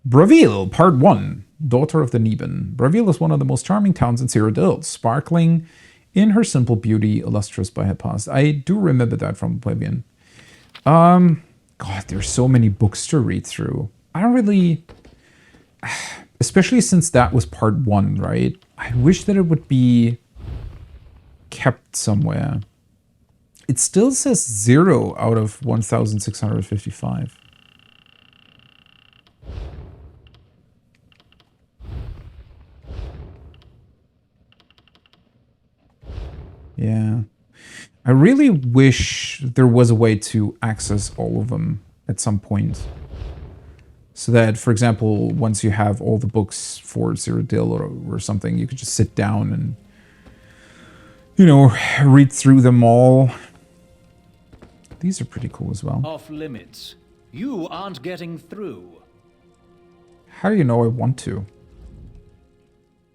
Bravil, Part 1, Daughter of the Neben. Bravil is one of the most charming towns in Cyrodiil, sparkling in her simple beauty, illustrious by her past. I do remember that from Oblivion. God, there's so many books to read through. I don't really... Especially since that was Part 1, right? I wish that it would be kept somewhere. It still says 0 out of 1,655. Yeah. I really wish there was a way to access all of them at some point. So that, for example, once you have all the books for Cyrodiil or something, you could just sit down and, you know, read through them all. These are pretty cool as well. Off limits. You aren't getting through. How do you know I want to?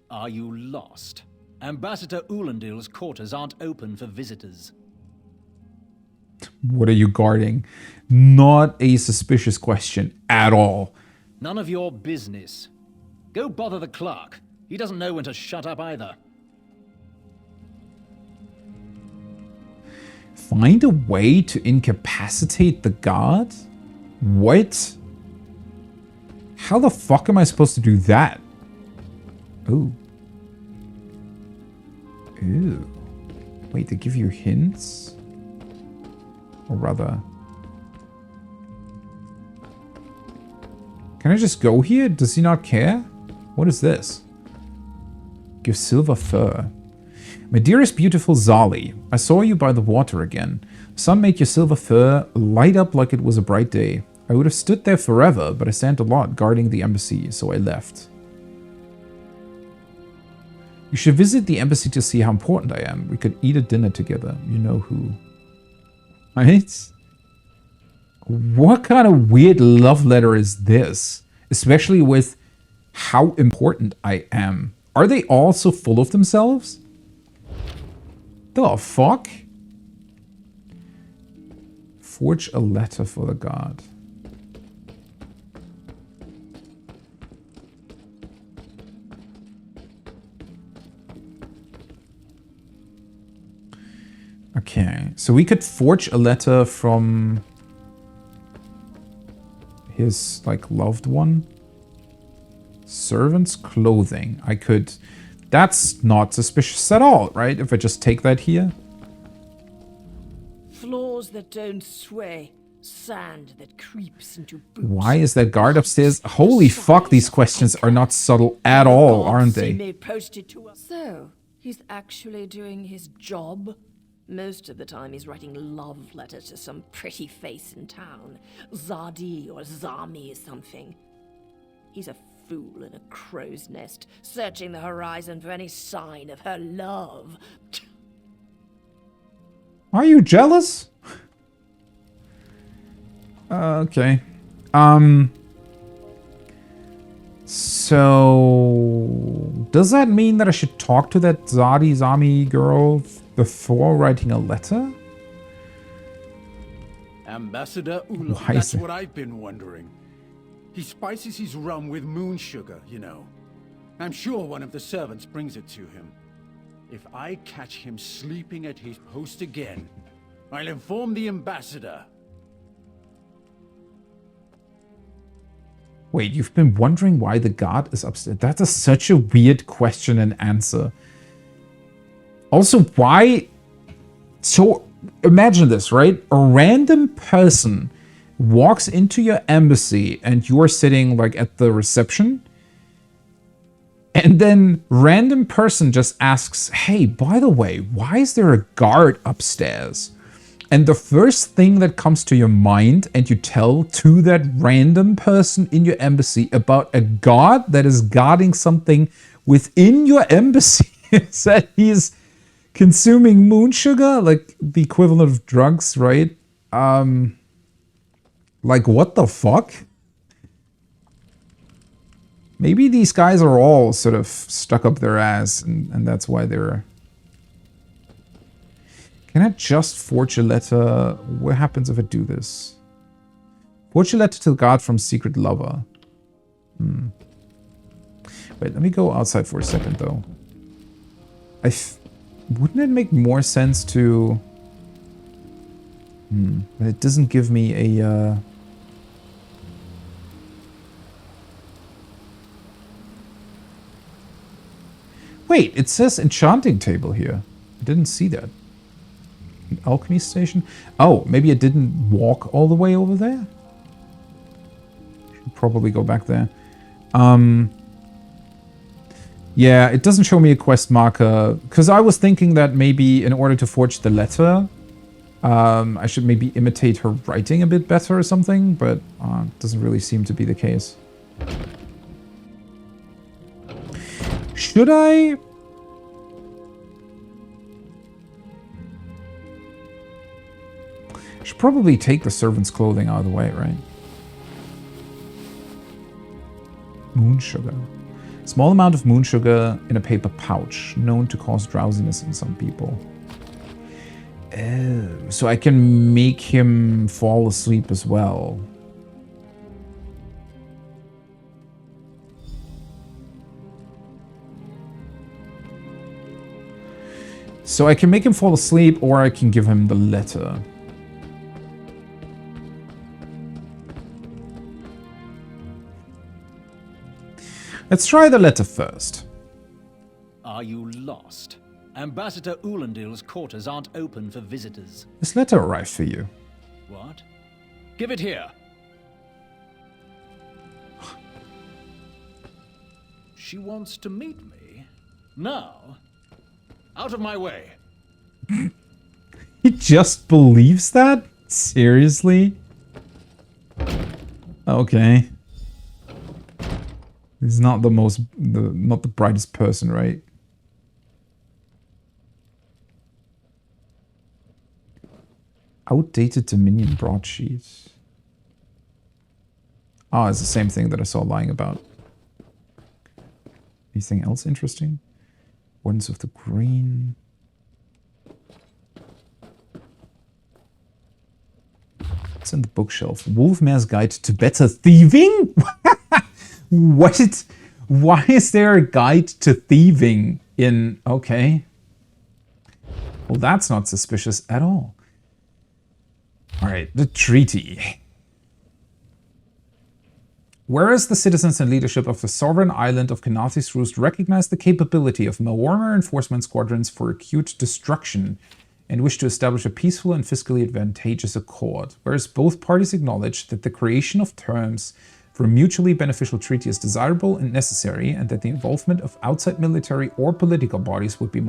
Are you lost? Ambassador Ulandil's quarters aren't open for visitors. What are you guarding? Not a suspicious question at all. None of your business. Go bother the clerk. He doesn't know when to shut up either. Find a way to incapacitate the guard? What? How the fuck am I supposed to do that? Ooh. Ooh. Wait, they give you hints? Or rather... Can I just go here? Does he not care? What is this? Give silver fur. My dearest beautiful Zali, I saw you by the water again. The sun made your silver fur light up like it was a bright day. I would have stood there forever, but I stand a lot guarding the embassy, so I left. You should visit the embassy to see how important I am. We could eat a dinner together. You know who. Right? What kind of weird love letter is this? Especially with how important I am. Are they all so full of themselves? The fuck? Forge a letter for the god. Okay, so we could forge a letter from his, like, loved one. Servant's clothing. I could... That's not suspicious at all, right? If I just take that here. Floors that don't sway, sand that creeps into boots. Why is that guard upstairs? Holy fuck, these questions are not subtle at all, aren't they? So, he's actually doing his job? Most of the time he's writing love letters to some pretty face in town. Zadi or Zami or something. He's a fool in a crow's nest, searching the horizon for any sign of her love. Are you jealous? Okay. So... Does that mean that I should talk to that Zami girl before writing a letter? Ambassador Ula, Why that's is it? what I've been wondering. He spices his rum with moon sugar, you know. I'm sure one of the servants brings it to him. If I catch him sleeping at his post again, I'll inform the ambassador. Wait, you've been wondering why the guard is upstairs? That's such a weird question and answer. Also, why... So, imagine this, right? A random person walks into your embassy and you're sitting, like, at the reception. And then random person just asks, hey, by the way, why is there a guard upstairs? And the first thing that comes to your mind and you tell to that random person in your embassy about a guard that is guarding something within your embassy is that he's consuming moon sugar, like the equivalent of drugs, right? Like, what the fuck? Maybe these guys are all sort of stuck up their ass and that's why they're... Can I just forge a letter? What happens if I do this? Forge a letter to the guard from secret lover. Wait, let me go outside for a second, though. Wouldn't it make more sense to... But it doesn't give me a... Wait, it says enchanting table here. I didn't see that. An alchemy station? Oh, maybe it didn't walk all the way over there? Should probably go back there. Yeah, it doesn't show me a quest marker. Because I was thinking that maybe in order to forge the letter, I should maybe imitate her writing a bit better or something. But it doesn't really seem to be the case. Should I... Should probably take the servant's clothing out of the way, right? Moon sugar. Small amount of moon sugar in a paper pouch, known to cause drowsiness in some people. Oh, so I can make him fall asleep as well. So I can make him fall asleep, or I can give him the letter. Let's try the letter first. Are you lost? Ambassador Ulandil's quarters aren't open for visitors. This letter arrived for you. What? Give it here. She wants to meet me? Now? Out of my way. He just believes that? Seriously? Okay. He's not not the brightest person, right? Outdated Dominion broadsheets. Oh, it's the same thing that I saw lying about. Anything else interesting? Wardens of the Green. What's in the bookshelf? Wolfmare's Guide to Better Thieving? What? Why is there a guide to thieving in... Okay. Well, that's not suspicious at all. Alright, the treaty. Whereas the citizens and leadership of the sovereign island of Kanathis Roost recognize the capability of Maormer enforcement squadrons for acute destruction and wish to establish a peaceful and fiscally advantageous accord, whereas both parties acknowledge that the creation of terms for a mutually beneficial treaty is desirable and necessary, and that the involvement of outside military or political bodies would be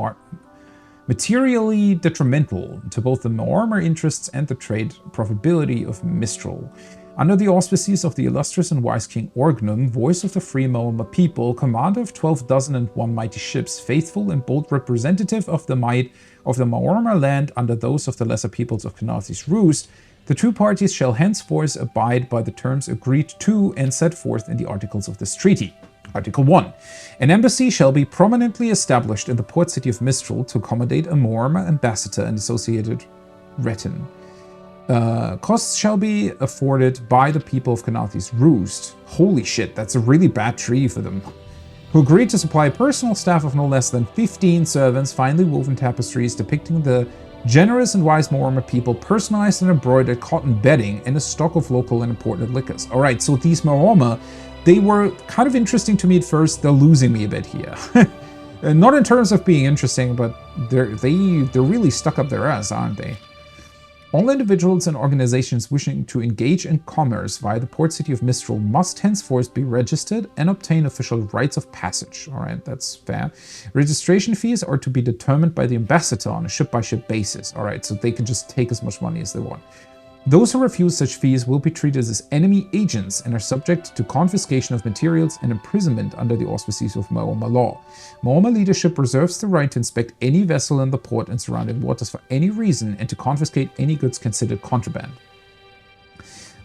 materially detrimental to both the Maormer interests and the trade profitability of Mistral. Under the auspices of the illustrious and wise King Orgnum, voice of the free Maormer people, commander of 12,001 mighty ships, faithful and bold representative of the might of the Maormer land under those of the lesser peoples of Kanathis Roost, the two parties shall henceforth abide by the terms agreed to and set forth in the articles of this treaty. Article 1. An embassy shall be prominently established in the port city of Mistral to accommodate a Maormer ambassador and associated retinue. Costs shall be afforded by the people of Kanathis Roost. Holy shit, that's a really bad treaty for them. Who agreed to supply a personal staff of no less than 15 servants, finely woven tapestries depicting the generous and wise Maormer people, personalized and embroidered cotton bedding, and a stock of local and imported liquors. Alright, so these Maormer, they were kind of interesting to me at first. They're losing me a bit here. Not in terms of being interesting, but they're really stuck up their ass, aren't they? All individuals and organizations wishing to engage in commerce via the port city of Mistral must henceforth be registered and obtain official rights of passage. Alright, that's fair. Registration fees are to be determined by the ambassador on a ship-by-ship basis. Alright, so they can just take as much money as they want. Those who refuse such fees will be treated as enemy agents and are subject to confiscation of materials and imprisonment under the auspices of Maormer law. Maormer leadership reserves the right to inspect any vessel in the port and surrounding waters for any reason and to confiscate any goods considered contraband.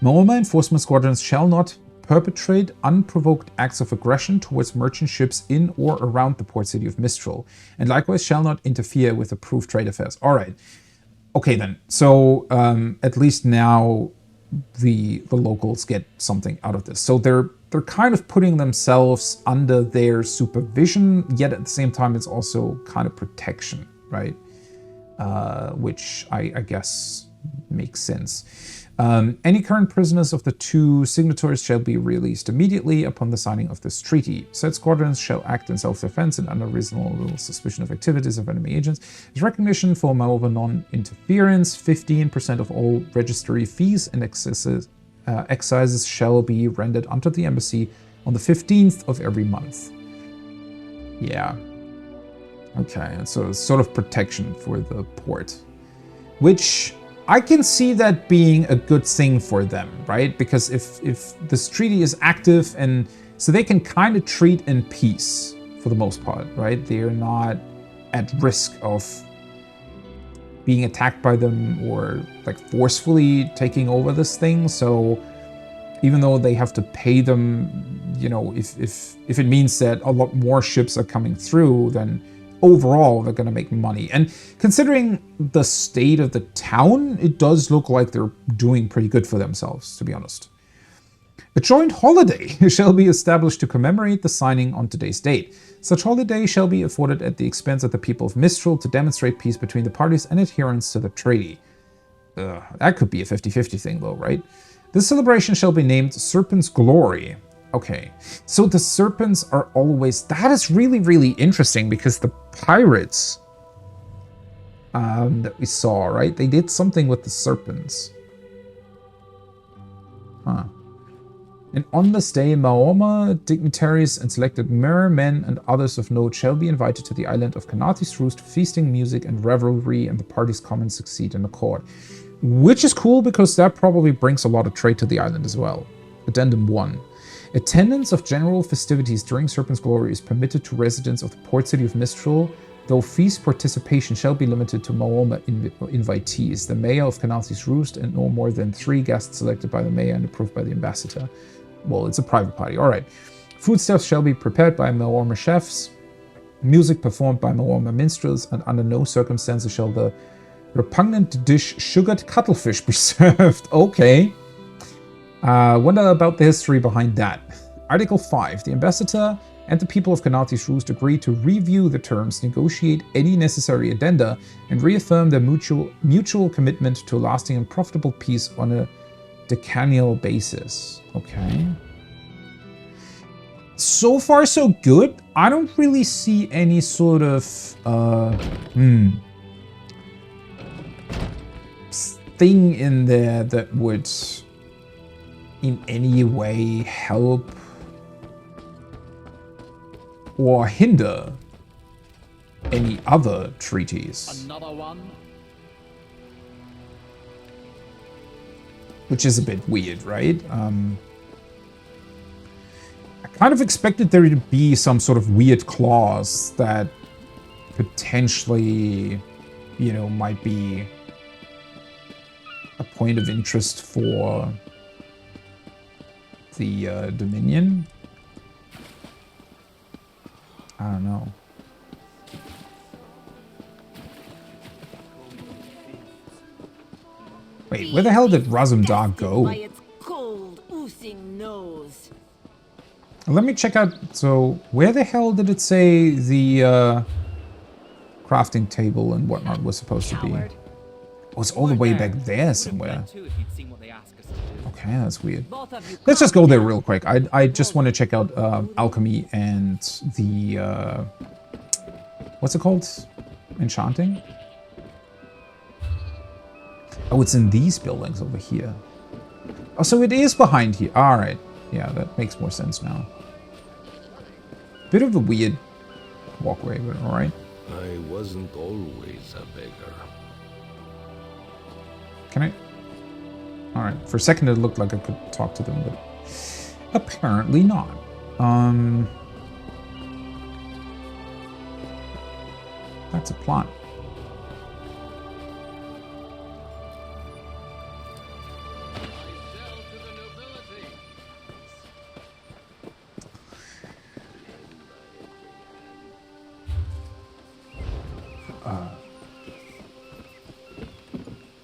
Maormer enforcement squadrons shall not perpetrate unprovoked acts of aggression towards merchant ships in or around the port city of Mistral, and likewise shall not interfere with approved trade affairs. Alright. Okay then, so at least now the locals get something out of this. So they're kind of putting themselves under their supervision, yet at the same time it's also kind of protection, right? Which I guess makes sense. Any current prisoners of the two signatories shall be released immediately upon the signing of this treaty. Said squadrons shall act in self-defense and under reasonable suspicion of activities of enemy agents. As recognition for Maormer non-interference, 15% of all registry fees and excises shall be rendered unto the embassy on the 15th of every month. Yeah. Okay, so sort of protection for the port. Which I can see that being a good thing for them, right? Because if this treaty is active, and so they can kind of treat in peace for the most part, right? They're not at risk of being attacked by them or like forcefully taking over this thing. So even though they have to pay them, you know, if it means that a lot more ships are coming through, then overall they're going to make money. And considering the state of the town, it does look like they're doing pretty good for themselves, to be honest. A joint holiday shall be established to commemorate the signing on today's date. Such holiday shall be afforded at the expense of the people of Mistral to demonstrate peace between the parties and adherence to the treaty. That could be a 50-50 thing though, right? This celebration shall be named Serpent's Glory. Okay, so the serpents are always... That is really, really interesting because the pirates that we saw, right? They did something with the serpents. Huh. And on this day, Maoma, dignitaries and selected mermen and others of note shall be invited to the island of Kanathi's Roost, feasting, music, and revelry, and the parties come and succeed in accord. Which is cool because that probably brings a lot of trade to the island as well. Addendum 1. Attendance of general festivities during Serpent's Glory is permitted to residents of the port city of Mistral, though feast participation shall be limited to Maoma invitees, the mayor of Kanathi's Roost, and no more than 3 guests selected by the mayor and approved by the ambassador. Well, it's a private party, alright. Foodstuffs shall be prepared by Maoma chefs, music performed by Maoma minstrels, and under no circumstances shall the repugnant dish sugared cuttlefish be served. Okay. Wonder about the history behind that. Article 5. The ambassador and the people of Kanathi's Roost agree to review the terms, negotiate any necessary addenda, and reaffirm their mutual commitment to a lasting and profitable peace on a decennial basis. Okay. So far, so good. I don't really see any sort of thing in there that would in any way help or hinder any other treaties. Another one. Which is a bit weird, right? I kind of expected there to be some sort of weird clause that potentially, you know, might be a point of interest for the Dominion. I don't know. Wait, where the hell did Razumdar go? By its cold, oozing nose. Let me check out. So, where the hell did it say the crafting table and whatnot was supposed to be? Oh, it's all the way back there somewhere. Okay, that's weird. Let's just go there real quick. I just want to check out alchemy and the what's it called? Enchanting? Oh, it's in these buildings over here. Oh, so it is behind here. All right. Yeah, that makes more sense now. Bit of a weird walkway, but all right. I wasn't always a beggar. Can I? All right. For a second, it looked like I could talk to them, but apparently not. That's a plot.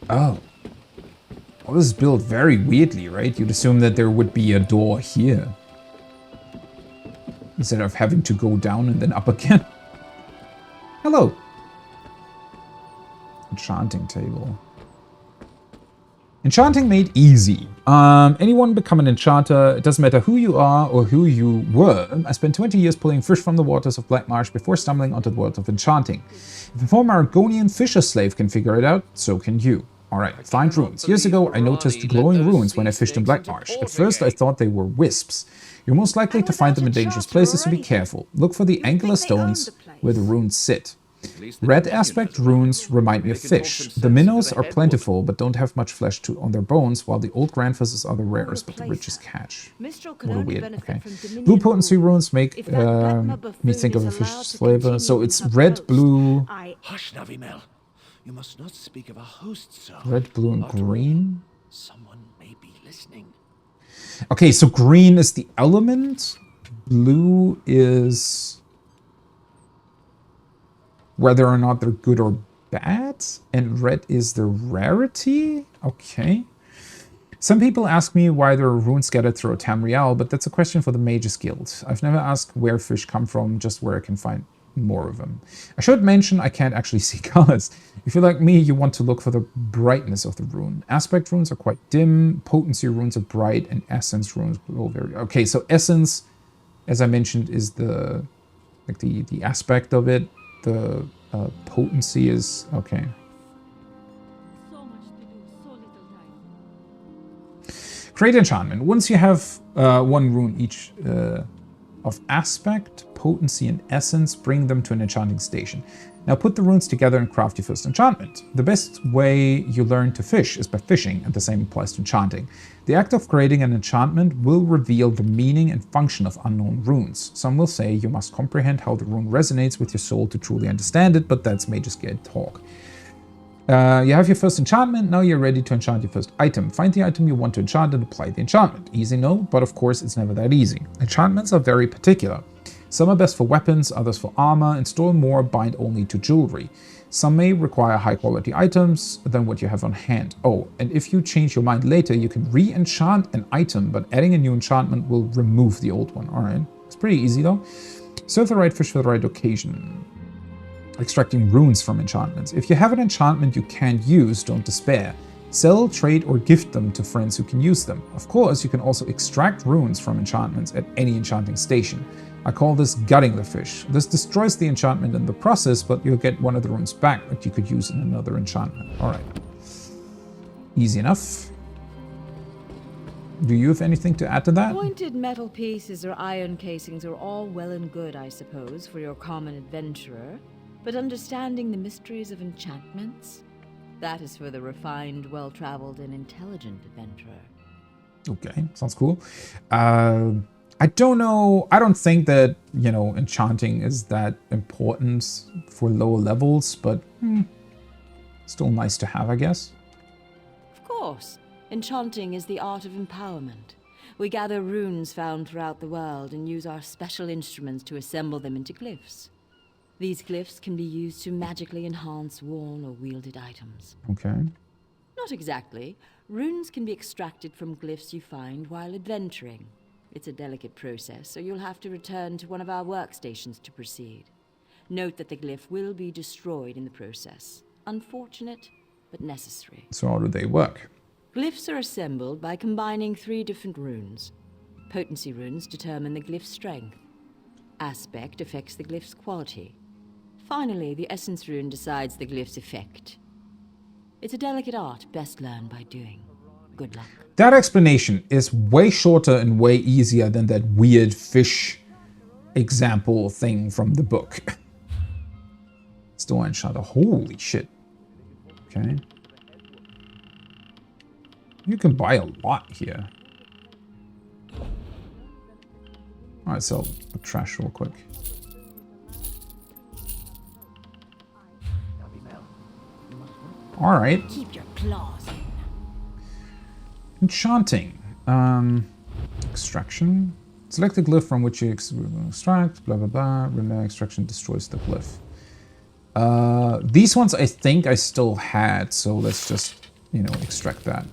Oh. Well, this is built very weirdly, right? You'd assume that there would be a door here, instead of having to go down and then up again. Hello. Enchanting table. Enchanting made easy. Anyone become an enchanter. It doesn't matter who you are or who you were. I spent 20 years pulling fish from the waters of Black Marsh before stumbling onto the world of enchanting. If a former Argonian fisher slave can figure it out, so can you. Alright, find runes. Years ago, I noticed glowing runes when I fished in Black Marsh. At first, I thought they were wisps. You're most likely to find them in dangerous places, so be careful. Look for the angular stones where the runes sit. Red aspect runes remind me of fish. The minnows are plentiful, but don't have much flesh on their bones, while the old grandfishes are the rarest, but the richest catch. What a weird, okay. Blue potency runes make me think of a fish's flavor. So it's red, blue... Hush, Navimel. You must not speak of a host so. Red, blue, and green? Someone may be listening. Okay, so green is the element. Blue is whether or not they're good or bad. And red is the rarity. Okay. Some people ask me why there are runes scattered throughout Tamriel, but that's a question for the Mages Guild. I've never asked where fish come from, just where I can find more of them. I should mention I can't actually see colors. If you're like me, you want to look for the brightness of the rune. Aspect runes are quite dim, potency runes are bright, and essence runes will vary. Okay, so essence, as I mentioned, is the aspect of it. The potency is okay. Create enchantment. Once you have one rune each of aspect, potency, and essence, bring them to an enchanting station. Now put the runes together and craft your first enchantment. The best way you learn to fish is by fishing, and the same applies to enchanting. The act of creating an enchantment will reveal the meaning and function of unknown runes. Some will say you must comprehend how the rune resonates with your soul to truly understand it, but that's Mage's Guild talk. You have your first enchantment, now you're ready to enchant your first item. Find the item you want to enchant and apply the enchantment. Easy, no? But of course it's never that easy. Enchantments are very particular. Some are best for weapons, others for armor, and still more bind only to jewelry. Some may require high quality items than what you have on hand. Oh, and if you change your mind later, you can re-enchant an item, but adding a new enchantment will remove the old one. Alright, it's pretty easy though. Serve the right fish for the right occasion. Extracting runes from enchantments. If you have an enchantment you can't use, don't despair. Sell, trade, or gift them to friends who can use them. Of course, you can also extract runes from enchantments at any enchanting station. I call this gutting the fish. This destroys the enchantment in the process, but you'll get one of the runes back that you could use in another enchantment. Alright. Easy enough. Do you have anything to add to that? Pointed metal pieces or iron casings are all well and good, I suppose, for your common adventurer. But understanding the mysteries of enchantments, that is for the refined, well-traveled, and intelligent adventurer. Okay, sounds cool. I don't know. I don't think that, you know, enchanting is that important for lower levels, but still nice to have, I guess. Of course. Enchanting is the art of empowerment. We gather runes found throughout the world and use our special instruments to assemble them into glyphs. These glyphs can be used to magically enhance worn or wielded items. Okay. Not exactly. Runes can be extracted from glyphs you find while adventuring. It's a delicate process, so you'll have to return to one of our workstations to proceed. Note that the glyph will be destroyed in the process. Unfortunate, but necessary. So how do they work? Glyphs are assembled by combining 3 different runes. Potency runes determine the glyph's strength. Aspect affects the glyph's quality. Finally, the essence rune decides the glyph's effect. It's a delicate art best learned by doing. Good luck. That explanation is way shorter and way easier than that weird fish example thing from the book. Still enchant. Holy shit. Okay. You can buy a lot here. Alright, sell the trash real quick. Alright. Keep your claws in. Enchanting. Extraction. Select the glyph from which you extract, blah blah blah. Remember, extraction destroys the glyph. These ones I think I still had, so let's just, you know, extract that.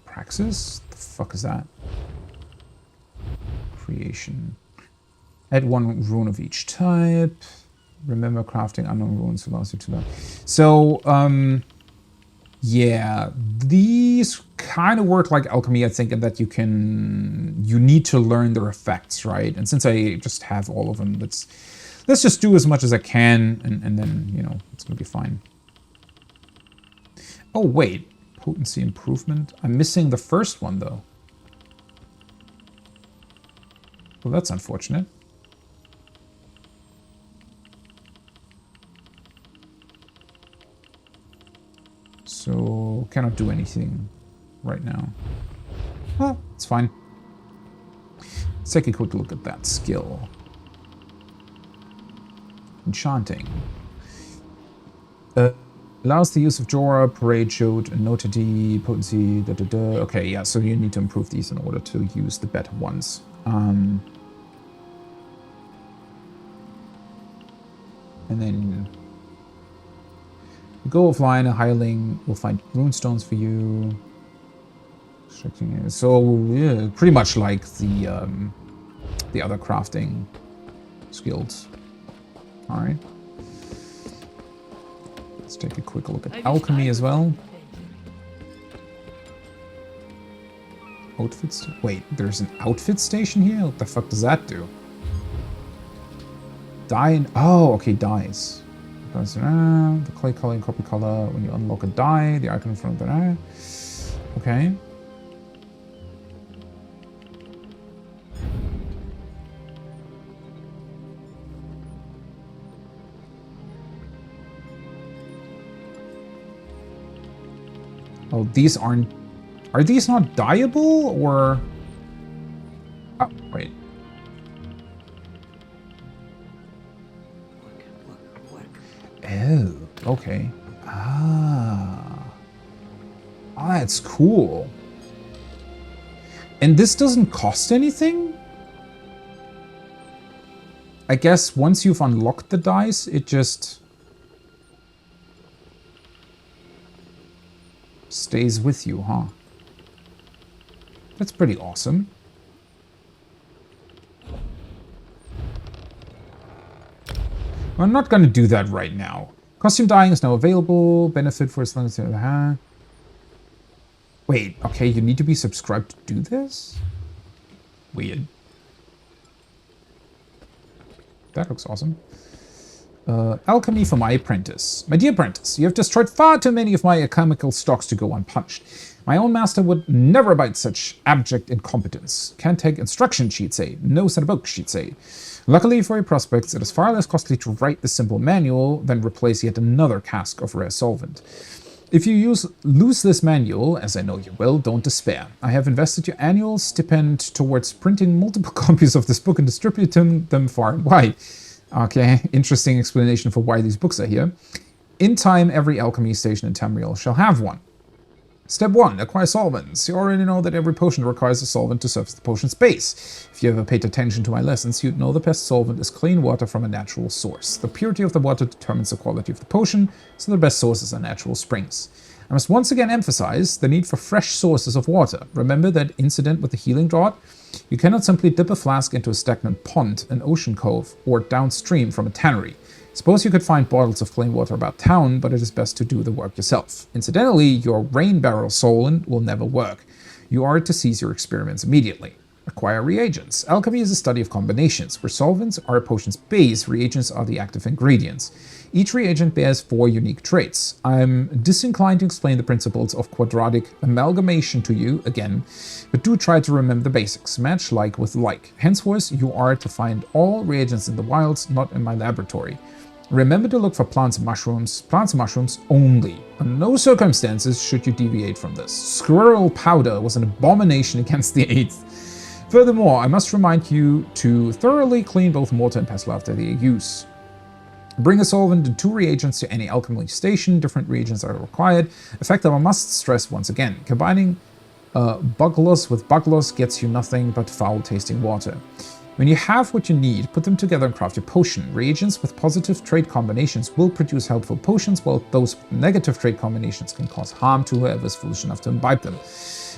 Praxis? The fuck is that? Creation. Add 1 rune of each type. Remember, crafting unknown runes allows you to learn. So, yeah, these kind of work like alchemy, I think, in that you need to learn their effects, right? And since I just have all of them, let's just do as much as I can, and then, you know, it's gonna be fine. Oh, wait. Potency improvement. I'm missing the first one, though. Well, that's unfortunate. So, cannot do anything right now. Well, it's fine. Let's take a quick look at that skill. Enchanting. Allows the use of Jorah, Parade, Jode, and Notity, Potency, Okay, yeah, so you need to improve these in order to use the better ones. And then you go offline, a hireling will find runestones for you. So yeah, pretty much like the other crafting skills. All right. Let's take a quick look at alchemy as well. Outfits. Wait, there's an outfit station here? What the fuck does that do? Dye and... Oh, okay, dyes. The clay color and copy color. When you unlock a dye, the icon in front of the dye. Okay. Oh, these aren't... Are these not dyeable, or... Oh, wait. Oh, okay. Ah. Ah, that's cool. And this doesn't cost anything? I guess once you've unlocked the dice, it just... stays with you, huh? That's pretty awesome. I'm not going to do that right now. Costume dyeing is now available. Benefit for as long as you... Wait, okay, you need to be subscribed to do this? Weird. That looks awesome. Alchemy for my apprentice. My dear apprentice, you have destroyed far too many of my alchemical stocks to go unpunished. My own master would never abide such abject incompetence. Can't take instruction, she'd say. Knows in a book, she'd say. Luckily for your prospects, it is far less costly to write the simple manual than replace yet another cask of rare solvent. If you lose this manual, as I know you will, don't despair. I have invested your annual stipend towards printing multiple copies of this book and distributing them far and wide. Okay, interesting explanation for why these books are here. In time, every alchemy station in Tamriel shall have one. Step 1. Acquire solvents. You already know that every potion requires a solvent to serve the potion's base. If you ever paid attention to my lessons, you'd know the best solvent is clean water from a natural source. The purity of the water determines the quality of the potion, so the best sources are natural springs. I must once again emphasize the need for fresh sources of water. Remember that incident with the healing draught? You cannot simply dip a flask into a stagnant pond, an ocean cove, or downstream from a tannery. Suppose you could find bottles of clean water about town, but it is best to do the work yourself. Incidentally, your rain barrel solvent will never work. You are to cease your experiments immediately. Acquire reagents. Alchemy is a study of combinations. Where solvents are a potion's base, reagents are the active ingredients. Each reagent bears 4 unique traits. I'm disinclined to explain the principles of quadratic amalgamation to you again, but do try to remember the basics. Match like with like. Henceforth, you are to find all reagents in the wilds, not in my laboratory. Remember to look for plants and mushrooms only. Under no circumstances should you deviate from this. Squirrel powder was an abomination against the 8th. Furthermore, I must remind you to thoroughly clean both mortar and pestle after their use. Bring a solvent and 2 reagents to any alchemy station. Different reagents are required. A fact that I must stress once again. Combining bugloss with bugloss gets you nothing but foul-tasting water. When you have what you need, put them together and craft your potion. Reagents with positive trait combinations will produce helpful potions, while those with negative trait combinations can cause harm to whoever is foolish enough to imbibe them.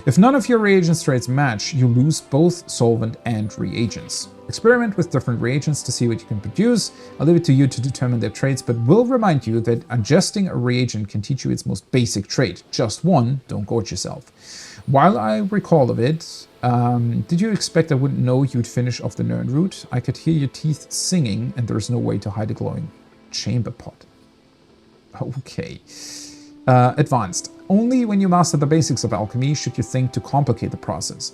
If none of your reagent traits match, you lose both solvent and reagents. Experiment with different reagents to see what you can produce. I'll leave it to you to determine their traits, but will remind you that adjusting a reagent can teach you its most basic trait. Just one, don't gorge yourself. While I recall of it, did you expect I wouldn't know you'd finish off the Nern route? I could hear your teeth singing, and there's no way to hide a glowing chamber pot. Okay. Advanced. Only when you master the basics of alchemy should you think to complicate the process.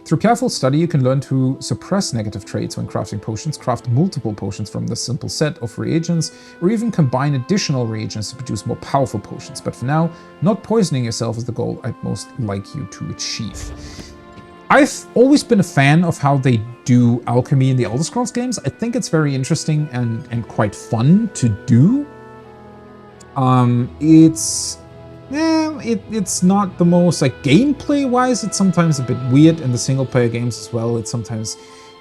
Through careful study, you can learn to suppress negative traits when crafting potions, craft multiple potions from the simple set of reagents, or even combine additional reagents to produce more powerful potions. But for now, not poisoning yourself is the goal I'd most like you to achieve. I've always been a fan of how they do alchemy in the Elder Scrolls games. I think it's very interesting and quite fun to do. It's not the most, like, gameplay-wise, it's sometimes a bit weird in the single-player games as well. It's sometimes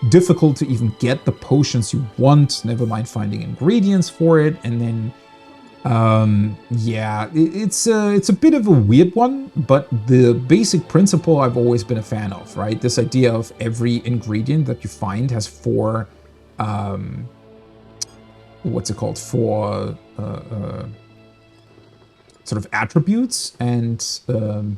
difficult to even get the potions you want, never mind finding ingredients for it. And then, yeah, it's a bit of a weird one, but the basic principle I've always been a fan of, right? This idea of every ingredient that you find has four, what's it called? Four, sort of attributes, and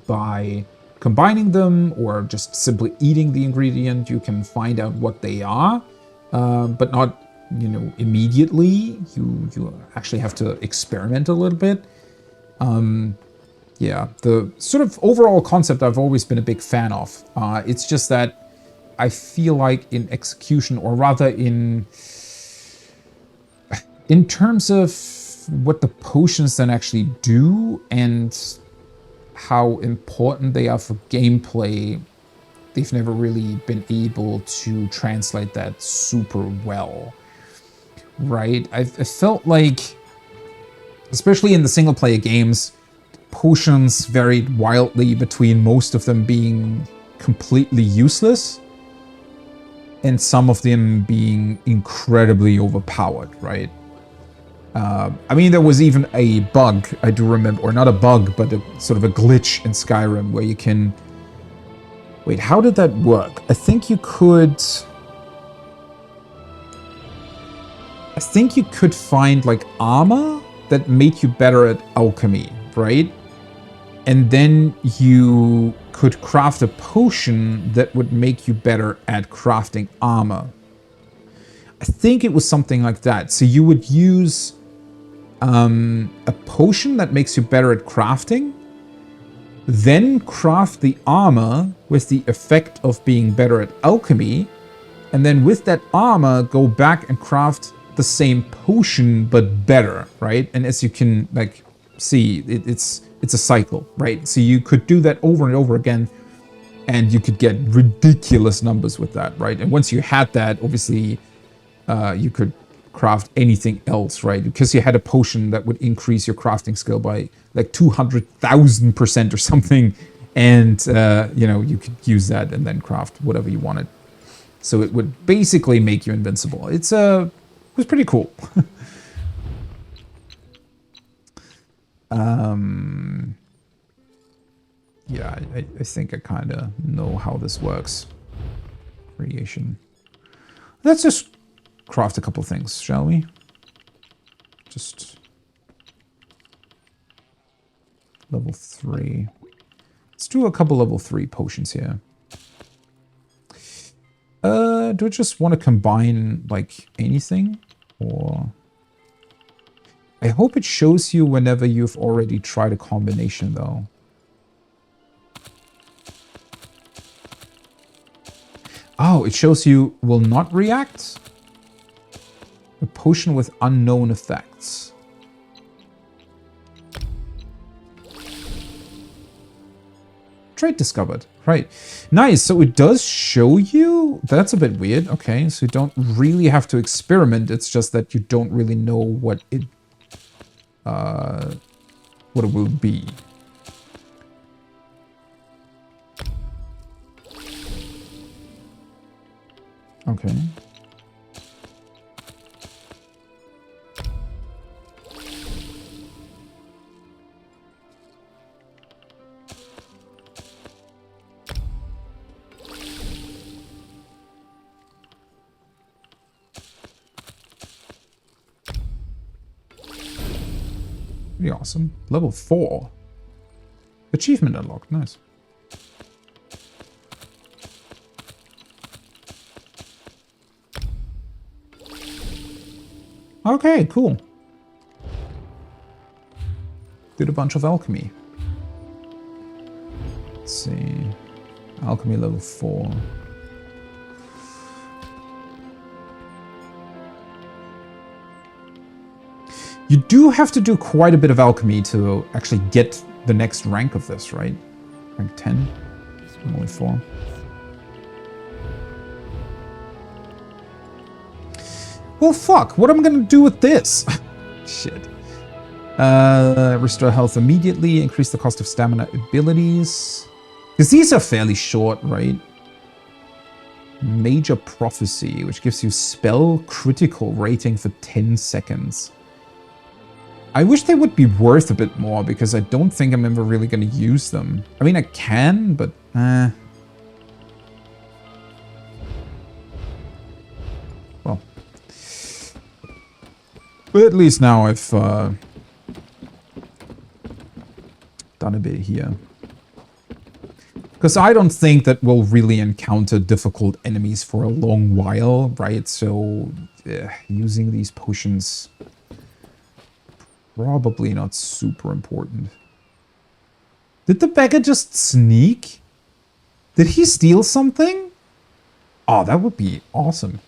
by combining them or just simply eating the ingredient, you can find out what they are, but not, you know, immediately. You actually have to experiment a little bit. Yeah, the sort of overall concept I've always been a big fan of. It's just that I feel like in execution, or rather in terms of what the potions then actually do and how important they are for gameplay, they've never really been able to translate that super well, right? I felt like, especially in the single player games, potions varied wildly between most of them being completely useless and some of them being incredibly overpowered, right? I mean, there was even a bug, I do remember, or not a bug, but a sort of a glitch in Skyrim where you can... Wait, how did that work? I think you could find, like, armor that made you better at alchemy, right? And then you could craft a potion that would make you better at crafting armor. I think it was something like that. So you would use a potion that makes you better at crafting, then craft the armor with the effect of being better at alchemy, and then with that armor go back and craft the same potion but better, right? And as you can like see, it's a cycle, right? So you could do that over and over again, and you could get ridiculous numbers with that, right? And once you had that, obviously you could craft anything else, right? Because you had a potion that would increase your crafting skill by like 200,000% or something, and you know, you could use that and then craft whatever you wanted. So it would basically make you invincible. It was pretty cool. Yeah, I think I kind of know how this works. Creation. Let's just craft a couple things, shall we? Just level 3. Let's do a couple level 3 potions here. Do I just want to combine like anything, or I hope it shows you whenever you've already tried a combination though. Oh, it shows you will not react. A potion with unknown effects. Trait discovered. Right. Nice. So it does show you. That's a bit weird. Okay. So you don't really have to experiment. It's just that you don't really know what it will be. Okay. Pretty awesome. Level 4. Achievement unlocked. Nice. Okay, cool. Did a bunch of alchemy. Let's see. Alchemy level 4. You do have to do quite a bit of alchemy to actually get the next rank of this, right? Rank 10? Only 4. Well, fuck. What am I gonna do with this? Shit. Restore health immediately. Increase the cost of stamina abilities. Because these are fairly short, right? Major Prophecy, which gives you spell critical rating for 10 seconds. I wish they would be worth a bit more, because I don't think I'm ever really going to use them. I mean, I can, but well. But at least now I've done a bit here. Because I don't think that we'll really encounter difficult enemies for a long while, right? So, using these potions, probably not super important. Did the beggar just sneak? Did he steal something? Oh, that would be awesome.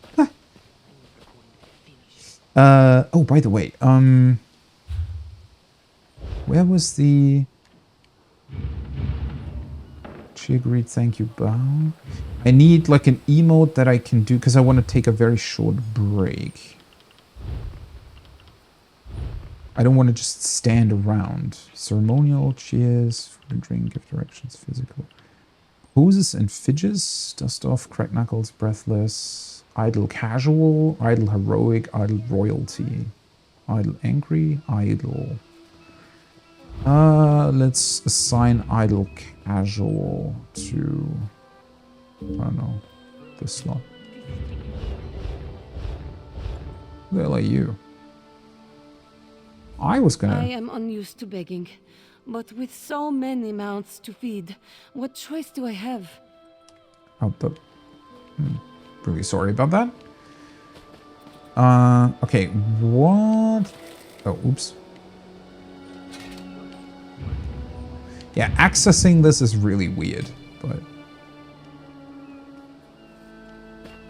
Oh, by the way, where was the... She agreed, thank you, bow. I need like an emote that I can do because I want to take a very short break. I don't want to just stand around. Ceremonial, cheers, food and drink, give directions, physical. Poses and fidgets, dust off, crack knuckles, breathless, idle casual, idle heroic, idle royalty, idle angry, idle. Let's assign idle casual to, I don't know, this slot. Who the hell are you? I am unused to begging, but with so many mouths to feed, what choice do I have? Oh, but really sorry about that. Okay, what? Oh, oops. Yeah, accessing this is really weird, but...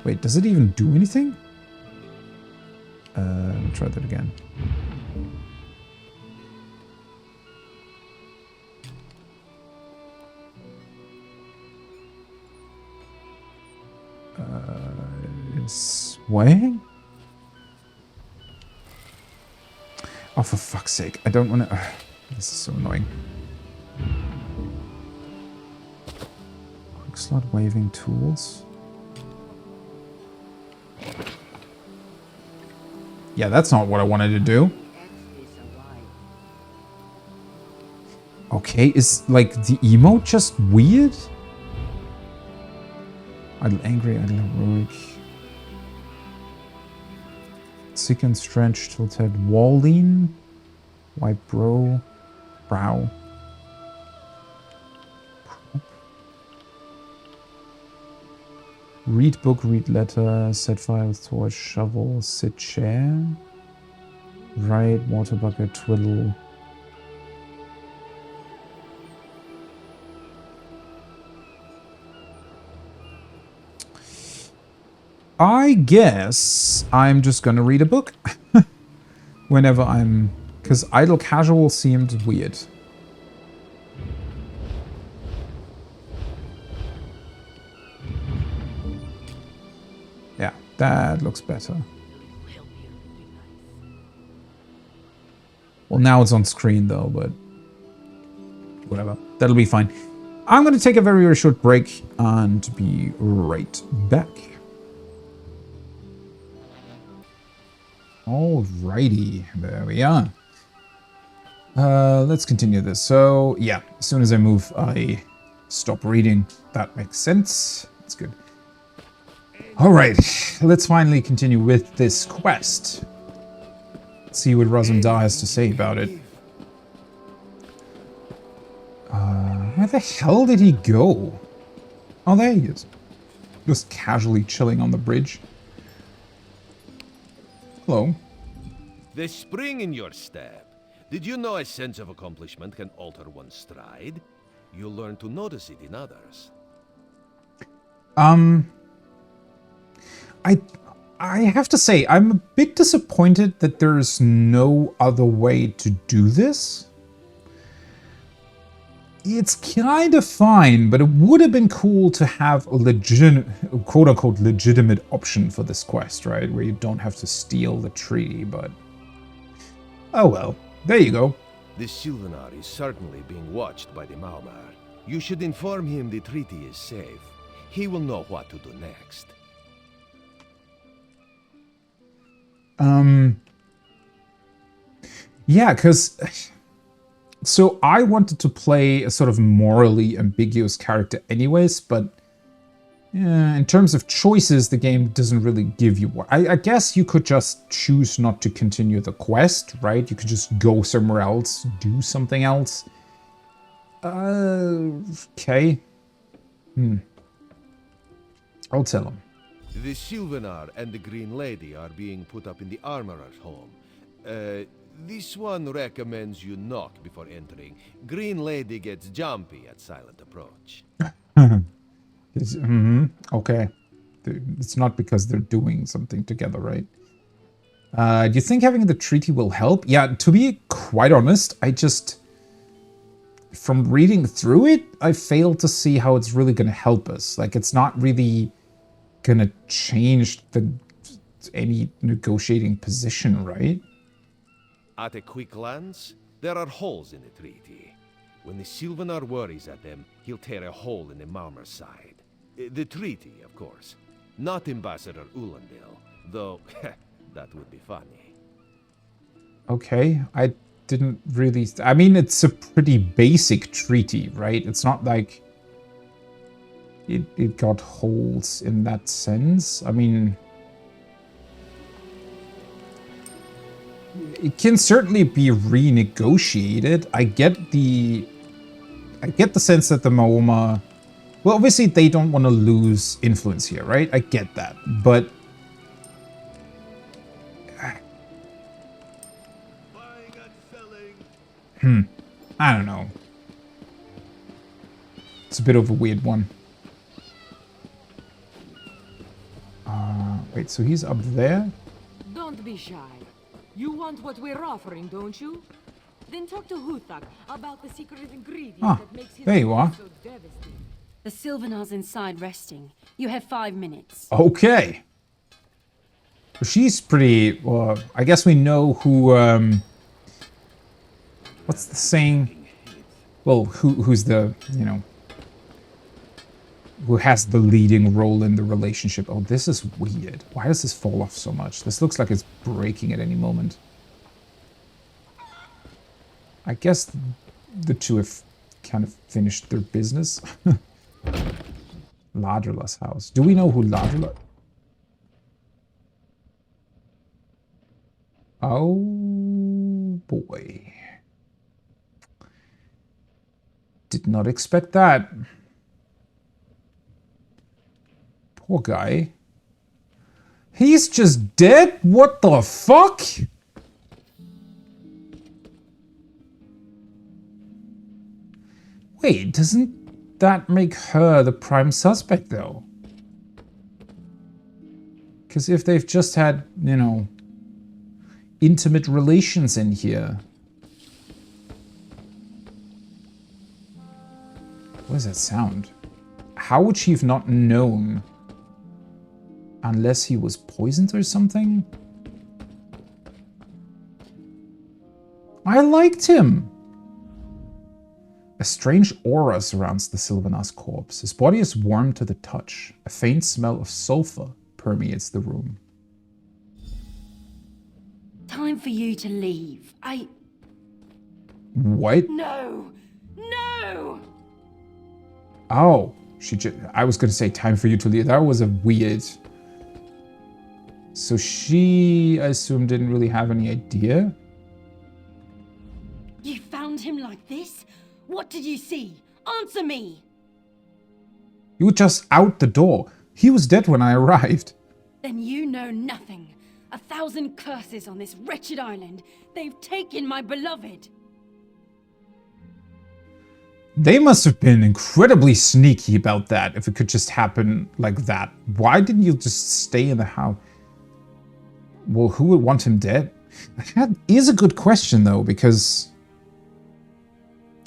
Wait, does it even do anything? Let me try that again. It's weighing? Oh, for fuck's sake. I don't want to... this is so annoying. Quick slot waving tools. Yeah, that's not what I wanted to do. Okay, is like the emote just weird? Idle angry, idle heroic. Sick and stretched, tilted, Walleen, white brow. Read book, read letter, set fire with torch, shovel, sit chair. Right, water bucket, twiddle. I guess I'm just gonna read a book whenever I'm... Because idle casual seemed weird. Yeah, that looks better. Well, now it's on screen though, but whatever. That'll be fine. I'm gonna take a very, very short break and be right back. Alrighty, there we are. Let's continue this. So, yeah, as soon as I move, I stop reading. That makes sense. That's good. Alright, let's finally continue with this quest. Let's see what Razumdar has to say about it. Where the hell did he go? Oh, there he is. Just casually chilling on the bridge. Hello. The spring in your step. Did you know a sense of accomplishment can alter one's stride? You'll learn to notice it in others. I have to say, I'm a bit disappointed that there's no other way to do this. It's kind of fine, but it would have been cool to have a legitimate, quote-unquote, legitimate option for this quest, right? Where you don't have to steal the treaty, but... Oh well, there you go. This Sylvanar is certainly being watched by the Maumar. You should inform him the treaty is safe. He will know what to do next. Yeah, because... So I wanted to play a sort of morally ambiguous character anyways, but in terms of choices, the game doesn't really give you one. I guess you could just choose not to continue the quest, right? You could just go somewhere else, do something else. Okay. I'll tell him. The Sylvanar and the Green Lady are being put up in the Armorer's home. This one recommends you knock before entering. Green Lady gets jumpy at silent approach. Okay. It's not because they're doing something together, right? Do you think having the treaty will help? Yeah, to be quite honest, I just... From reading through it, I failed to see how it's really going to help us. Like, it's not really going to change any negotiating position, right? At a quick glance, there are holes in the treaty. When the Sylvanar worries at them, he'll tear a hole in the Malmer's side. The treaty, of course. Not Ambassador Ulandil, though that would be funny. Okay, I didn't really... I mean, it's a pretty basic treaty, right? It's not like it got holes in that sense. I mean... It can certainly be renegotiated. I get the sense that the Maoma... Well, obviously they don't want to lose influence here, right? I get that, but... I don't know. It's a bit of a weird one. Wait, so he's up there? Don't be shy. You want what we're offering, don't you? Then talk to Huthak about the secret ingredient that makes his there you are. so devastating. The Sylvanar's inside resting. You have 5 minutes. Okay. She's pretty... Well, I guess we know who... what's the saying? Well, who's the, you know... Who has the leading role in the relationship. Oh, this is weird. Why does this fall off so much? This looks like it's breaking at any moment. I guess the two have kind of finished their business. Ladrula's house. Do we know who Ladrula... Oh, boy. Did not expect that. Poor guy. He's just dead? What the fuck? Wait, doesn't that make her the prime suspect, though? Because if they've just had, you know, intimate relations in here. What does that sound? How would she have not known? Unless he was poisoned or something? I liked him! A strange aura surrounds the Sylvanar's corpse. His body is warm to the touch. A faint smell of sulfur permeates the room. Time for you to leave. What? No! No! Oh, I was going to say time for you to leave. That was a weird... So she, I assume, didn't really have any idea? You found him like this? What did you see? Answer me! You were just out the door. He was dead when I arrived. Then you know nothing. 1,000 curses on this wretched island. They've taken my beloved. They must have been incredibly sneaky about that if it could just happen like that. Why didn't you just stay in the house? Well, who would want him dead? That is a good question, though, because...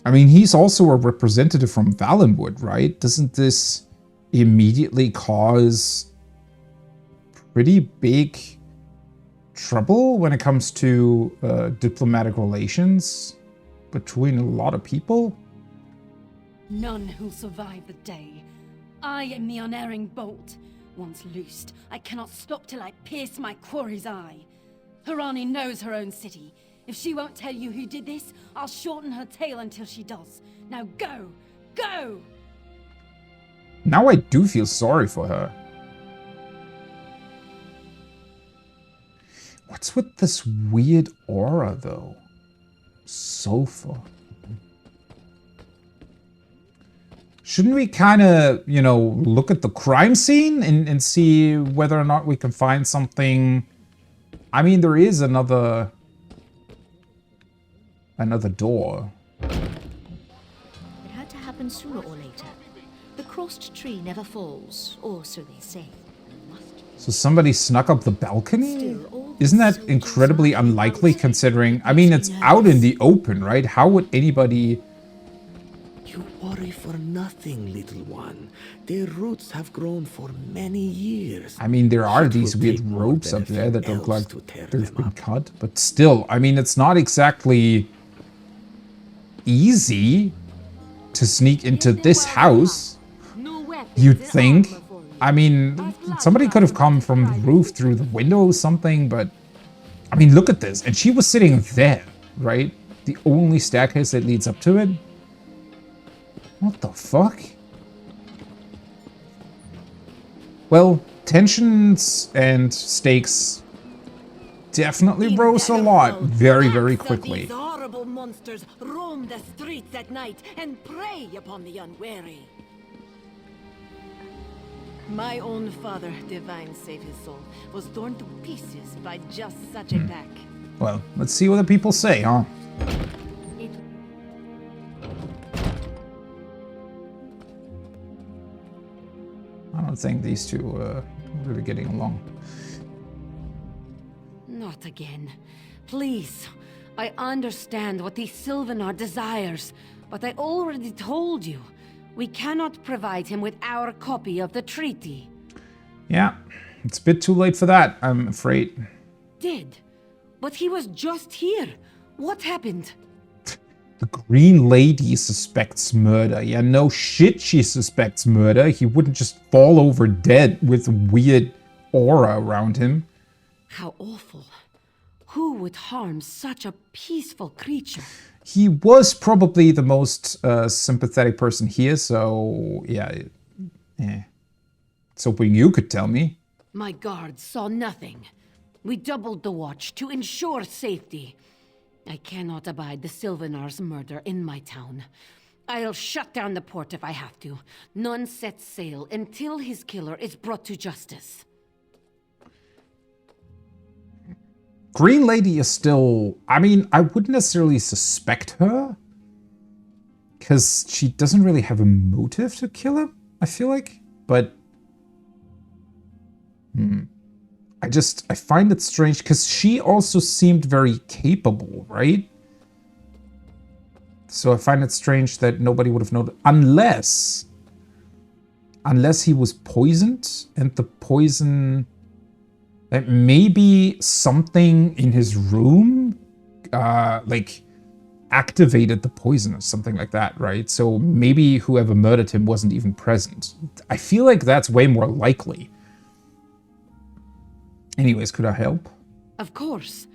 I mean, he's also a representative from Valenwood, right? Doesn't this immediately cause pretty big trouble when it comes to diplomatic relations between a lot of people? None who'll survive the day. I am the unerring bolt. Once loosed, I cannot stop till I pierce my quarry's eye. Harani knows her own city. If she won't tell you who did this, I'll shorten her tail until she does. Now go! Go! Now I do feel sorry for her. What's with this weird aura, though? Sulfur. Shouldn't we kind of, you know, look at the crime scene and see whether or not we can find something? I mean, there is another door. It had to happen sooner or later. The crossed tree never falls, or so they say. So somebody snuck up the balcony? Isn't that incredibly unlikely considering, I mean, it's out in the open, right? How would anybody... You worry for nothing, little one. Their roots have grown for many years. I mean, there are these weird ropes up there that look like they've been cut, but still, I mean, it's not exactly easy to sneak into this house, you'd think. I mean, somebody could have come from the roof through the window or something, but I mean, look at this. And she was sitting there, right? The only staircase that leads up to it. What the fuck? Well, tensions and stakes definitely rose a lot very, very quickly. These horrible monsters roam the streets at night and prey upon the unwary. My own father, divine save his soul, was torn to pieces by just such a pack. Well, let's see what the people say, huh? I don't think these two are really getting along. Not again. Please. I understand what the Sylvanar desires, but I already told you. We cannot provide him with our copy of the treaty. Yeah, it's a bit too late for that, I'm afraid. Did? But he was just here. What happened? The Green Lady suspects murder. Yeah, no shit she suspects murder. He wouldn't just fall over dead with weird aura around him. How awful. Who would harm such a peaceful creature? He was probably the most sympathetic person here, so yeah. It's hoping you could tell me. My guards saw nothing. We doubled the watch to ensure safety. I cannot abide the Sylvanar's murder in my town. I'll shut down the port if I have to. None sets sail until his killer is brought to justice. Green Lady is still... I mean, I wouldn't necessarily suspect her. Because she doesn't really have a motive to kill him, I feel like. But... I find it strange, because she also seemed very capable, right? So I find it strange that nobody would have known... Unless he was poisoned, and the poison... That maybe something in his room, like, activated the poison or something like that, right? So maybe whoever murdered him wasn't even present. I feel like that's way more likely. Anyways, could I help? Of course.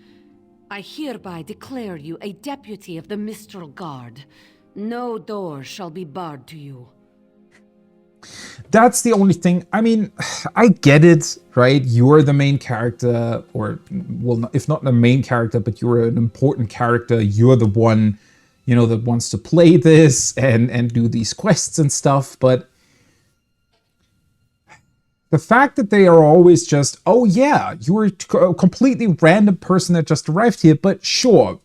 I hereby declare you a deputy of the Mistral Guard. No door shall be barred to you. That's the only thing. I mean, I get it, right? You're the main character, or, well, if not the main character, but you're an important character. You're the one, you know, that wants to play this and do these quests and stuff. But the fact that they are always just, oh yeah, you're a completely random person that just arrived here, but sure,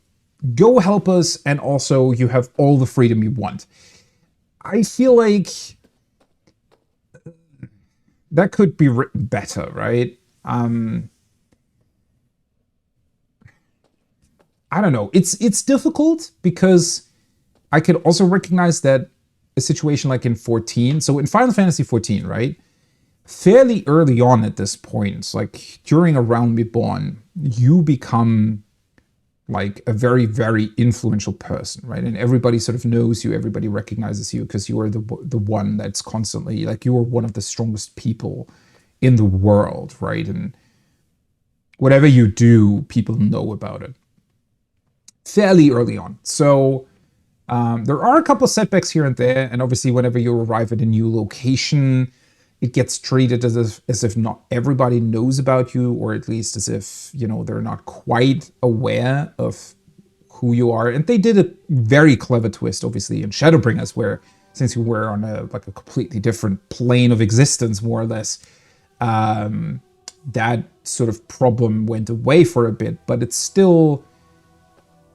go help us, and also you have all the freedom you want. I feel like that could be written better, right? I don't know. It's difficult because I could also recognize that a situation like in 14, so in Final Fantasy 14, right? Fairly early on at this point, like during A Realm Reborn, you become like a very, very influential person, right? And everybody sort of knows you, everybody recognizes you because you are the one that's constantly, like, you are one of the strongest people in the world, right? And whatever you do, people know about it fairly early on. So there are a couple of setbacks here and there, and obviously whenever you arrive at a new location, it gets treated as if not everybody knows about you, or at least as if, you know, they're not quite aware of who you are. And they did a very clever twist, obviously, in Shadowbringers, where since you were on a completely different plane of existence, more or less, that sort of problem went away for a bit, but it's still,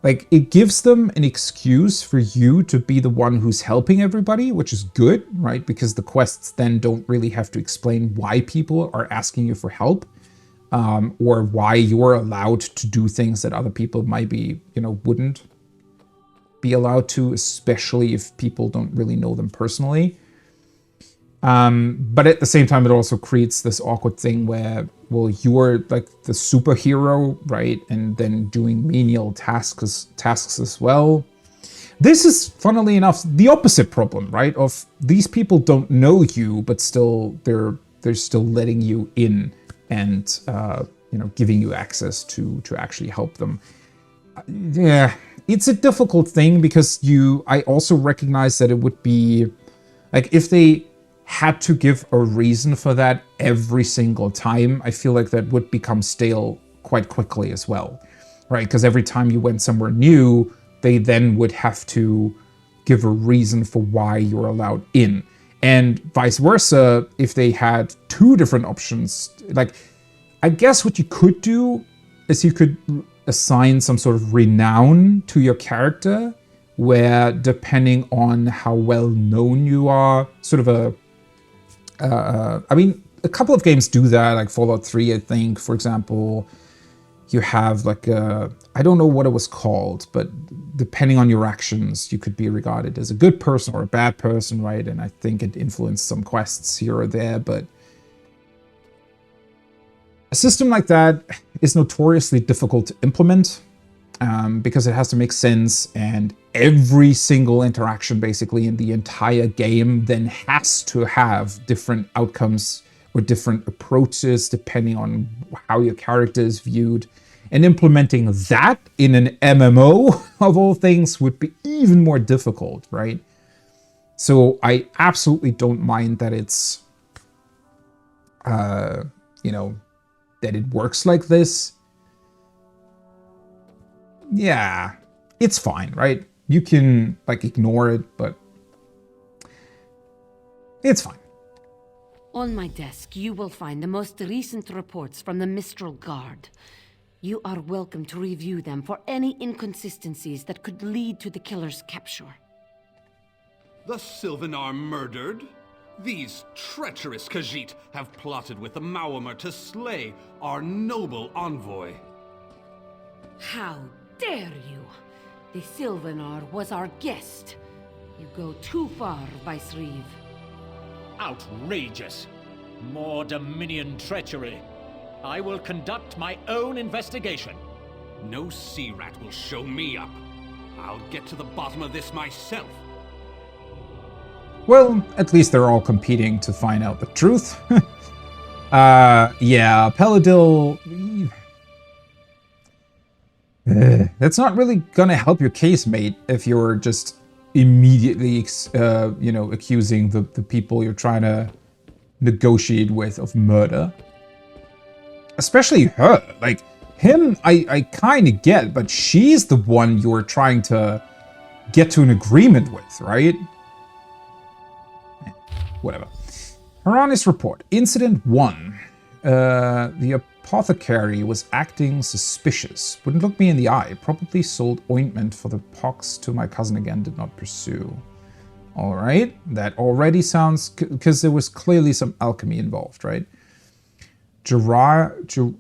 like, it gives them an excuse for you to be the one who's helping everybody, which is good, right? Because the quests then don't really have to explain why people are asking you for help, or why you're allowed to do things that other people might be, you know, wouldn't be allowed to, especially if people don't really know them personally. But at the same time, it also creates this awkward thing where, well, you're like the superhero, right? And then doing menial tasks as well. This is, funnily enough, the opposite problem, right? Of these people don't know you, but still they're still letting you in and you know, giving you access to actually help them. Yeah, it's a difficult thing because I also recognize that it would be like if they had to give a reason for that every single time, I feel like that would become stale quite quickly as well, right? Because every time you went somewhere new, they then would have to give a reason for why you're allowed in. And vice versa, if they had two different options, like, I guess what you could do is you could assign some sort of renown to your character, where depending on how well known you are, sort of I mean, a couple of games do that, like Fallout 3, I think, for example. You have like I don't know what it was called, but depending on your actions, you could be regarded as a good person or a bad person, right? And I think it influenced some quests here or there, but a system like that is notoriously difficult to implement because it has to make sense, and every single interaction basically in the entire game then has to have different outcomes or different approaches depending on how your character is viewed. And implementing that in an MMO of all things would be even more difficult, right? So I absolutely don't mind that it's, you know, that it works like this. Yeah, it's fine, right? You can, like, ignore it, but it's fine. On my desk, you will find the most recent reports from the Mistral Guard. You are welcome to review them for any inconsistencies that could lead to the killer's capture. The Sylvanar murdered? These treacherous Khajiit have plotted with the Maormer to slay our noble envoy. How dare you! The Sylvanar was our guest. You go too far, Vice-Reeve. Outrageous! More Dominion treachery. I will conduct my own investigation. No sea rat will show me up. I'll get to the bottom of this myself. Well, at least they're all competing to find out the truth. Yeah, Paladil... That's not really gonna help your case, mate, if you're just immediately, you know, accusing the people you're trying to negotiate with of murder. Especially her. Like, him, I kind of get, but she's the one you're trying to get to an agreement with, right? Whatever. Haranis report. Incident 1. The apothecary was acting suspicious. Wouldn't look me in the eye. Probably sold ointment for the pox to my cousin again. Did not pursue. Alright. That already sounds... Because there was clearly some alchemy involved, right? Juraria?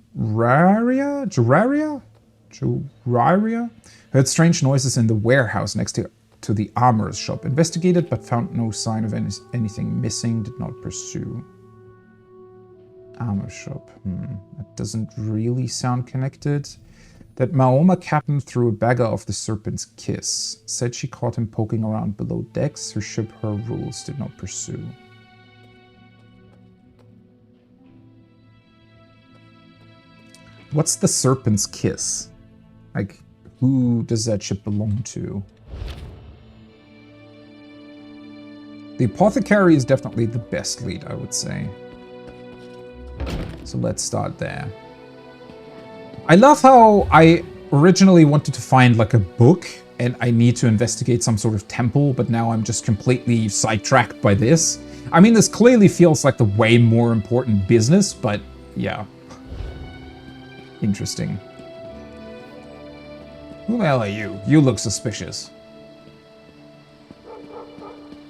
Heard strange noises in the warehouse next to the armorer's shop. Investigated, but found no sign of anything missing. Did not pursue. Armor shop. That doesn't really sound connected. That Maoma captain threw a beggar of the Serpent's Kiss. Said she caught him poking around below decks. Her ship, her rules, did not pursue. What's the Serpent's Kiss? Like, who does that ship belong to? The Apothecary is definitely the best lead, I would say. So let's start there. I love how I originally wanted to find like a book and I need to investigate some sort of temple, but now I'm just completely sidetracked by this. I mean, this clearly feels like the way more important business, but yeah. Interesting. Who the hell are you? You look suspicious.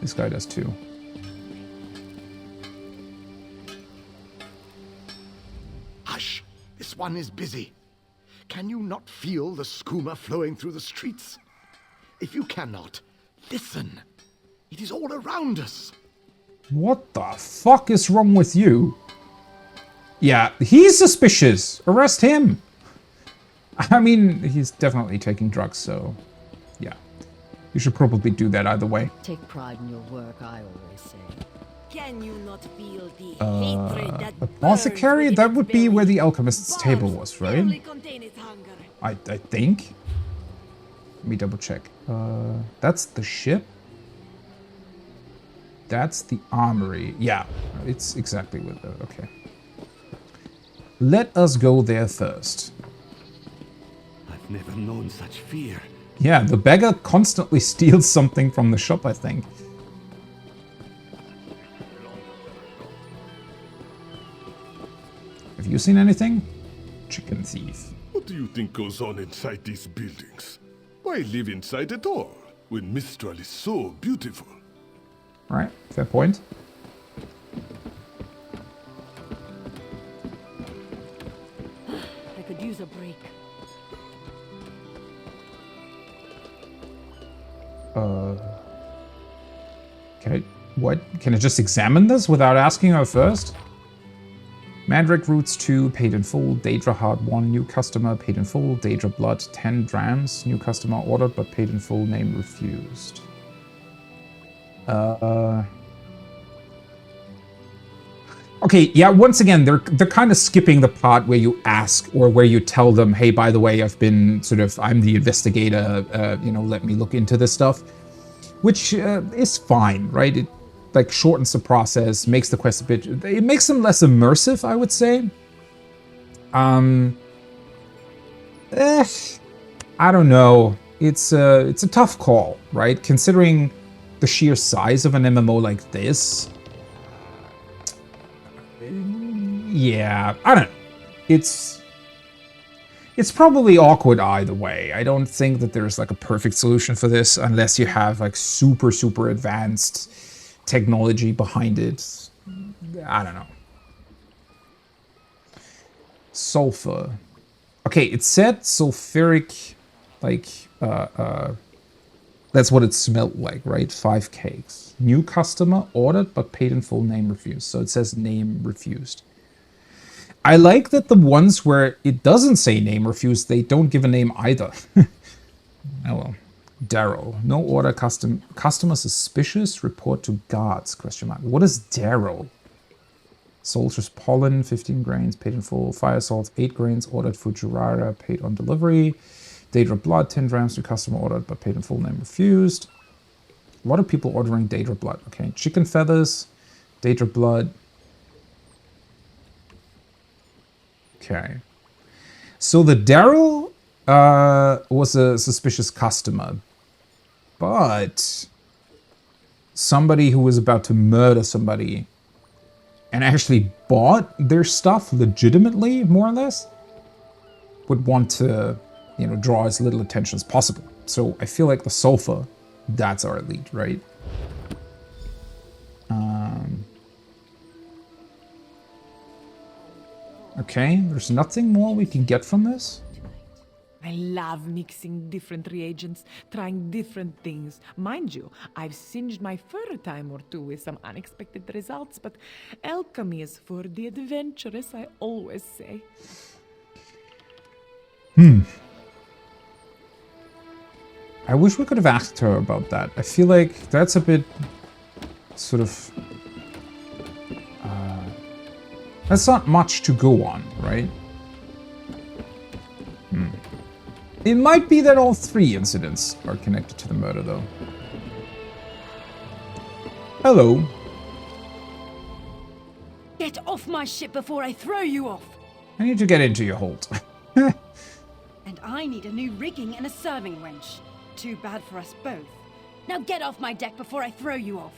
This guy does too. Hush! This one is busy. Can you not feel the skooma flowing through the streets? If you cannot, listen. It is all around us. What the fuck is wrong with you? Yeah, he's suspicious. Arrest him. I mean, he's definitely taking drugs, so yeah. You should probably do that either way. Take pride in your work, I always say. Can you not feel the hatred that Apothecary? That would be where the alchemist's table was, right? only contain its hunger? I think. Let me double check. That's the ship. That's the armory. Yeah, it's exactly with the... Okay. Let us go there first. I've never known such fear. Yeah, the beggar constantly steals something from the shop, I think. Have you seen anything? Chicken thief. What do you think goes on inside these buildings? Why live inside at all, when Mistral is so beautiful? Alright, fair point. I could use a break. Can I just examine this without asking her first? Mandrake Roots 2, paid in full. Daedra Heart 1, new customer, paid in full. Daedra Blood 10 drams, new customer ordered but paid in full, name refused. Okay, yeah, once again, they're kind of skipping the part where you ask or where you tell them, hey, by the way, I'm the investigator, you know, let me look into this stuff. Which is fine, right? It like shortens the process, makes the quest a bit... It makes them less immersive, I would say. I don't know. It's a tough call, right? Considering the sheer size of an MMO like this. Yeah, I don't know. It's probably awkward either way. I don't think that there's like a perfect solution for this unless you have like super, super advanced technology behind it. I don't know. Sulfur. Okay, it said sulfuric, like, that's what it smelled like, right? 5 cakes. New customer ordered but paid in full, name refused. So it says name refused. I like that the ones where it doesn't say name refused, they don't give a name either. Oh well. Darrow. No order, customer suspicious, report to guards, question mark. What is Darrow? Soldier's pollen, 15 grains, paid in full. Fire salt, 8 grains, ordered for Jurara, paid on delivery. Daedra blood, 10 grams to customer ordered, but paid in full, name refused. A lot of people ordering Daedra blood. Okay, chicken feathers, Daedra blood. Okay. So the Darrow was a suspicious customer, but somebody who was about to murder somebody and actually bought their stuff legitimately, more or less, would want to, you know, draw as little attention as possible. So I feel like the sulfur, that's our lead, right? Okay, there's nothing more we can get from this. I love mixing different reagents, trying different things. Mind you, I've singed my fur a time or two with some unexpected results, but alchemy is for the adventurous, I always say. I wish we could have asked her about that. I feel like that's a bit sort of... that's not much to go on, right? It might be that all 3 incidents are connected to the murder, though. Hello. Get off my ship before I throw you off! I need to get into your hold. And I need a new rigging and a serving wench. Too bad for us both. Now get off my deck before I throw you off.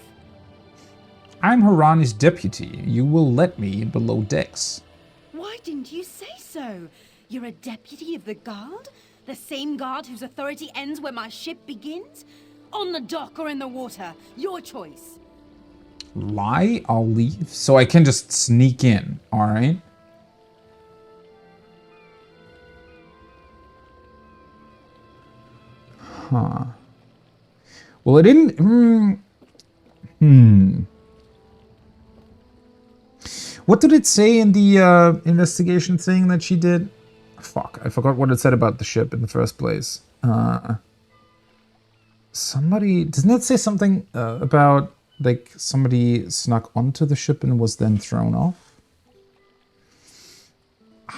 I'm Harani's deputy. You will let me below decks. Why didn't you say so? You're a deputy of the guard? The same guard whose authority ends where my ship begins? On the dock or in the water? Your choice. Lie? I'll leave. So I can just sneak in, alright? Huh. Well, it didn't... What did it say in the investigation thing that she did? Fuck, I forgot what it said about the ship in the first place. Somebody... Doesn't it say something about, like, somebody snuck onto the ship and was then thrown off?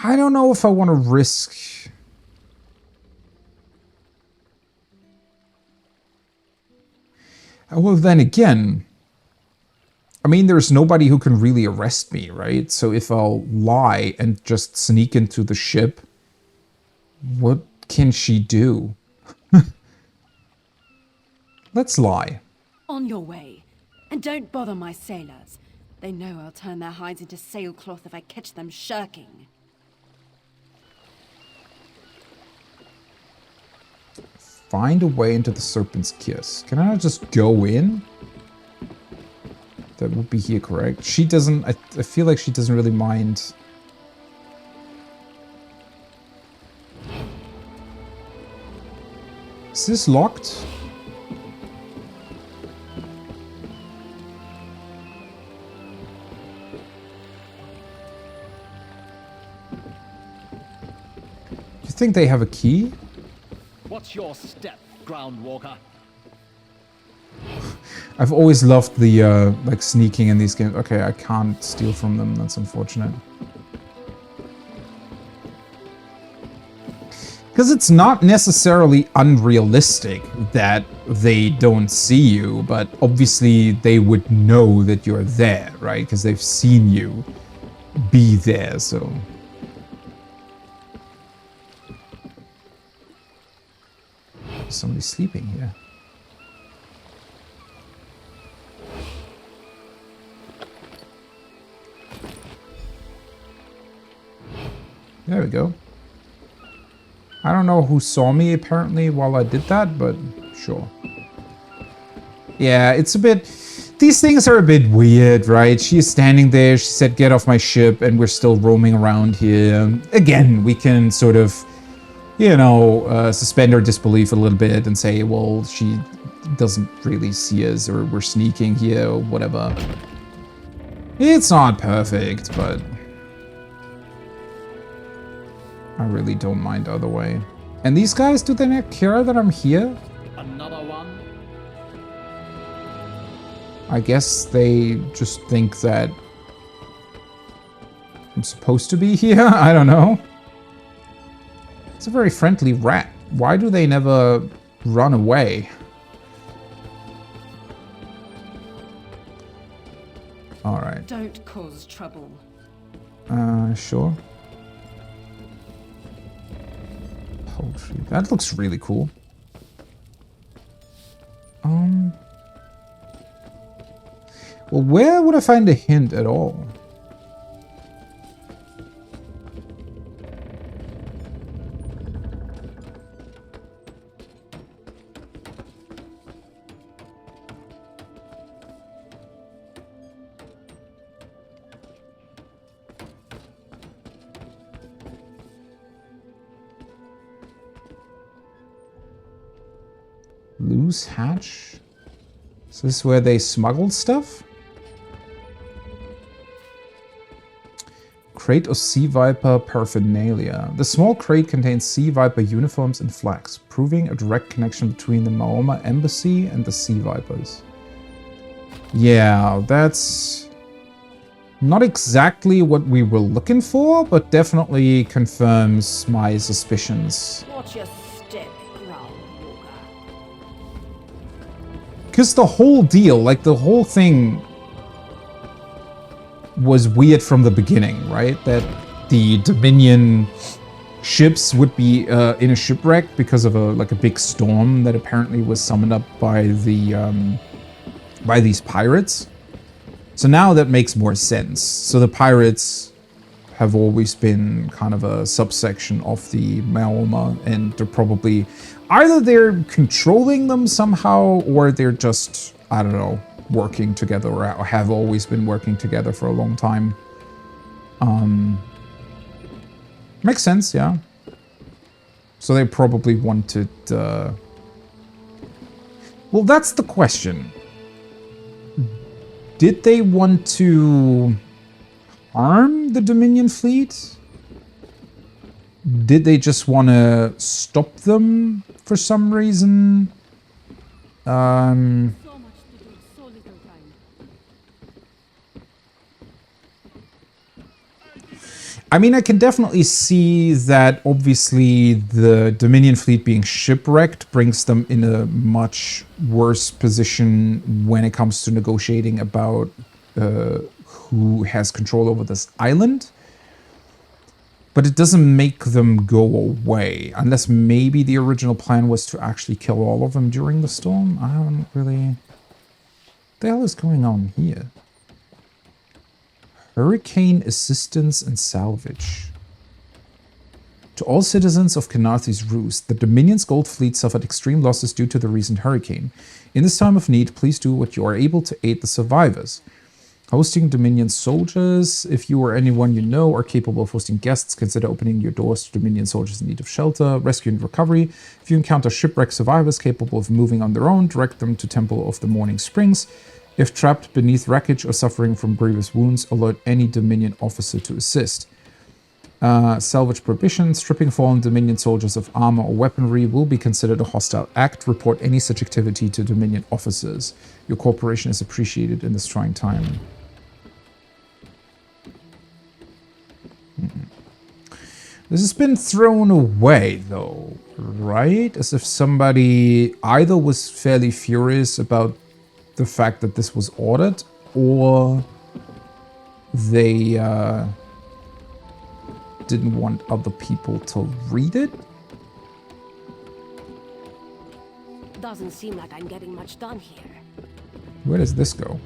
I don't know if I want to risk... Well, then again... I mean, there's nobody who can really arrest me, right? So if I'll lie and just sneak into the ship, what can she do? Let's lie. On your way. And don't bother my sailors. They know I'll turn their hides into sailcloth if I catch them shirking. Find a way into the Serpent's Kiss. Can I not just go in? That would be here, correct? She doesn't... I feel like she doesn't really mind. Is this locked? You think they have a key? What's your step, Groundwalker? I've always loved the, like, sneaking in these games. Okay, I can't steal from them. That's unfortunate. Because it's not necessarily unrealistic that they don't see you, but obviously they would know that you're there, right? Because they've seen you be there, so... Somebody's sleeping here. There we go. I don't know who saw me apparently while I did that, but sure. Yeah, it's a bit... These things are a bit weird, right? She is standing there, she said, get off my ship, and we're still roaming around here. Again, we can sort of, you know, suspend our disbelief a little bit and say, well, she doesn't really see us, or we're sneaking here, or whatever. It's not perfect, but... I really don't mind either way. And these guys, do they not care that I'm here? Another one? I guess they just think that I'm supposed to be here? I don't know. It's a very friendly rat. Why do they never run away? Alright. Don't cause trouble. Sure. Poultry. That looks really cool. Well, where would I find a hint at all? Loose hatch? Is this where they smuggled stuff? crate of Sea Viper paraphernalia. The small crate contains Sea Viper uniforms and flags, proving a direct connection between the Maoma embassy and the Sea Vipers. Yeah, that's not exactly what we were looking for, but definitely confirms my suspicions. Watch your step, ground walker. Because the whole deal, like the whole thing was weird from the beginning, right? That the Dominion ships would be in a shipwreck because of a big storm that apparently was summoned up by the by these pirates. So now that makes more sense. So the pirates have always been kind of a subsection of the Maoma, and they're probably either they're controlling them somehow, or they're just, I don't know, working together, or have always been working together for a long time. Makes sense, yeah. So they probably wanted... Well, that's the question. Did they want to harm the Dominion fleet? Did they just want to stop them for some reason? I mean, I can definitely see that obviously the Dominion fleet being shipwrecked brings them in a much worse position when it comes to negotiating about who has control over this island. But it doesn't make them go away, unless maybe the original plan was to actually kill all of them during the storm. I don't really... What the hell is going on here? Hurricane assistance and salvage. To all citizens of Kanath's Roost, the Dominion's gold fleet suffered extreme losses due to the recent hurricane. In this time of need, please do what you are able to aid the survivors. Hosting Dominion soldiers. If you or anyone you know are capable of hosting guests, consider opening your doors to Dominion soldiers in need of shelter, rescue and recovery. If you encounter shipwrecked survivors capable of moving on their own, direct them to Temple of the Morning Springs. If trapped beneath wreckage or suffering from grievous wounds, alert any Dominion officer to assist. Salvage prohibition. Stripping fallen Dominion soldiers of armor or weaponry will be considered a hostile act. Report any such activity to Dominion officers. Your cooperation is appreciated in this trying time. This has been thrown away, though, right? As if somebody either was fairly furious about the fact that this was ordered, or they didn't want other people to read it. Doesn't seem like I'm getting much done here. Where does this go?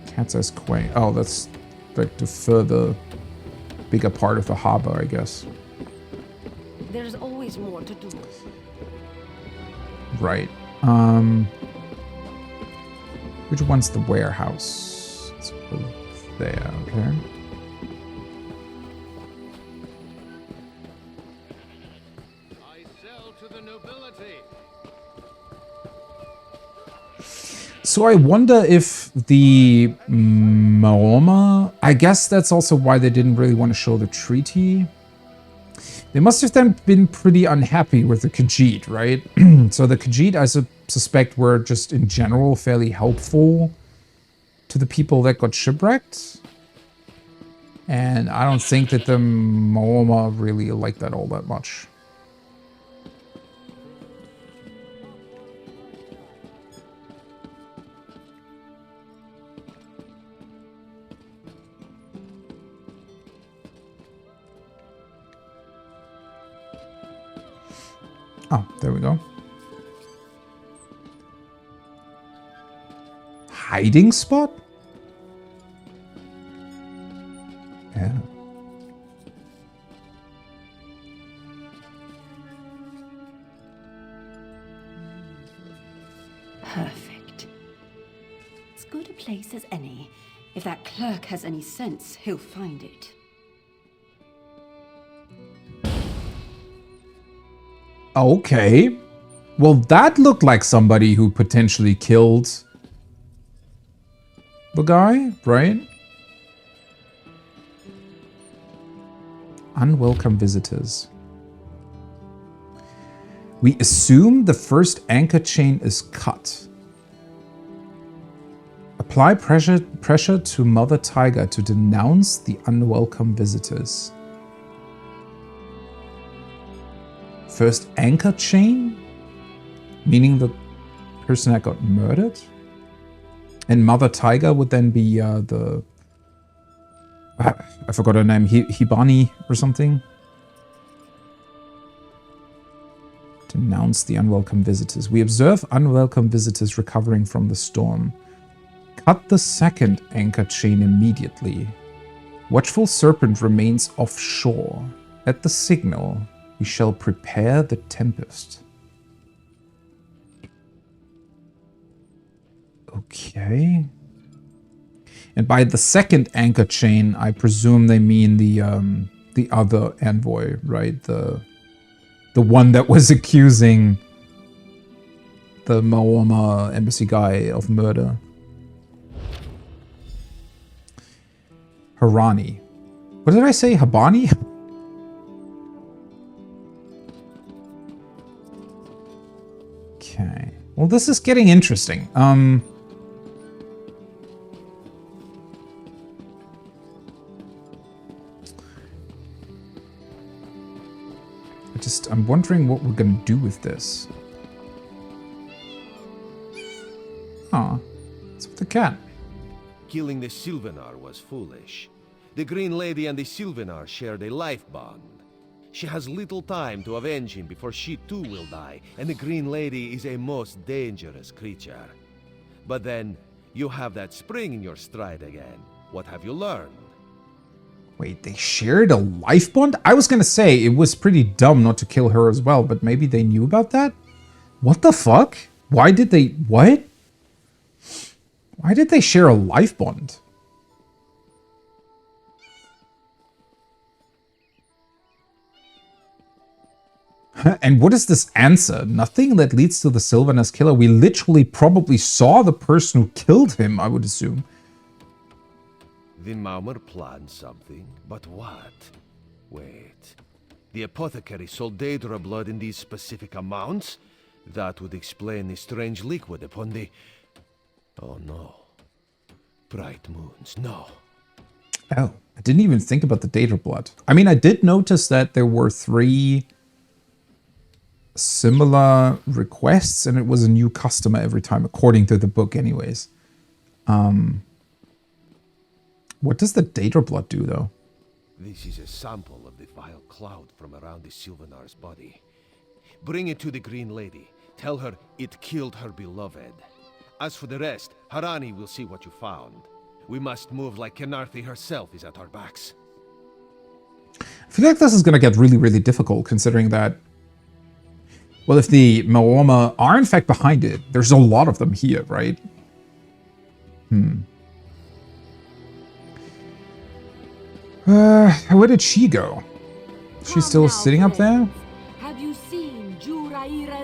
Cat's Eyes Quay. Oh, that's like the further bigger part of the harbor, I guess. There's always more to do. Right. Which one's the warehouse? It's over there, okay. So I wonder if the Maoma, I guess that's also why they didn't really want to show the treaty. They must have then been pretty unhappy with the Khajiit, right? So the Khajiit, I suspect, were just in general fairly helpful to the people that got shipwrecked. And I don't think that the Maoma really liked that all that much. Oh, there we go. Hiding spot? Yeah. Perfect. As good a place as any. If that clerk has any sense, he'll find it. Okay. Well, that looked like somebody who potentially killed the guy, right? Unwelcome visitors. We assume the first anchor chain is cut. Apply pressure to Mother Tiger to denounce the unwelcome visitors. First anchor chain? Meaning the person that got murdered? And Mother Tiger would then be the... I forgot her name. Hibani or something? Denounce the unwelcome visitors. We observe unwelcome visitors recovering from the storm. Cut the second anchor chain immediately. Watchful Serpent remains offshore. At the signal, we shall prepare the tempest. Okay. And by the second anchor chain, I presume they mean the other envoy, right? The one that was accusing the Maorma embassy guy of murder. Harani. What did I say? Habani? Okay. Well, this is getting interesting. I'm wondering what we're gonna do with this. Aw, what's with the cat? Killing the Sylvanar was foolish. The Green Lady and the Sylvanar shared a life bond. She has little time to avenge him before she too will die, and the Green Lady is a most dangerous creature. But then, you have that spring in your stride again. What have you learned? Wait, they shared a life bond? I was gonna say it was pretty dumb not to kill her as well, but maybe they knew about that? What the fuck? Why did they... what? Why did they share a life bond? And what is this answer? Nothing that leads to the Sylvanas killer. We literally probably saw the person who killed him, I would assume. The Maumar planned something, but what? Wait. The apothecary sold Daedra blood in these specific amounts? That would explain the strange liquid upon the... oh no. Bright moons, no. Oh, I didn't even think about the Daedra blood. I mean, I did notice that there were 3 similar requests, and it was a new customer every time, according to the book anyways. What does the Daedra blood do, though? This is a sample of the vile cloud from around the Sylvanar's body. Bring it to the Green Lady. Tell her it killed her beloved. As for the rest, Harani will see what you found. We must move like Kenarthi herself is at our backs. I feel like this is going to get really, really difficult, considering that... well, if the Maorma are in fact behind it, there's a lot of them here, right? Where did she go? She's still sitting up there?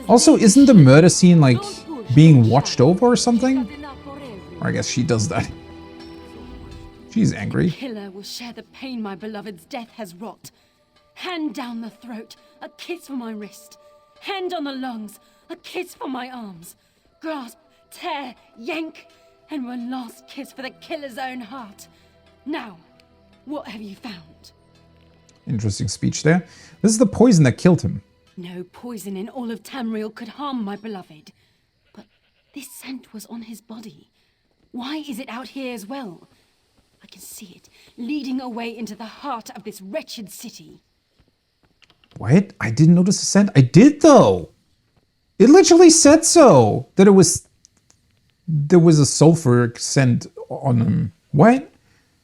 Also, isn't the murder scene, like, being watched over or something? Or I guess she does that. She's angry. The killer will share the pain my beloved's death has wrought. Hand down the throat, a kiss for my wrist. Hand on the lungs, a kiss for my arms. Grasp, tear, yank, and one last kiss for the killer's own heart. Now, what have you found? Interesting speech there. This is the poison that killed him. No poison in all of Tamriel could harm my beloved. But this scent was on his body. Why is it out here as well? I can see it, leading away into the heart of this wretched city. What? I didn't notice the scent. I did, though. It literally said so. That it was... there was a sulfuric scent on him. What?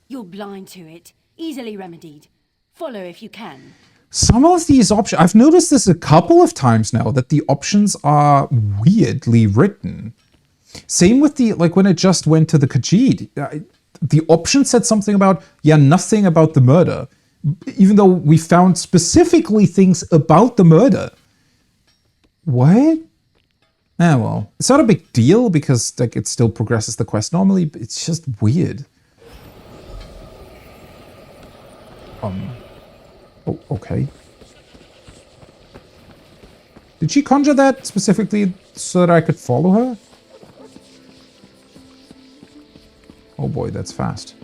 You're blind to it. Easily remedied. Follow if you can. Some of these options... I've noticed this a couple of times now, that the options are weirdly written. Same with the... like, when it just went to the Khajiit. The option said something about, yeah, nothing about the murder. Even though we found specifically things about the murder. What? Ah, well. It's not a big deal because, like, it still progresses the quest normally, but it's just weird. Oh, okay. Did she conjure that specifically so that I could follow her? Oh boy, that's fast.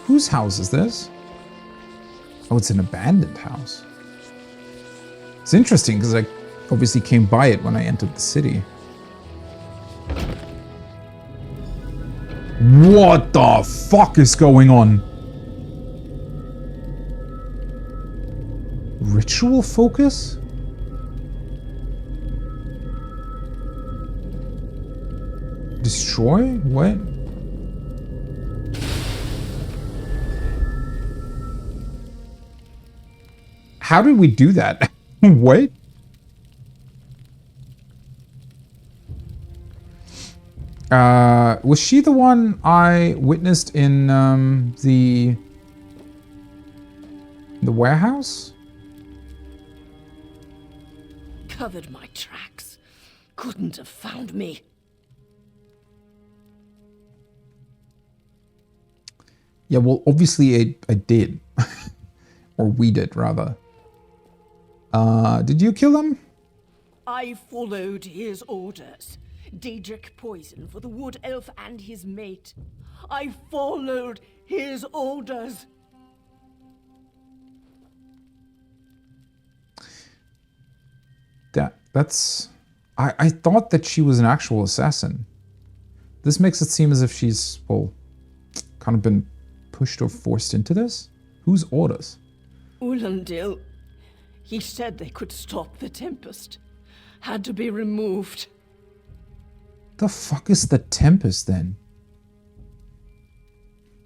Whose house is this? Oh, it's an abandoned house. It's interesting because I obviously came by it when I entered the city. What the fuck is going on? Ritual focus? Destroy? What? How did we do that? What? Was she the one I witnessed in the warehouse? Covered my tracks. Couldn't have found me. Yeah, well, obviously I did. Or we did, rather. Did you kill him? I followed his orders. Daedric poison for the wood elf and his mate. I followed his orders. That's... I thought that she was an actual assassin. This makes it seem as if she's, well, kind of been pushed or forced into this? Whose orders? Ulandil. He said they could stop the Tempest. Had to be removed. The fuck is the Tempest then?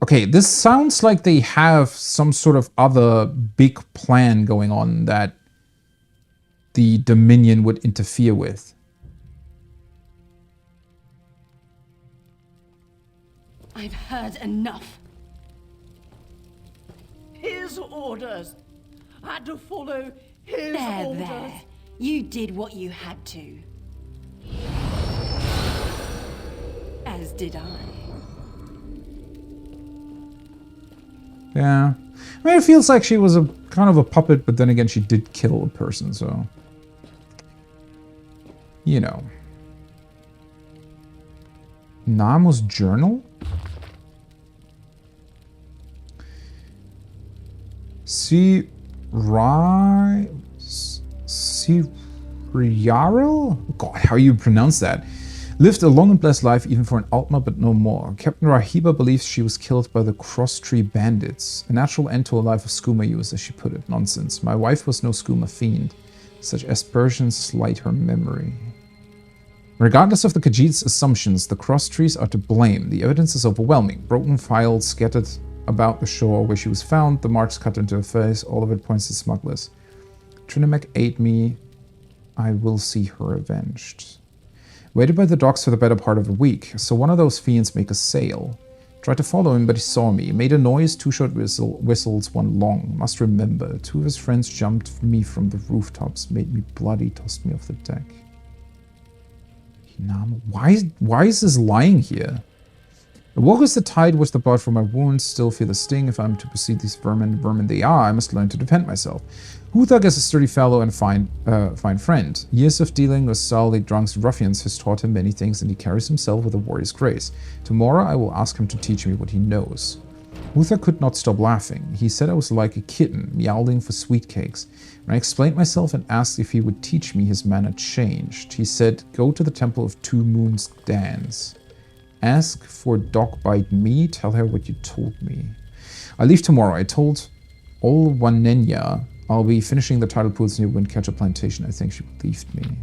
Okay, this sounds like they have some sort of other big plan going on that the Dominion would interfere with. I've heard enough. His orders. Had to follow his orders. There. You did what you had to. As did I. Yeah. I mean, it feels like she was a kind of a puppet, but then again, she did kill a person, so... You know. Namo's journal? Siriarel? God, how you pronounce that? Lived a long and blessed life even for an Altma, but no more. Captain Rahiba believes she was killed by the Cross-Tree Bandits. A natural end to a life of skooma use, as she put it. Nonsense. My wife was no skooma fiend. Such aspersions slight her memory. Regardless of the Khajiit's assumptions, the Cross-Trees are to blame. The evidence is overwhelming. Broken files scattered about the shore where she was found, the marks cut into her face, all of it points to smugglers. Trinimac ate me. I will see her avenged. Waited by the docks for the better part of a week, so one of those fiends make a sail. Tried to follow him, but he saw me. Made a noise, 2 short whistles, 1 long. Must remember. 2 of his friends jumped me from the rooftops, made me bloody, tossed me off the deck. Why is this lying here? Awoke as the tide was the blood from my wounds, still feel the sting. If I'm to proceed these vermin they are, I must learn to defend myself. Huthag is a sturdy fellow and fine friend. Years of dealing with salty drunks and ruffians has taught him many things, and he carries himself with a warrior's grace. Tomorrow I will ask him to teach me what he knows. Huthag could not stop laughing. He said I was like a kitten, meowing for sweet cakes. When I explained myself and asked if he would teach me, his manner changed. He said, go to the Temple of Two Moons Dance. Ask for Dogbite me, tell her what you told me. I leave tomorrow. I told Olwanenya I'll be finishing the tidal pools near Windcatcher Plantation. I think she believed me.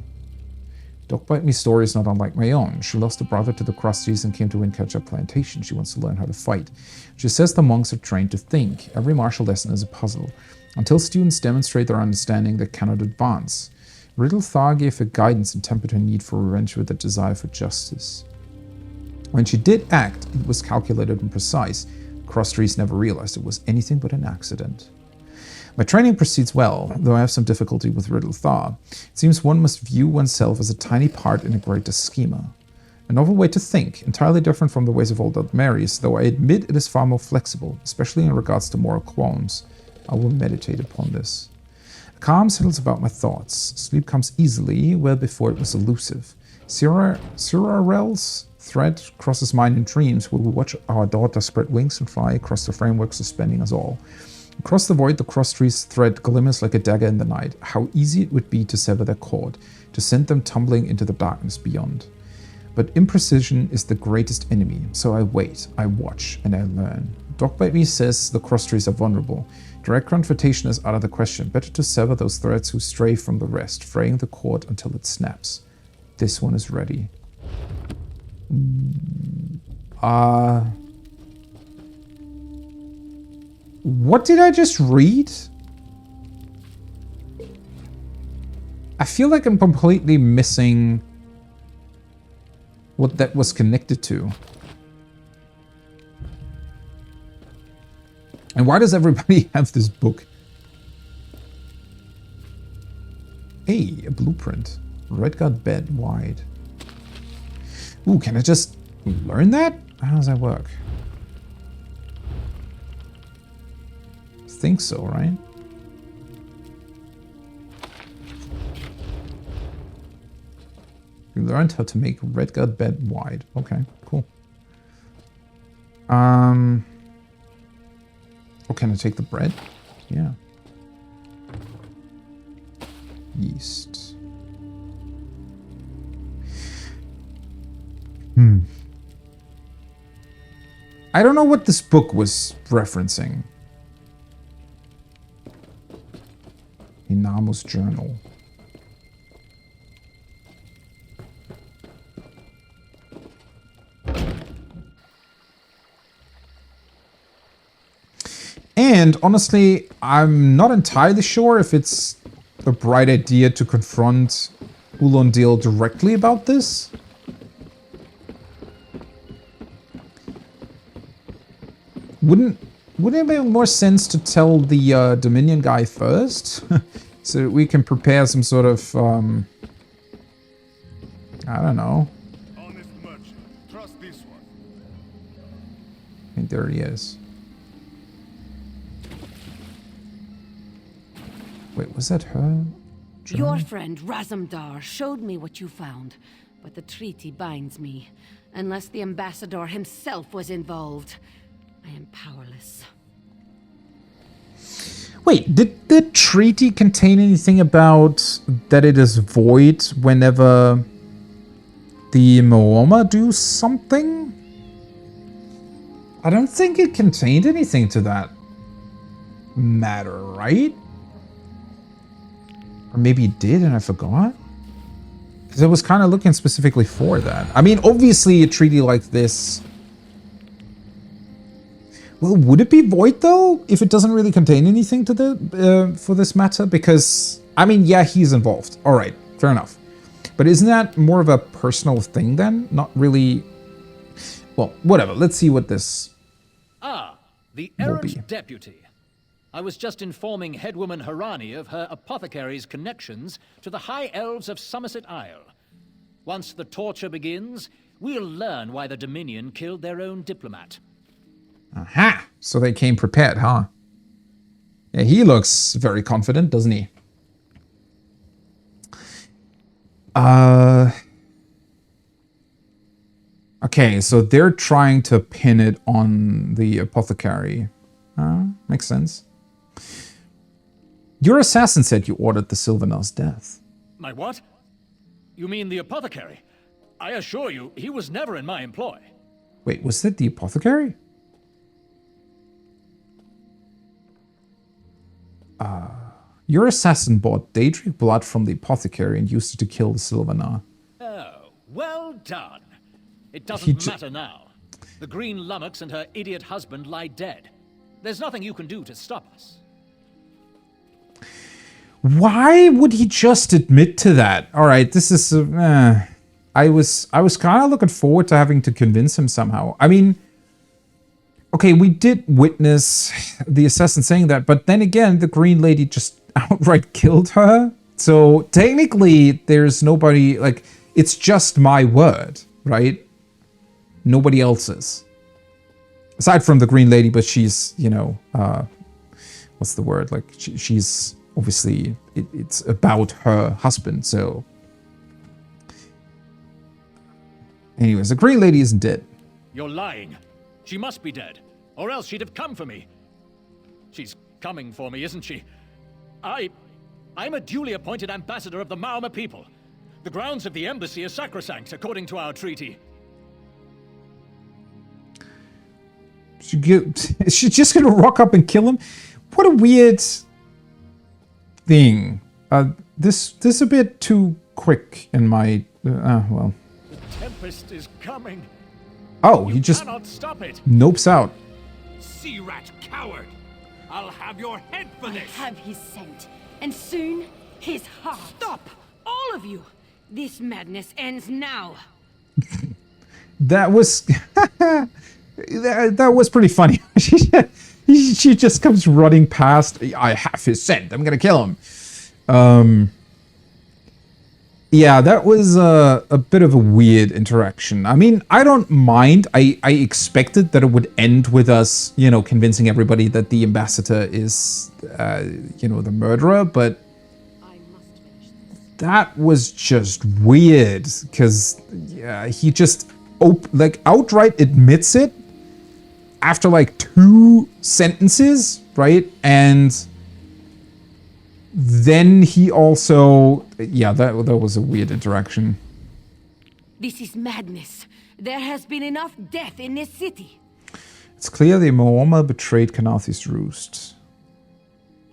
Dogbite me's story is not unlike my own. She lost a brother to the Crusties and came to Windcatcher Plantation. She wants to learn how to fight. She says the monks are trained to think. Every martial lesson is a puzzle. Until students demonstrate their understanding, they cannot advance. Riddle Thar gave her guidance and tempered her need for revenge with a desire for justice. When she did act, it was calculated and precise. Crosstrees never realized it was anything but an accident. My training proceeds well, though I have some difficulty with Riddle Thar. It seems one must view oneself as a tiny part in a greater schema. A novel way to think, entirely different from the ways of old Mary's, though I admit it is far more flexible, especially in regards to moral qualms. I will meditate upon this. A calm settles about my thoughts. Sleep comes easily, where before it was elusive. Surarel's thread crosses mine in dreams, where we watch our daughter spread wings and fly across the framework suspending us all. Across the void, the crosstree's thread glimmers like a dagger in the night. How easy it would be to sever their cord, to send them tumbling into the darkness beyond. But imprecision is the greatest enemy, so I wait, I watch, and I learn. Dogbite says the crosstrees are vulnerable. Direct confrontation is out of the question. Better to sever those threads who stray from the rest, fraying the cord until it snaps. This one is ready. What did I just read? I feel like I'm completely missing what that was connected to. And why does everybody have this book? Hey, a blueprint. Redguard bed wide. Ooh, can I just learn that? How does that work? I think so, right? You learned how to make Redguard bed wide. Okay, cool. Oh, can I take the bread? Yeah. Yeast. I don't know what this book was referencing. Inamo's journal. And honestly, I'm not entirely sure if it's a bright idea to confront Ulondil directly about this. Wouldn't it make more sense to tell the Dominion guy first? So that we can prepare some sort of, I don't know. Honest merchant, trust this one. And there he is. Wait, was that her? Your friend Razumdar showed me what you found, but the treaty binds me. Unless the ambassador himself was involved, I am powerless. Wait, did the treaty contain anything about that it is void whenever the Mooma do something? I don't think it contained anything to that matter, right? Or maybe it did and I forgot? Because I was kind of looking specifically for that. I mean, obviously a treaty like this... Well, would it be void though, if it doesn't really contain anything to the for this matter? Because, I mean, yeah, he's involved. All right, fair enough. But isn't that more of a personal thing then? Not really... Well, whatever. Let's see what this... Ah, the errant deputy. I was just informing headwoman Harani of her apothecary's connections to the High Elves of Somerset Isle. Once the torture begins, we'll learn why the Dominion killed their own diplomat. Aha! So they came prepared, huh? Yeah, he looks very confident, doesn't he? Okay, so they're trying to pin it on the apothecary. Makes sense. Your assassin said you ordered the Sylvanar's death. My what? You mean the apothecary? I assure you, he was never in my employ. Wait, was that the apothecary? Your assassin bought Daedric blood from the apothecary and used it to kill the Sylvanar. Oh, well done. It doesn't matter now. The Green Lummox and her idiot husband lie dead. There's nothing you can do to stop us. Why would he just admit to that? All right, this is... I was kind of looking forward to having to convince him somehow. I mean, okay, we did witness the assassin saying that, but then again, the Green Lady just outright killed her. So technically, there's nobody, like, it's just my word, right? Nobody else's. Aside from the Green Lady, but she's, you know, what's the word? Like, she's obviously, it's about her husband, so. Anyways, the Green Lady isn't dead. You're lying. She must be dead, or else she'd have come for me. She's coming for me, isn't she? I'm a duly appointed ambassador of the Maoma people. The grounds of the embassy are sacrosanct, according to our treaty. She's just gonna rock up and kill him? What a weird thing. This is a bit too quick in my... well... Tempest is coming. Oh, he just cannot stop it. Nopes out. Sea rat coward! I'll have your head for this! I have his scent, and soon his heart. Stop! All of you! This madness ends now. That was that was pretty funny. She just comes running past. I have his scent. I'm gonna kill him. Yeah, that was a bit of a weird interaction. I mean, I don't mind. I expected that it would end with us, you know, convincing everybody that the ambassador is, you know, the murderer, but that was just weird because he just like outright admits it after like 2 sentences, right? And then he also, yeah, that was a weird interaction. This is madness. There has been enough death in this city. It's clear the Maoma betrayed Kanathi's roost.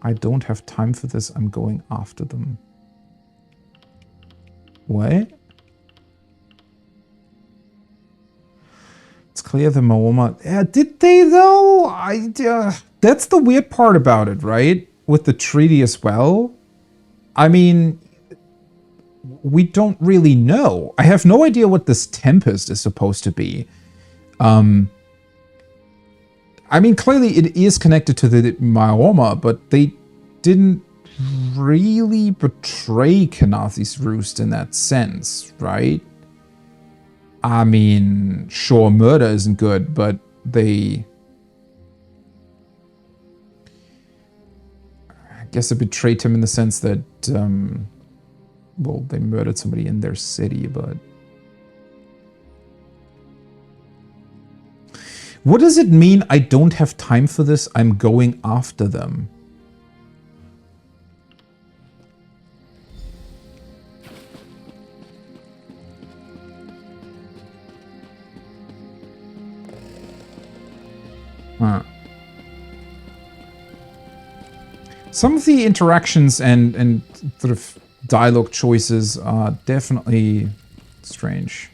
I don't have time for this. I'm going after them. What? It's clear the Maoma... did they though? That's the weird part about it, right? With the treaty as well. I mean, we don't really know. I have no idea what this Tempest is supposed to be. I mean, clearly it is connected to the Maoma, but they didn't really betray Kanathi's roost in that sense, right? I mean, sure, murder isn't good, but they... I guess they betrayed him in the sense that, well, they murdered somebody in their city, but... What does it mean, I don't have time for this, I'm going after them? Huh. Some of the interactions and sort of dialogue choices are definitely strange.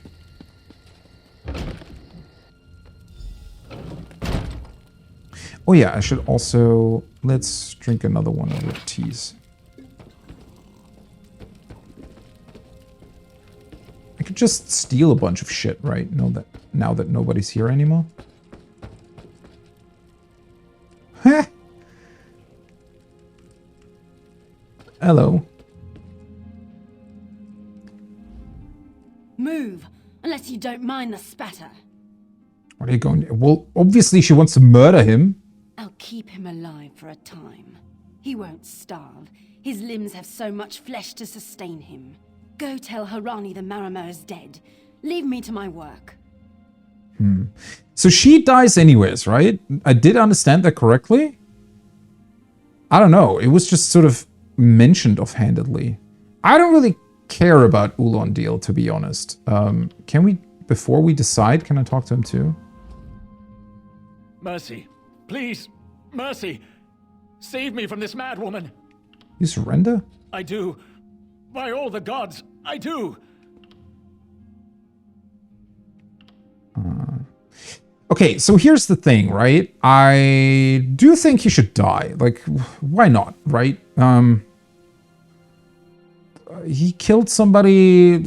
Oh yeah, I should also... Let's drink another one of the teas. I could just steal a bunch of shit, right? Now that nobody's here anymore. Heh! Hello. Move, unless you don't mind the spatter. What are you going to... Well, obviously she wants to murder him. I'll keep him alive for a time. He won't starve. His limbs have so much flesh to sustain him. Go tell Harani the Marama is dead. Leave me to my work. So she dies anyways, right? I did understand that correctly? I don't know. It was just sort of mentioned offhandedly. I don't really care about Ulondil, to be honest. Can we, before we decide, can I talk to him too? Mercy. Please. Mercy. Save me from this mad woman. You surrender? I do. By all the gods, I do. Okay, so here's the thing, right? I do think he should die. Like, why not, right? he killed somebody.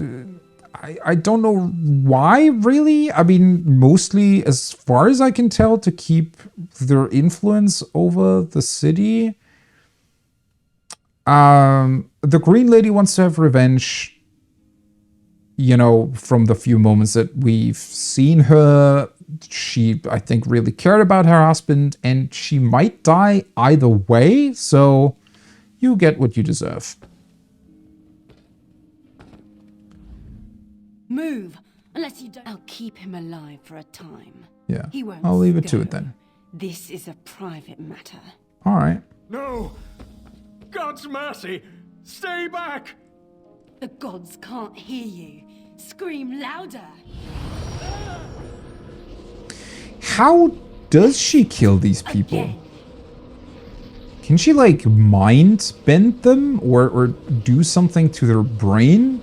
I don't know why, really. I mean, mostly, as far as I can tell, to keep their influence over the city. The Green Lady wants to have revenge. You know, from the few moments that we've seen her, she, I think, really cared about her husband, and she might die either way, so you get what you deserve. Move, unless you don't. I'll keep him alive for a time. Yeah, He won't I'll leave it to go. it then. This is a private matter. All right. No! God's mercy! Stay back! The gods can't hear you. Scream louder. How does she kill these people? Can she, like, mind bend them or do something to their brain?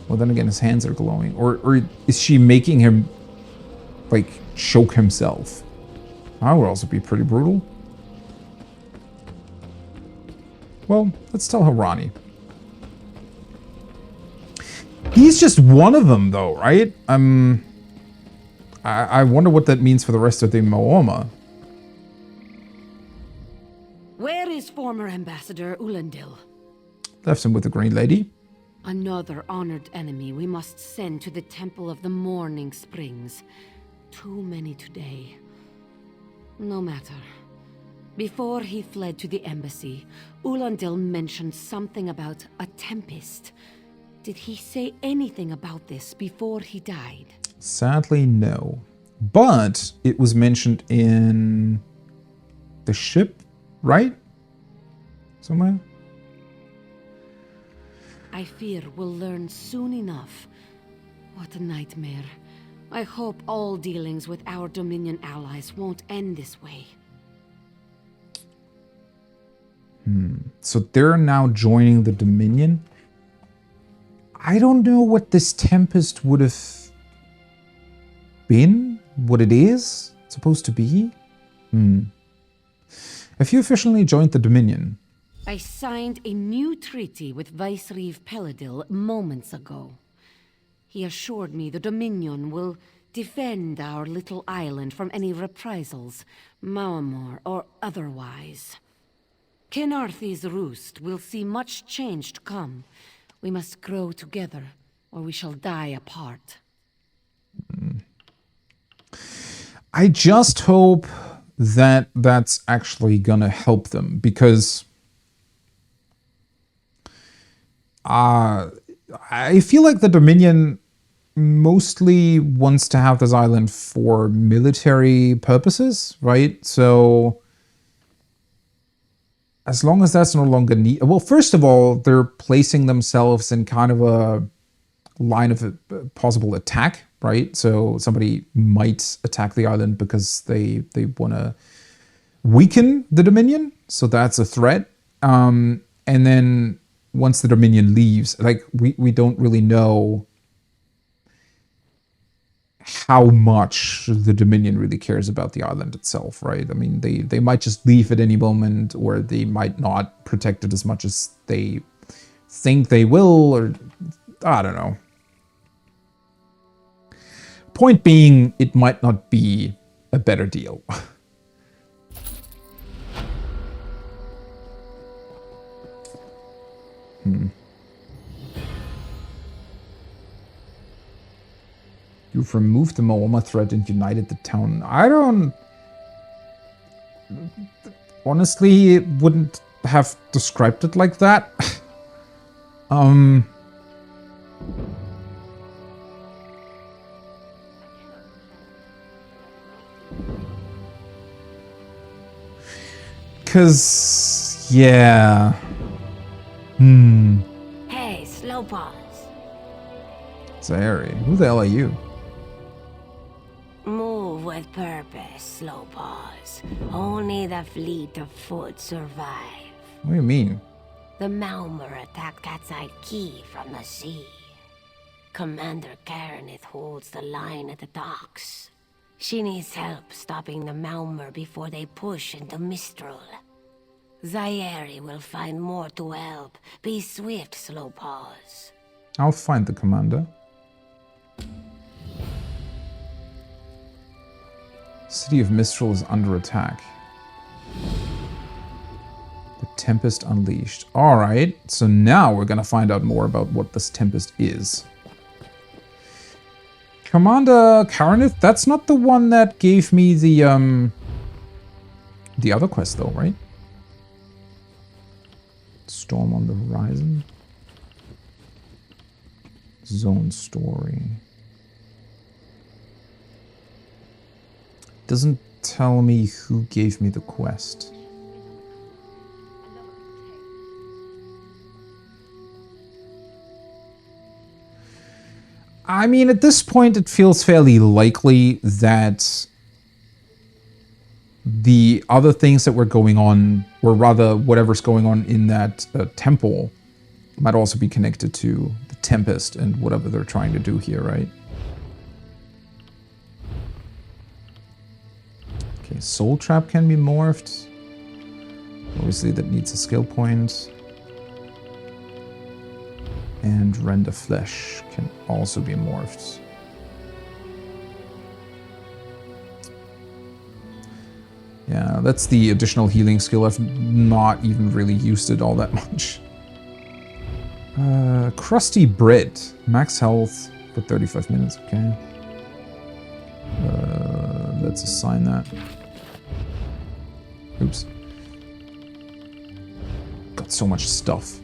Well, then again, his hands are glowing. Or is she making him, like, choke himself? That would also be pretty brutal. Well, let's tell Harani. He's just one of them, though, right? I wonder what that means for the rest of the Mooma. Where is former Ambassador Ulandil? Left him with the Green Lady. Another honored enemy we must send to the Temple of the Morning Springs. Too many today. No matter. Before he fled to the embassy, Ulandil mentioned something about a tempest. Did he say anything about this before he died? Sadly, no. But it was mentioned in the ship, right? Somewhere? I fear we'll learn soon enough. What a nightmare. I hope all dealings with our Dominion allies won't end this way. So they're now joining the Dominion? I don't know what this Tempest would have been, what it is supposed to be. Have you officially joined the Dominion? I signed a new treaty with Vicereeve Peladil moments ago. He assured me the Dominion will defend our little island from any reprisals, Maamor or otherwise. Kenarthi's roost will see much change to come. We must grow together, or we shall die apart. I just hope that that's actually gonna help them, because I feel like the Dominion mostly wants to have this island for military purposes, right? So as long as that's no longer needed... Well, first of all, they're placing themselves in kind of a line of a possible attack, right? So somebody might attack the island because they want to weaken the Dominion. So that's a threat. And then once the Dominion leaves, like, we don't really know how much the Dominion really cares about the island itself, right? I mean, they might just leave at any moment, or they might not protect it as much as they think they will, or I don't know. Point being, it might not be a better deal. You've removed the Mooma threat and united the town. I don't... Honestly, wouldn't have described it like that. Cause... yeah... Hey, Slowpaws. Zahari, who the hell are you? Move with purpose, Slowpaws. Only the fleet of foot survive. What do you mean? The Malmer attacked Catside Key from the sea. Commander Karenith holds the line at the docks. She needs help stopping the Malmer before they push into Mistral. Zaire will find more to help. Be swift, slow paws. I'll find the commander. City of Mistral is under attack. The Tempest Unleashed. Alright, so now we're gonna find out more about what this Tempest is. Commander Karanith, that's not the one that gave me the other quest though, right? Storm on the Horizon. Zone Story. Doesn't tell me who gave me the quest. I mean, at this point, it feels fairly likely that the other things that were going on, or rather whatever's going on in that temple, might also be connected to the Tempest and whatever they're trying to do here, right? Okay, Soul Trap can be morphed. Obviously, that needs a skill point. And Render Flesh can also be morphed. Yeah, that's the additional healing skill. I've not even really used it all that much. Crusty Bread. Max health for 35 minutes, okay. Let's assign that. Oops. Got so much stuff.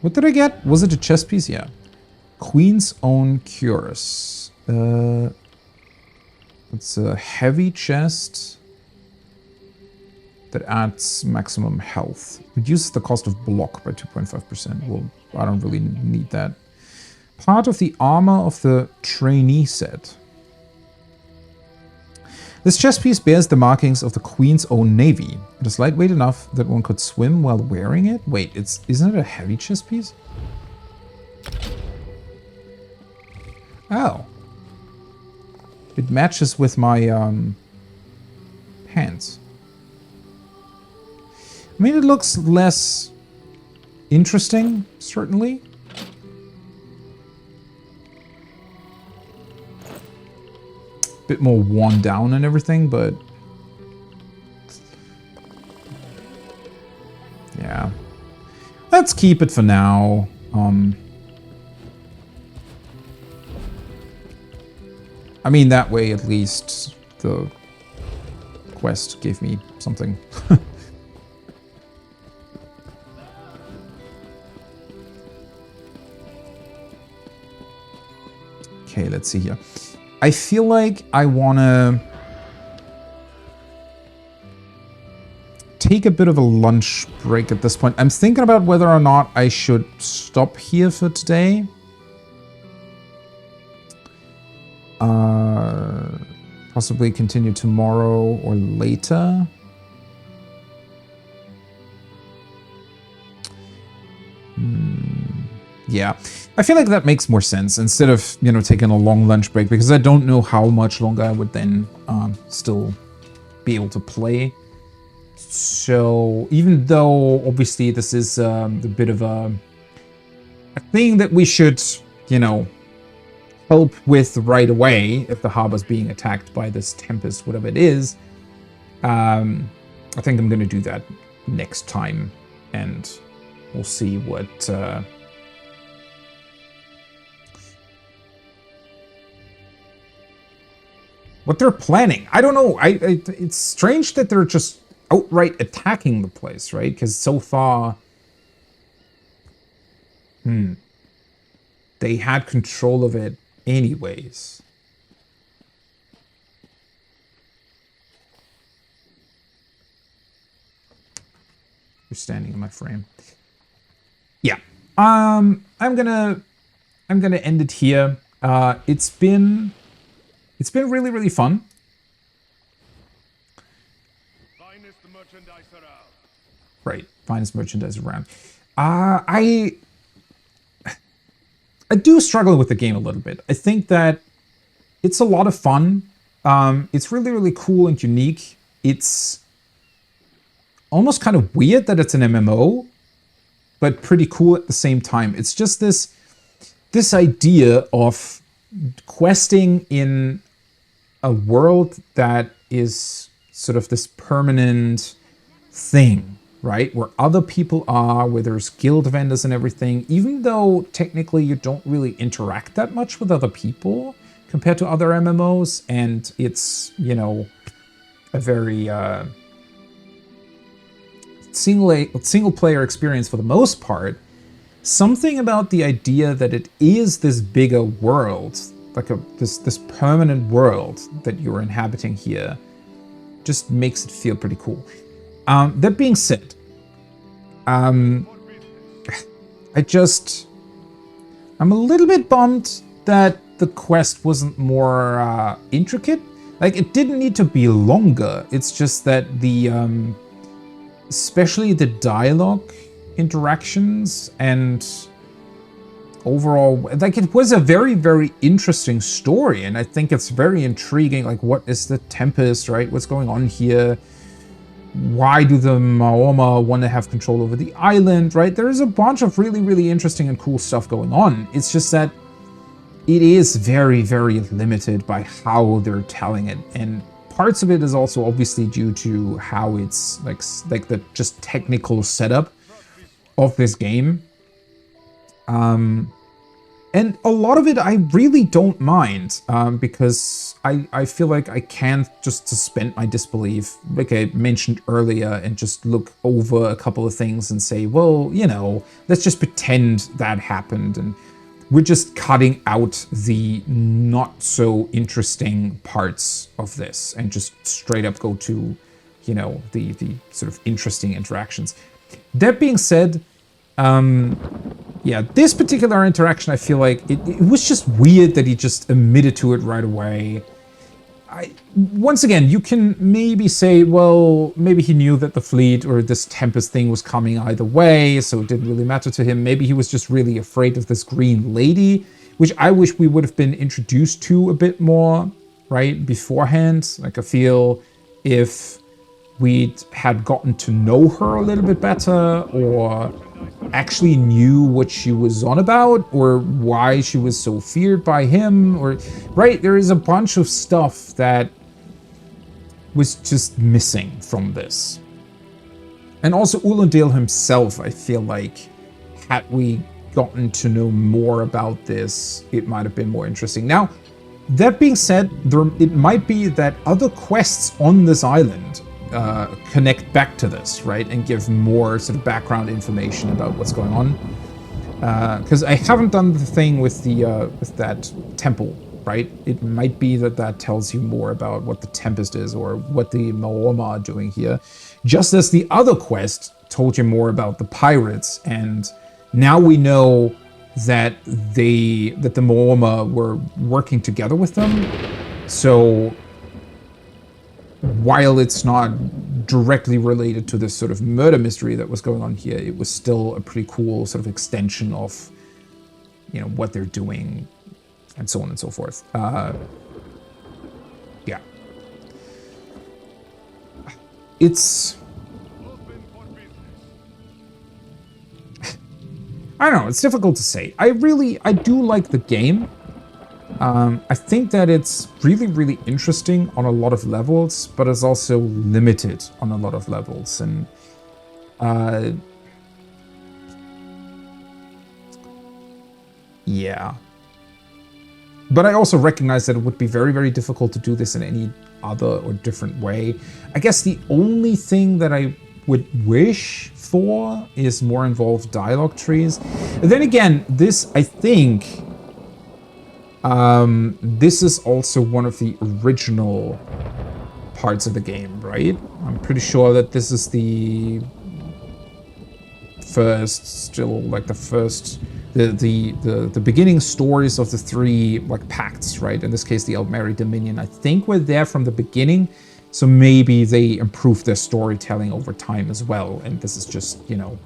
What did I get? Was it a chess piece? Yeah. Queen's Own Cures. It's a heavy chest that adds maximum health. Reduces the cost of block by 2.5%. Well, I don't really need that. Part of the armor of the trainee set. This chest piece bears the markings of the Queen's Own Navy. It is lightweight enough that one could swim while wearing it. Wait, isn't it a heavy chest piece? Oh. It matches with my pants. I mean, it looks less interesting, certainly. Bit more worn down and everything, but yeah, let's keep it for now. I mean, that way at least the quest gave me something. Okay, let's see here. I feel like I want to take a bit of a lunch break at this point. I'm thinking about whether or not I should stop here for today. Possibly continue tomorrow or later. Yeah, I feel like that makes more sense instead of, you know, taking a long lunch break, because I don't know how much longer I would then still be able to play. So even though obviously this is a bit of a thing that we should, you know, help with right away if the harbor's being attacked by this Tempest, whatever it is, I think I'm going to do that next time, and we'll see what they're planning. I don't know. It's strange that they're just outright attacking the place, right? Because so far, they had control of it anyways. You're standing in my frame. Yeah. I'm gonna end it here. It's been really, really fun. Right, finest merchandise around. I do struggle with the game a little bit. I think that it's a lot of fun. It's really, really cool and unique. It's almost kind of weird that it's an MMO, but pretty cool at the same time. It's just this idea of questing in a world that is sort of this permanent thing, right? Where other people are, where there's guild vendors and everything, even though technically you don't really interact that much with other people compared to other MMOs, and it's, you know, a very single player experience for the most part. Something about the idea that it is this bigger world, like this permanent world that you're inhabiting here, just makes it feel pretty cool. That being said, I'm a little bit bummed that the quest wasn't more intricate. Like, it didn't need to be longer. It's just that the especially the dialogue interactions and overall, like, it was a very, very interesting story, and I think it's very intriguing. Like, what is the Tempest, right? What's going on here? Why do the Maoma want to have control over the island, right? There's a bunch of really, really interesting and cool stuff going on. It's just that it is very, very limited by how they're telling it, and parts of it is also obviously due to how it's like the just technical setup of this game. And a lot of it I really don't mind, because I feel like I can just suspend my disbelief, like I mentioned earlier, and just look over a couple of things and say, well, you know, let's just pretend that happened, and we're just cutting out the not so interesting parts of this and just straight up go to, you know, the sort of interesting interactions. That being said, yeah, this particular interaction, I feel like it was just weird that he just admitted to it right away. Once again, you can maybe say, well, maybe he knew that the fleet or this Tempest thing was coming either way, so it didn't really matter to him. Maybe he was just really afraid of this green lady, which I wish we would have been introduced to a bit more, right, beforehand. Like, I feel if we'd had gotten to know her a little bit better, or actually knew what she was on about, or why she was so feared by him, or right, there is a bunch of stuff that was just missing from this. And also Ulundale himself, I feel like, had we gotten to know more about this, it might have been more interesting. Now, that being said, it might be that other quests on this island connect back to this, right, and give more sort of background information about what's going on. Because I haven't done the thing with that temple, right? It might be that tells you more about what the Tempest is or what the Maoma are doing here, just as the other quest told you more about the pirates, and now we know that the Maoma were working together with them. So while it's not directly related to this sort of murder mystery that was going on here, it was still a pretty cool sort of extension of, you know, what they're doing and so on and so forth. Yeah. It's... I don't know, it's difficult to say. I do like the game. I think that it's really, really interesting on a lot of levels, but it's also limited on a lot of levels. And yeah. But I also recognize that it would be very, very difficult to do this in any other or different way. I guess the only thing that I would wish for is more involved dialogue trees. And then again, this, I think... this is also one of the original parts of the game, right? I'm pretty sure that this is the first, the beginning stories of the three, like, pacts, right? In this case, the Eldmeri Dominion, I think we're there from the beginning, so maybe they improved their storytelling over time as well, and this is just, you know,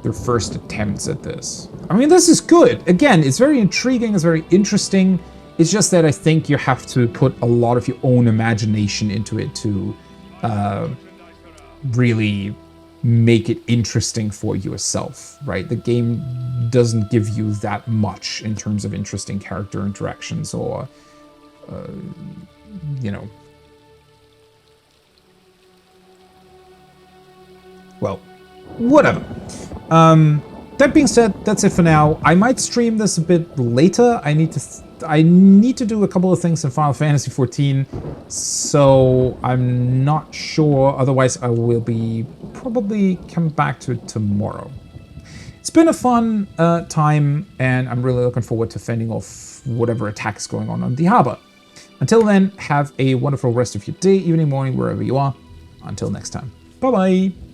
their first attempts at this. I mean, this is good. Again, it's very intriguing, it's very interesting. It's just that I think you have to put a lot of your own imagination into it to really make it interesting for yourself, right? The game doesn't give you that much in terms of interesting character interactions or, you know, well, whatever. That being said, that's it for now. I might stream this a bit later. I need to do a couple of things in Final Fantasy XIV, so I'm not sure. Otherwise, I will be probably come back to it tomorrow. It's been a fun time, and I'm really looking forward to fending off whatever attack is going on the harbor. Until then, have a wonderful rest of your day, evening, morning, wherever you are. Until next time. Bye-bye.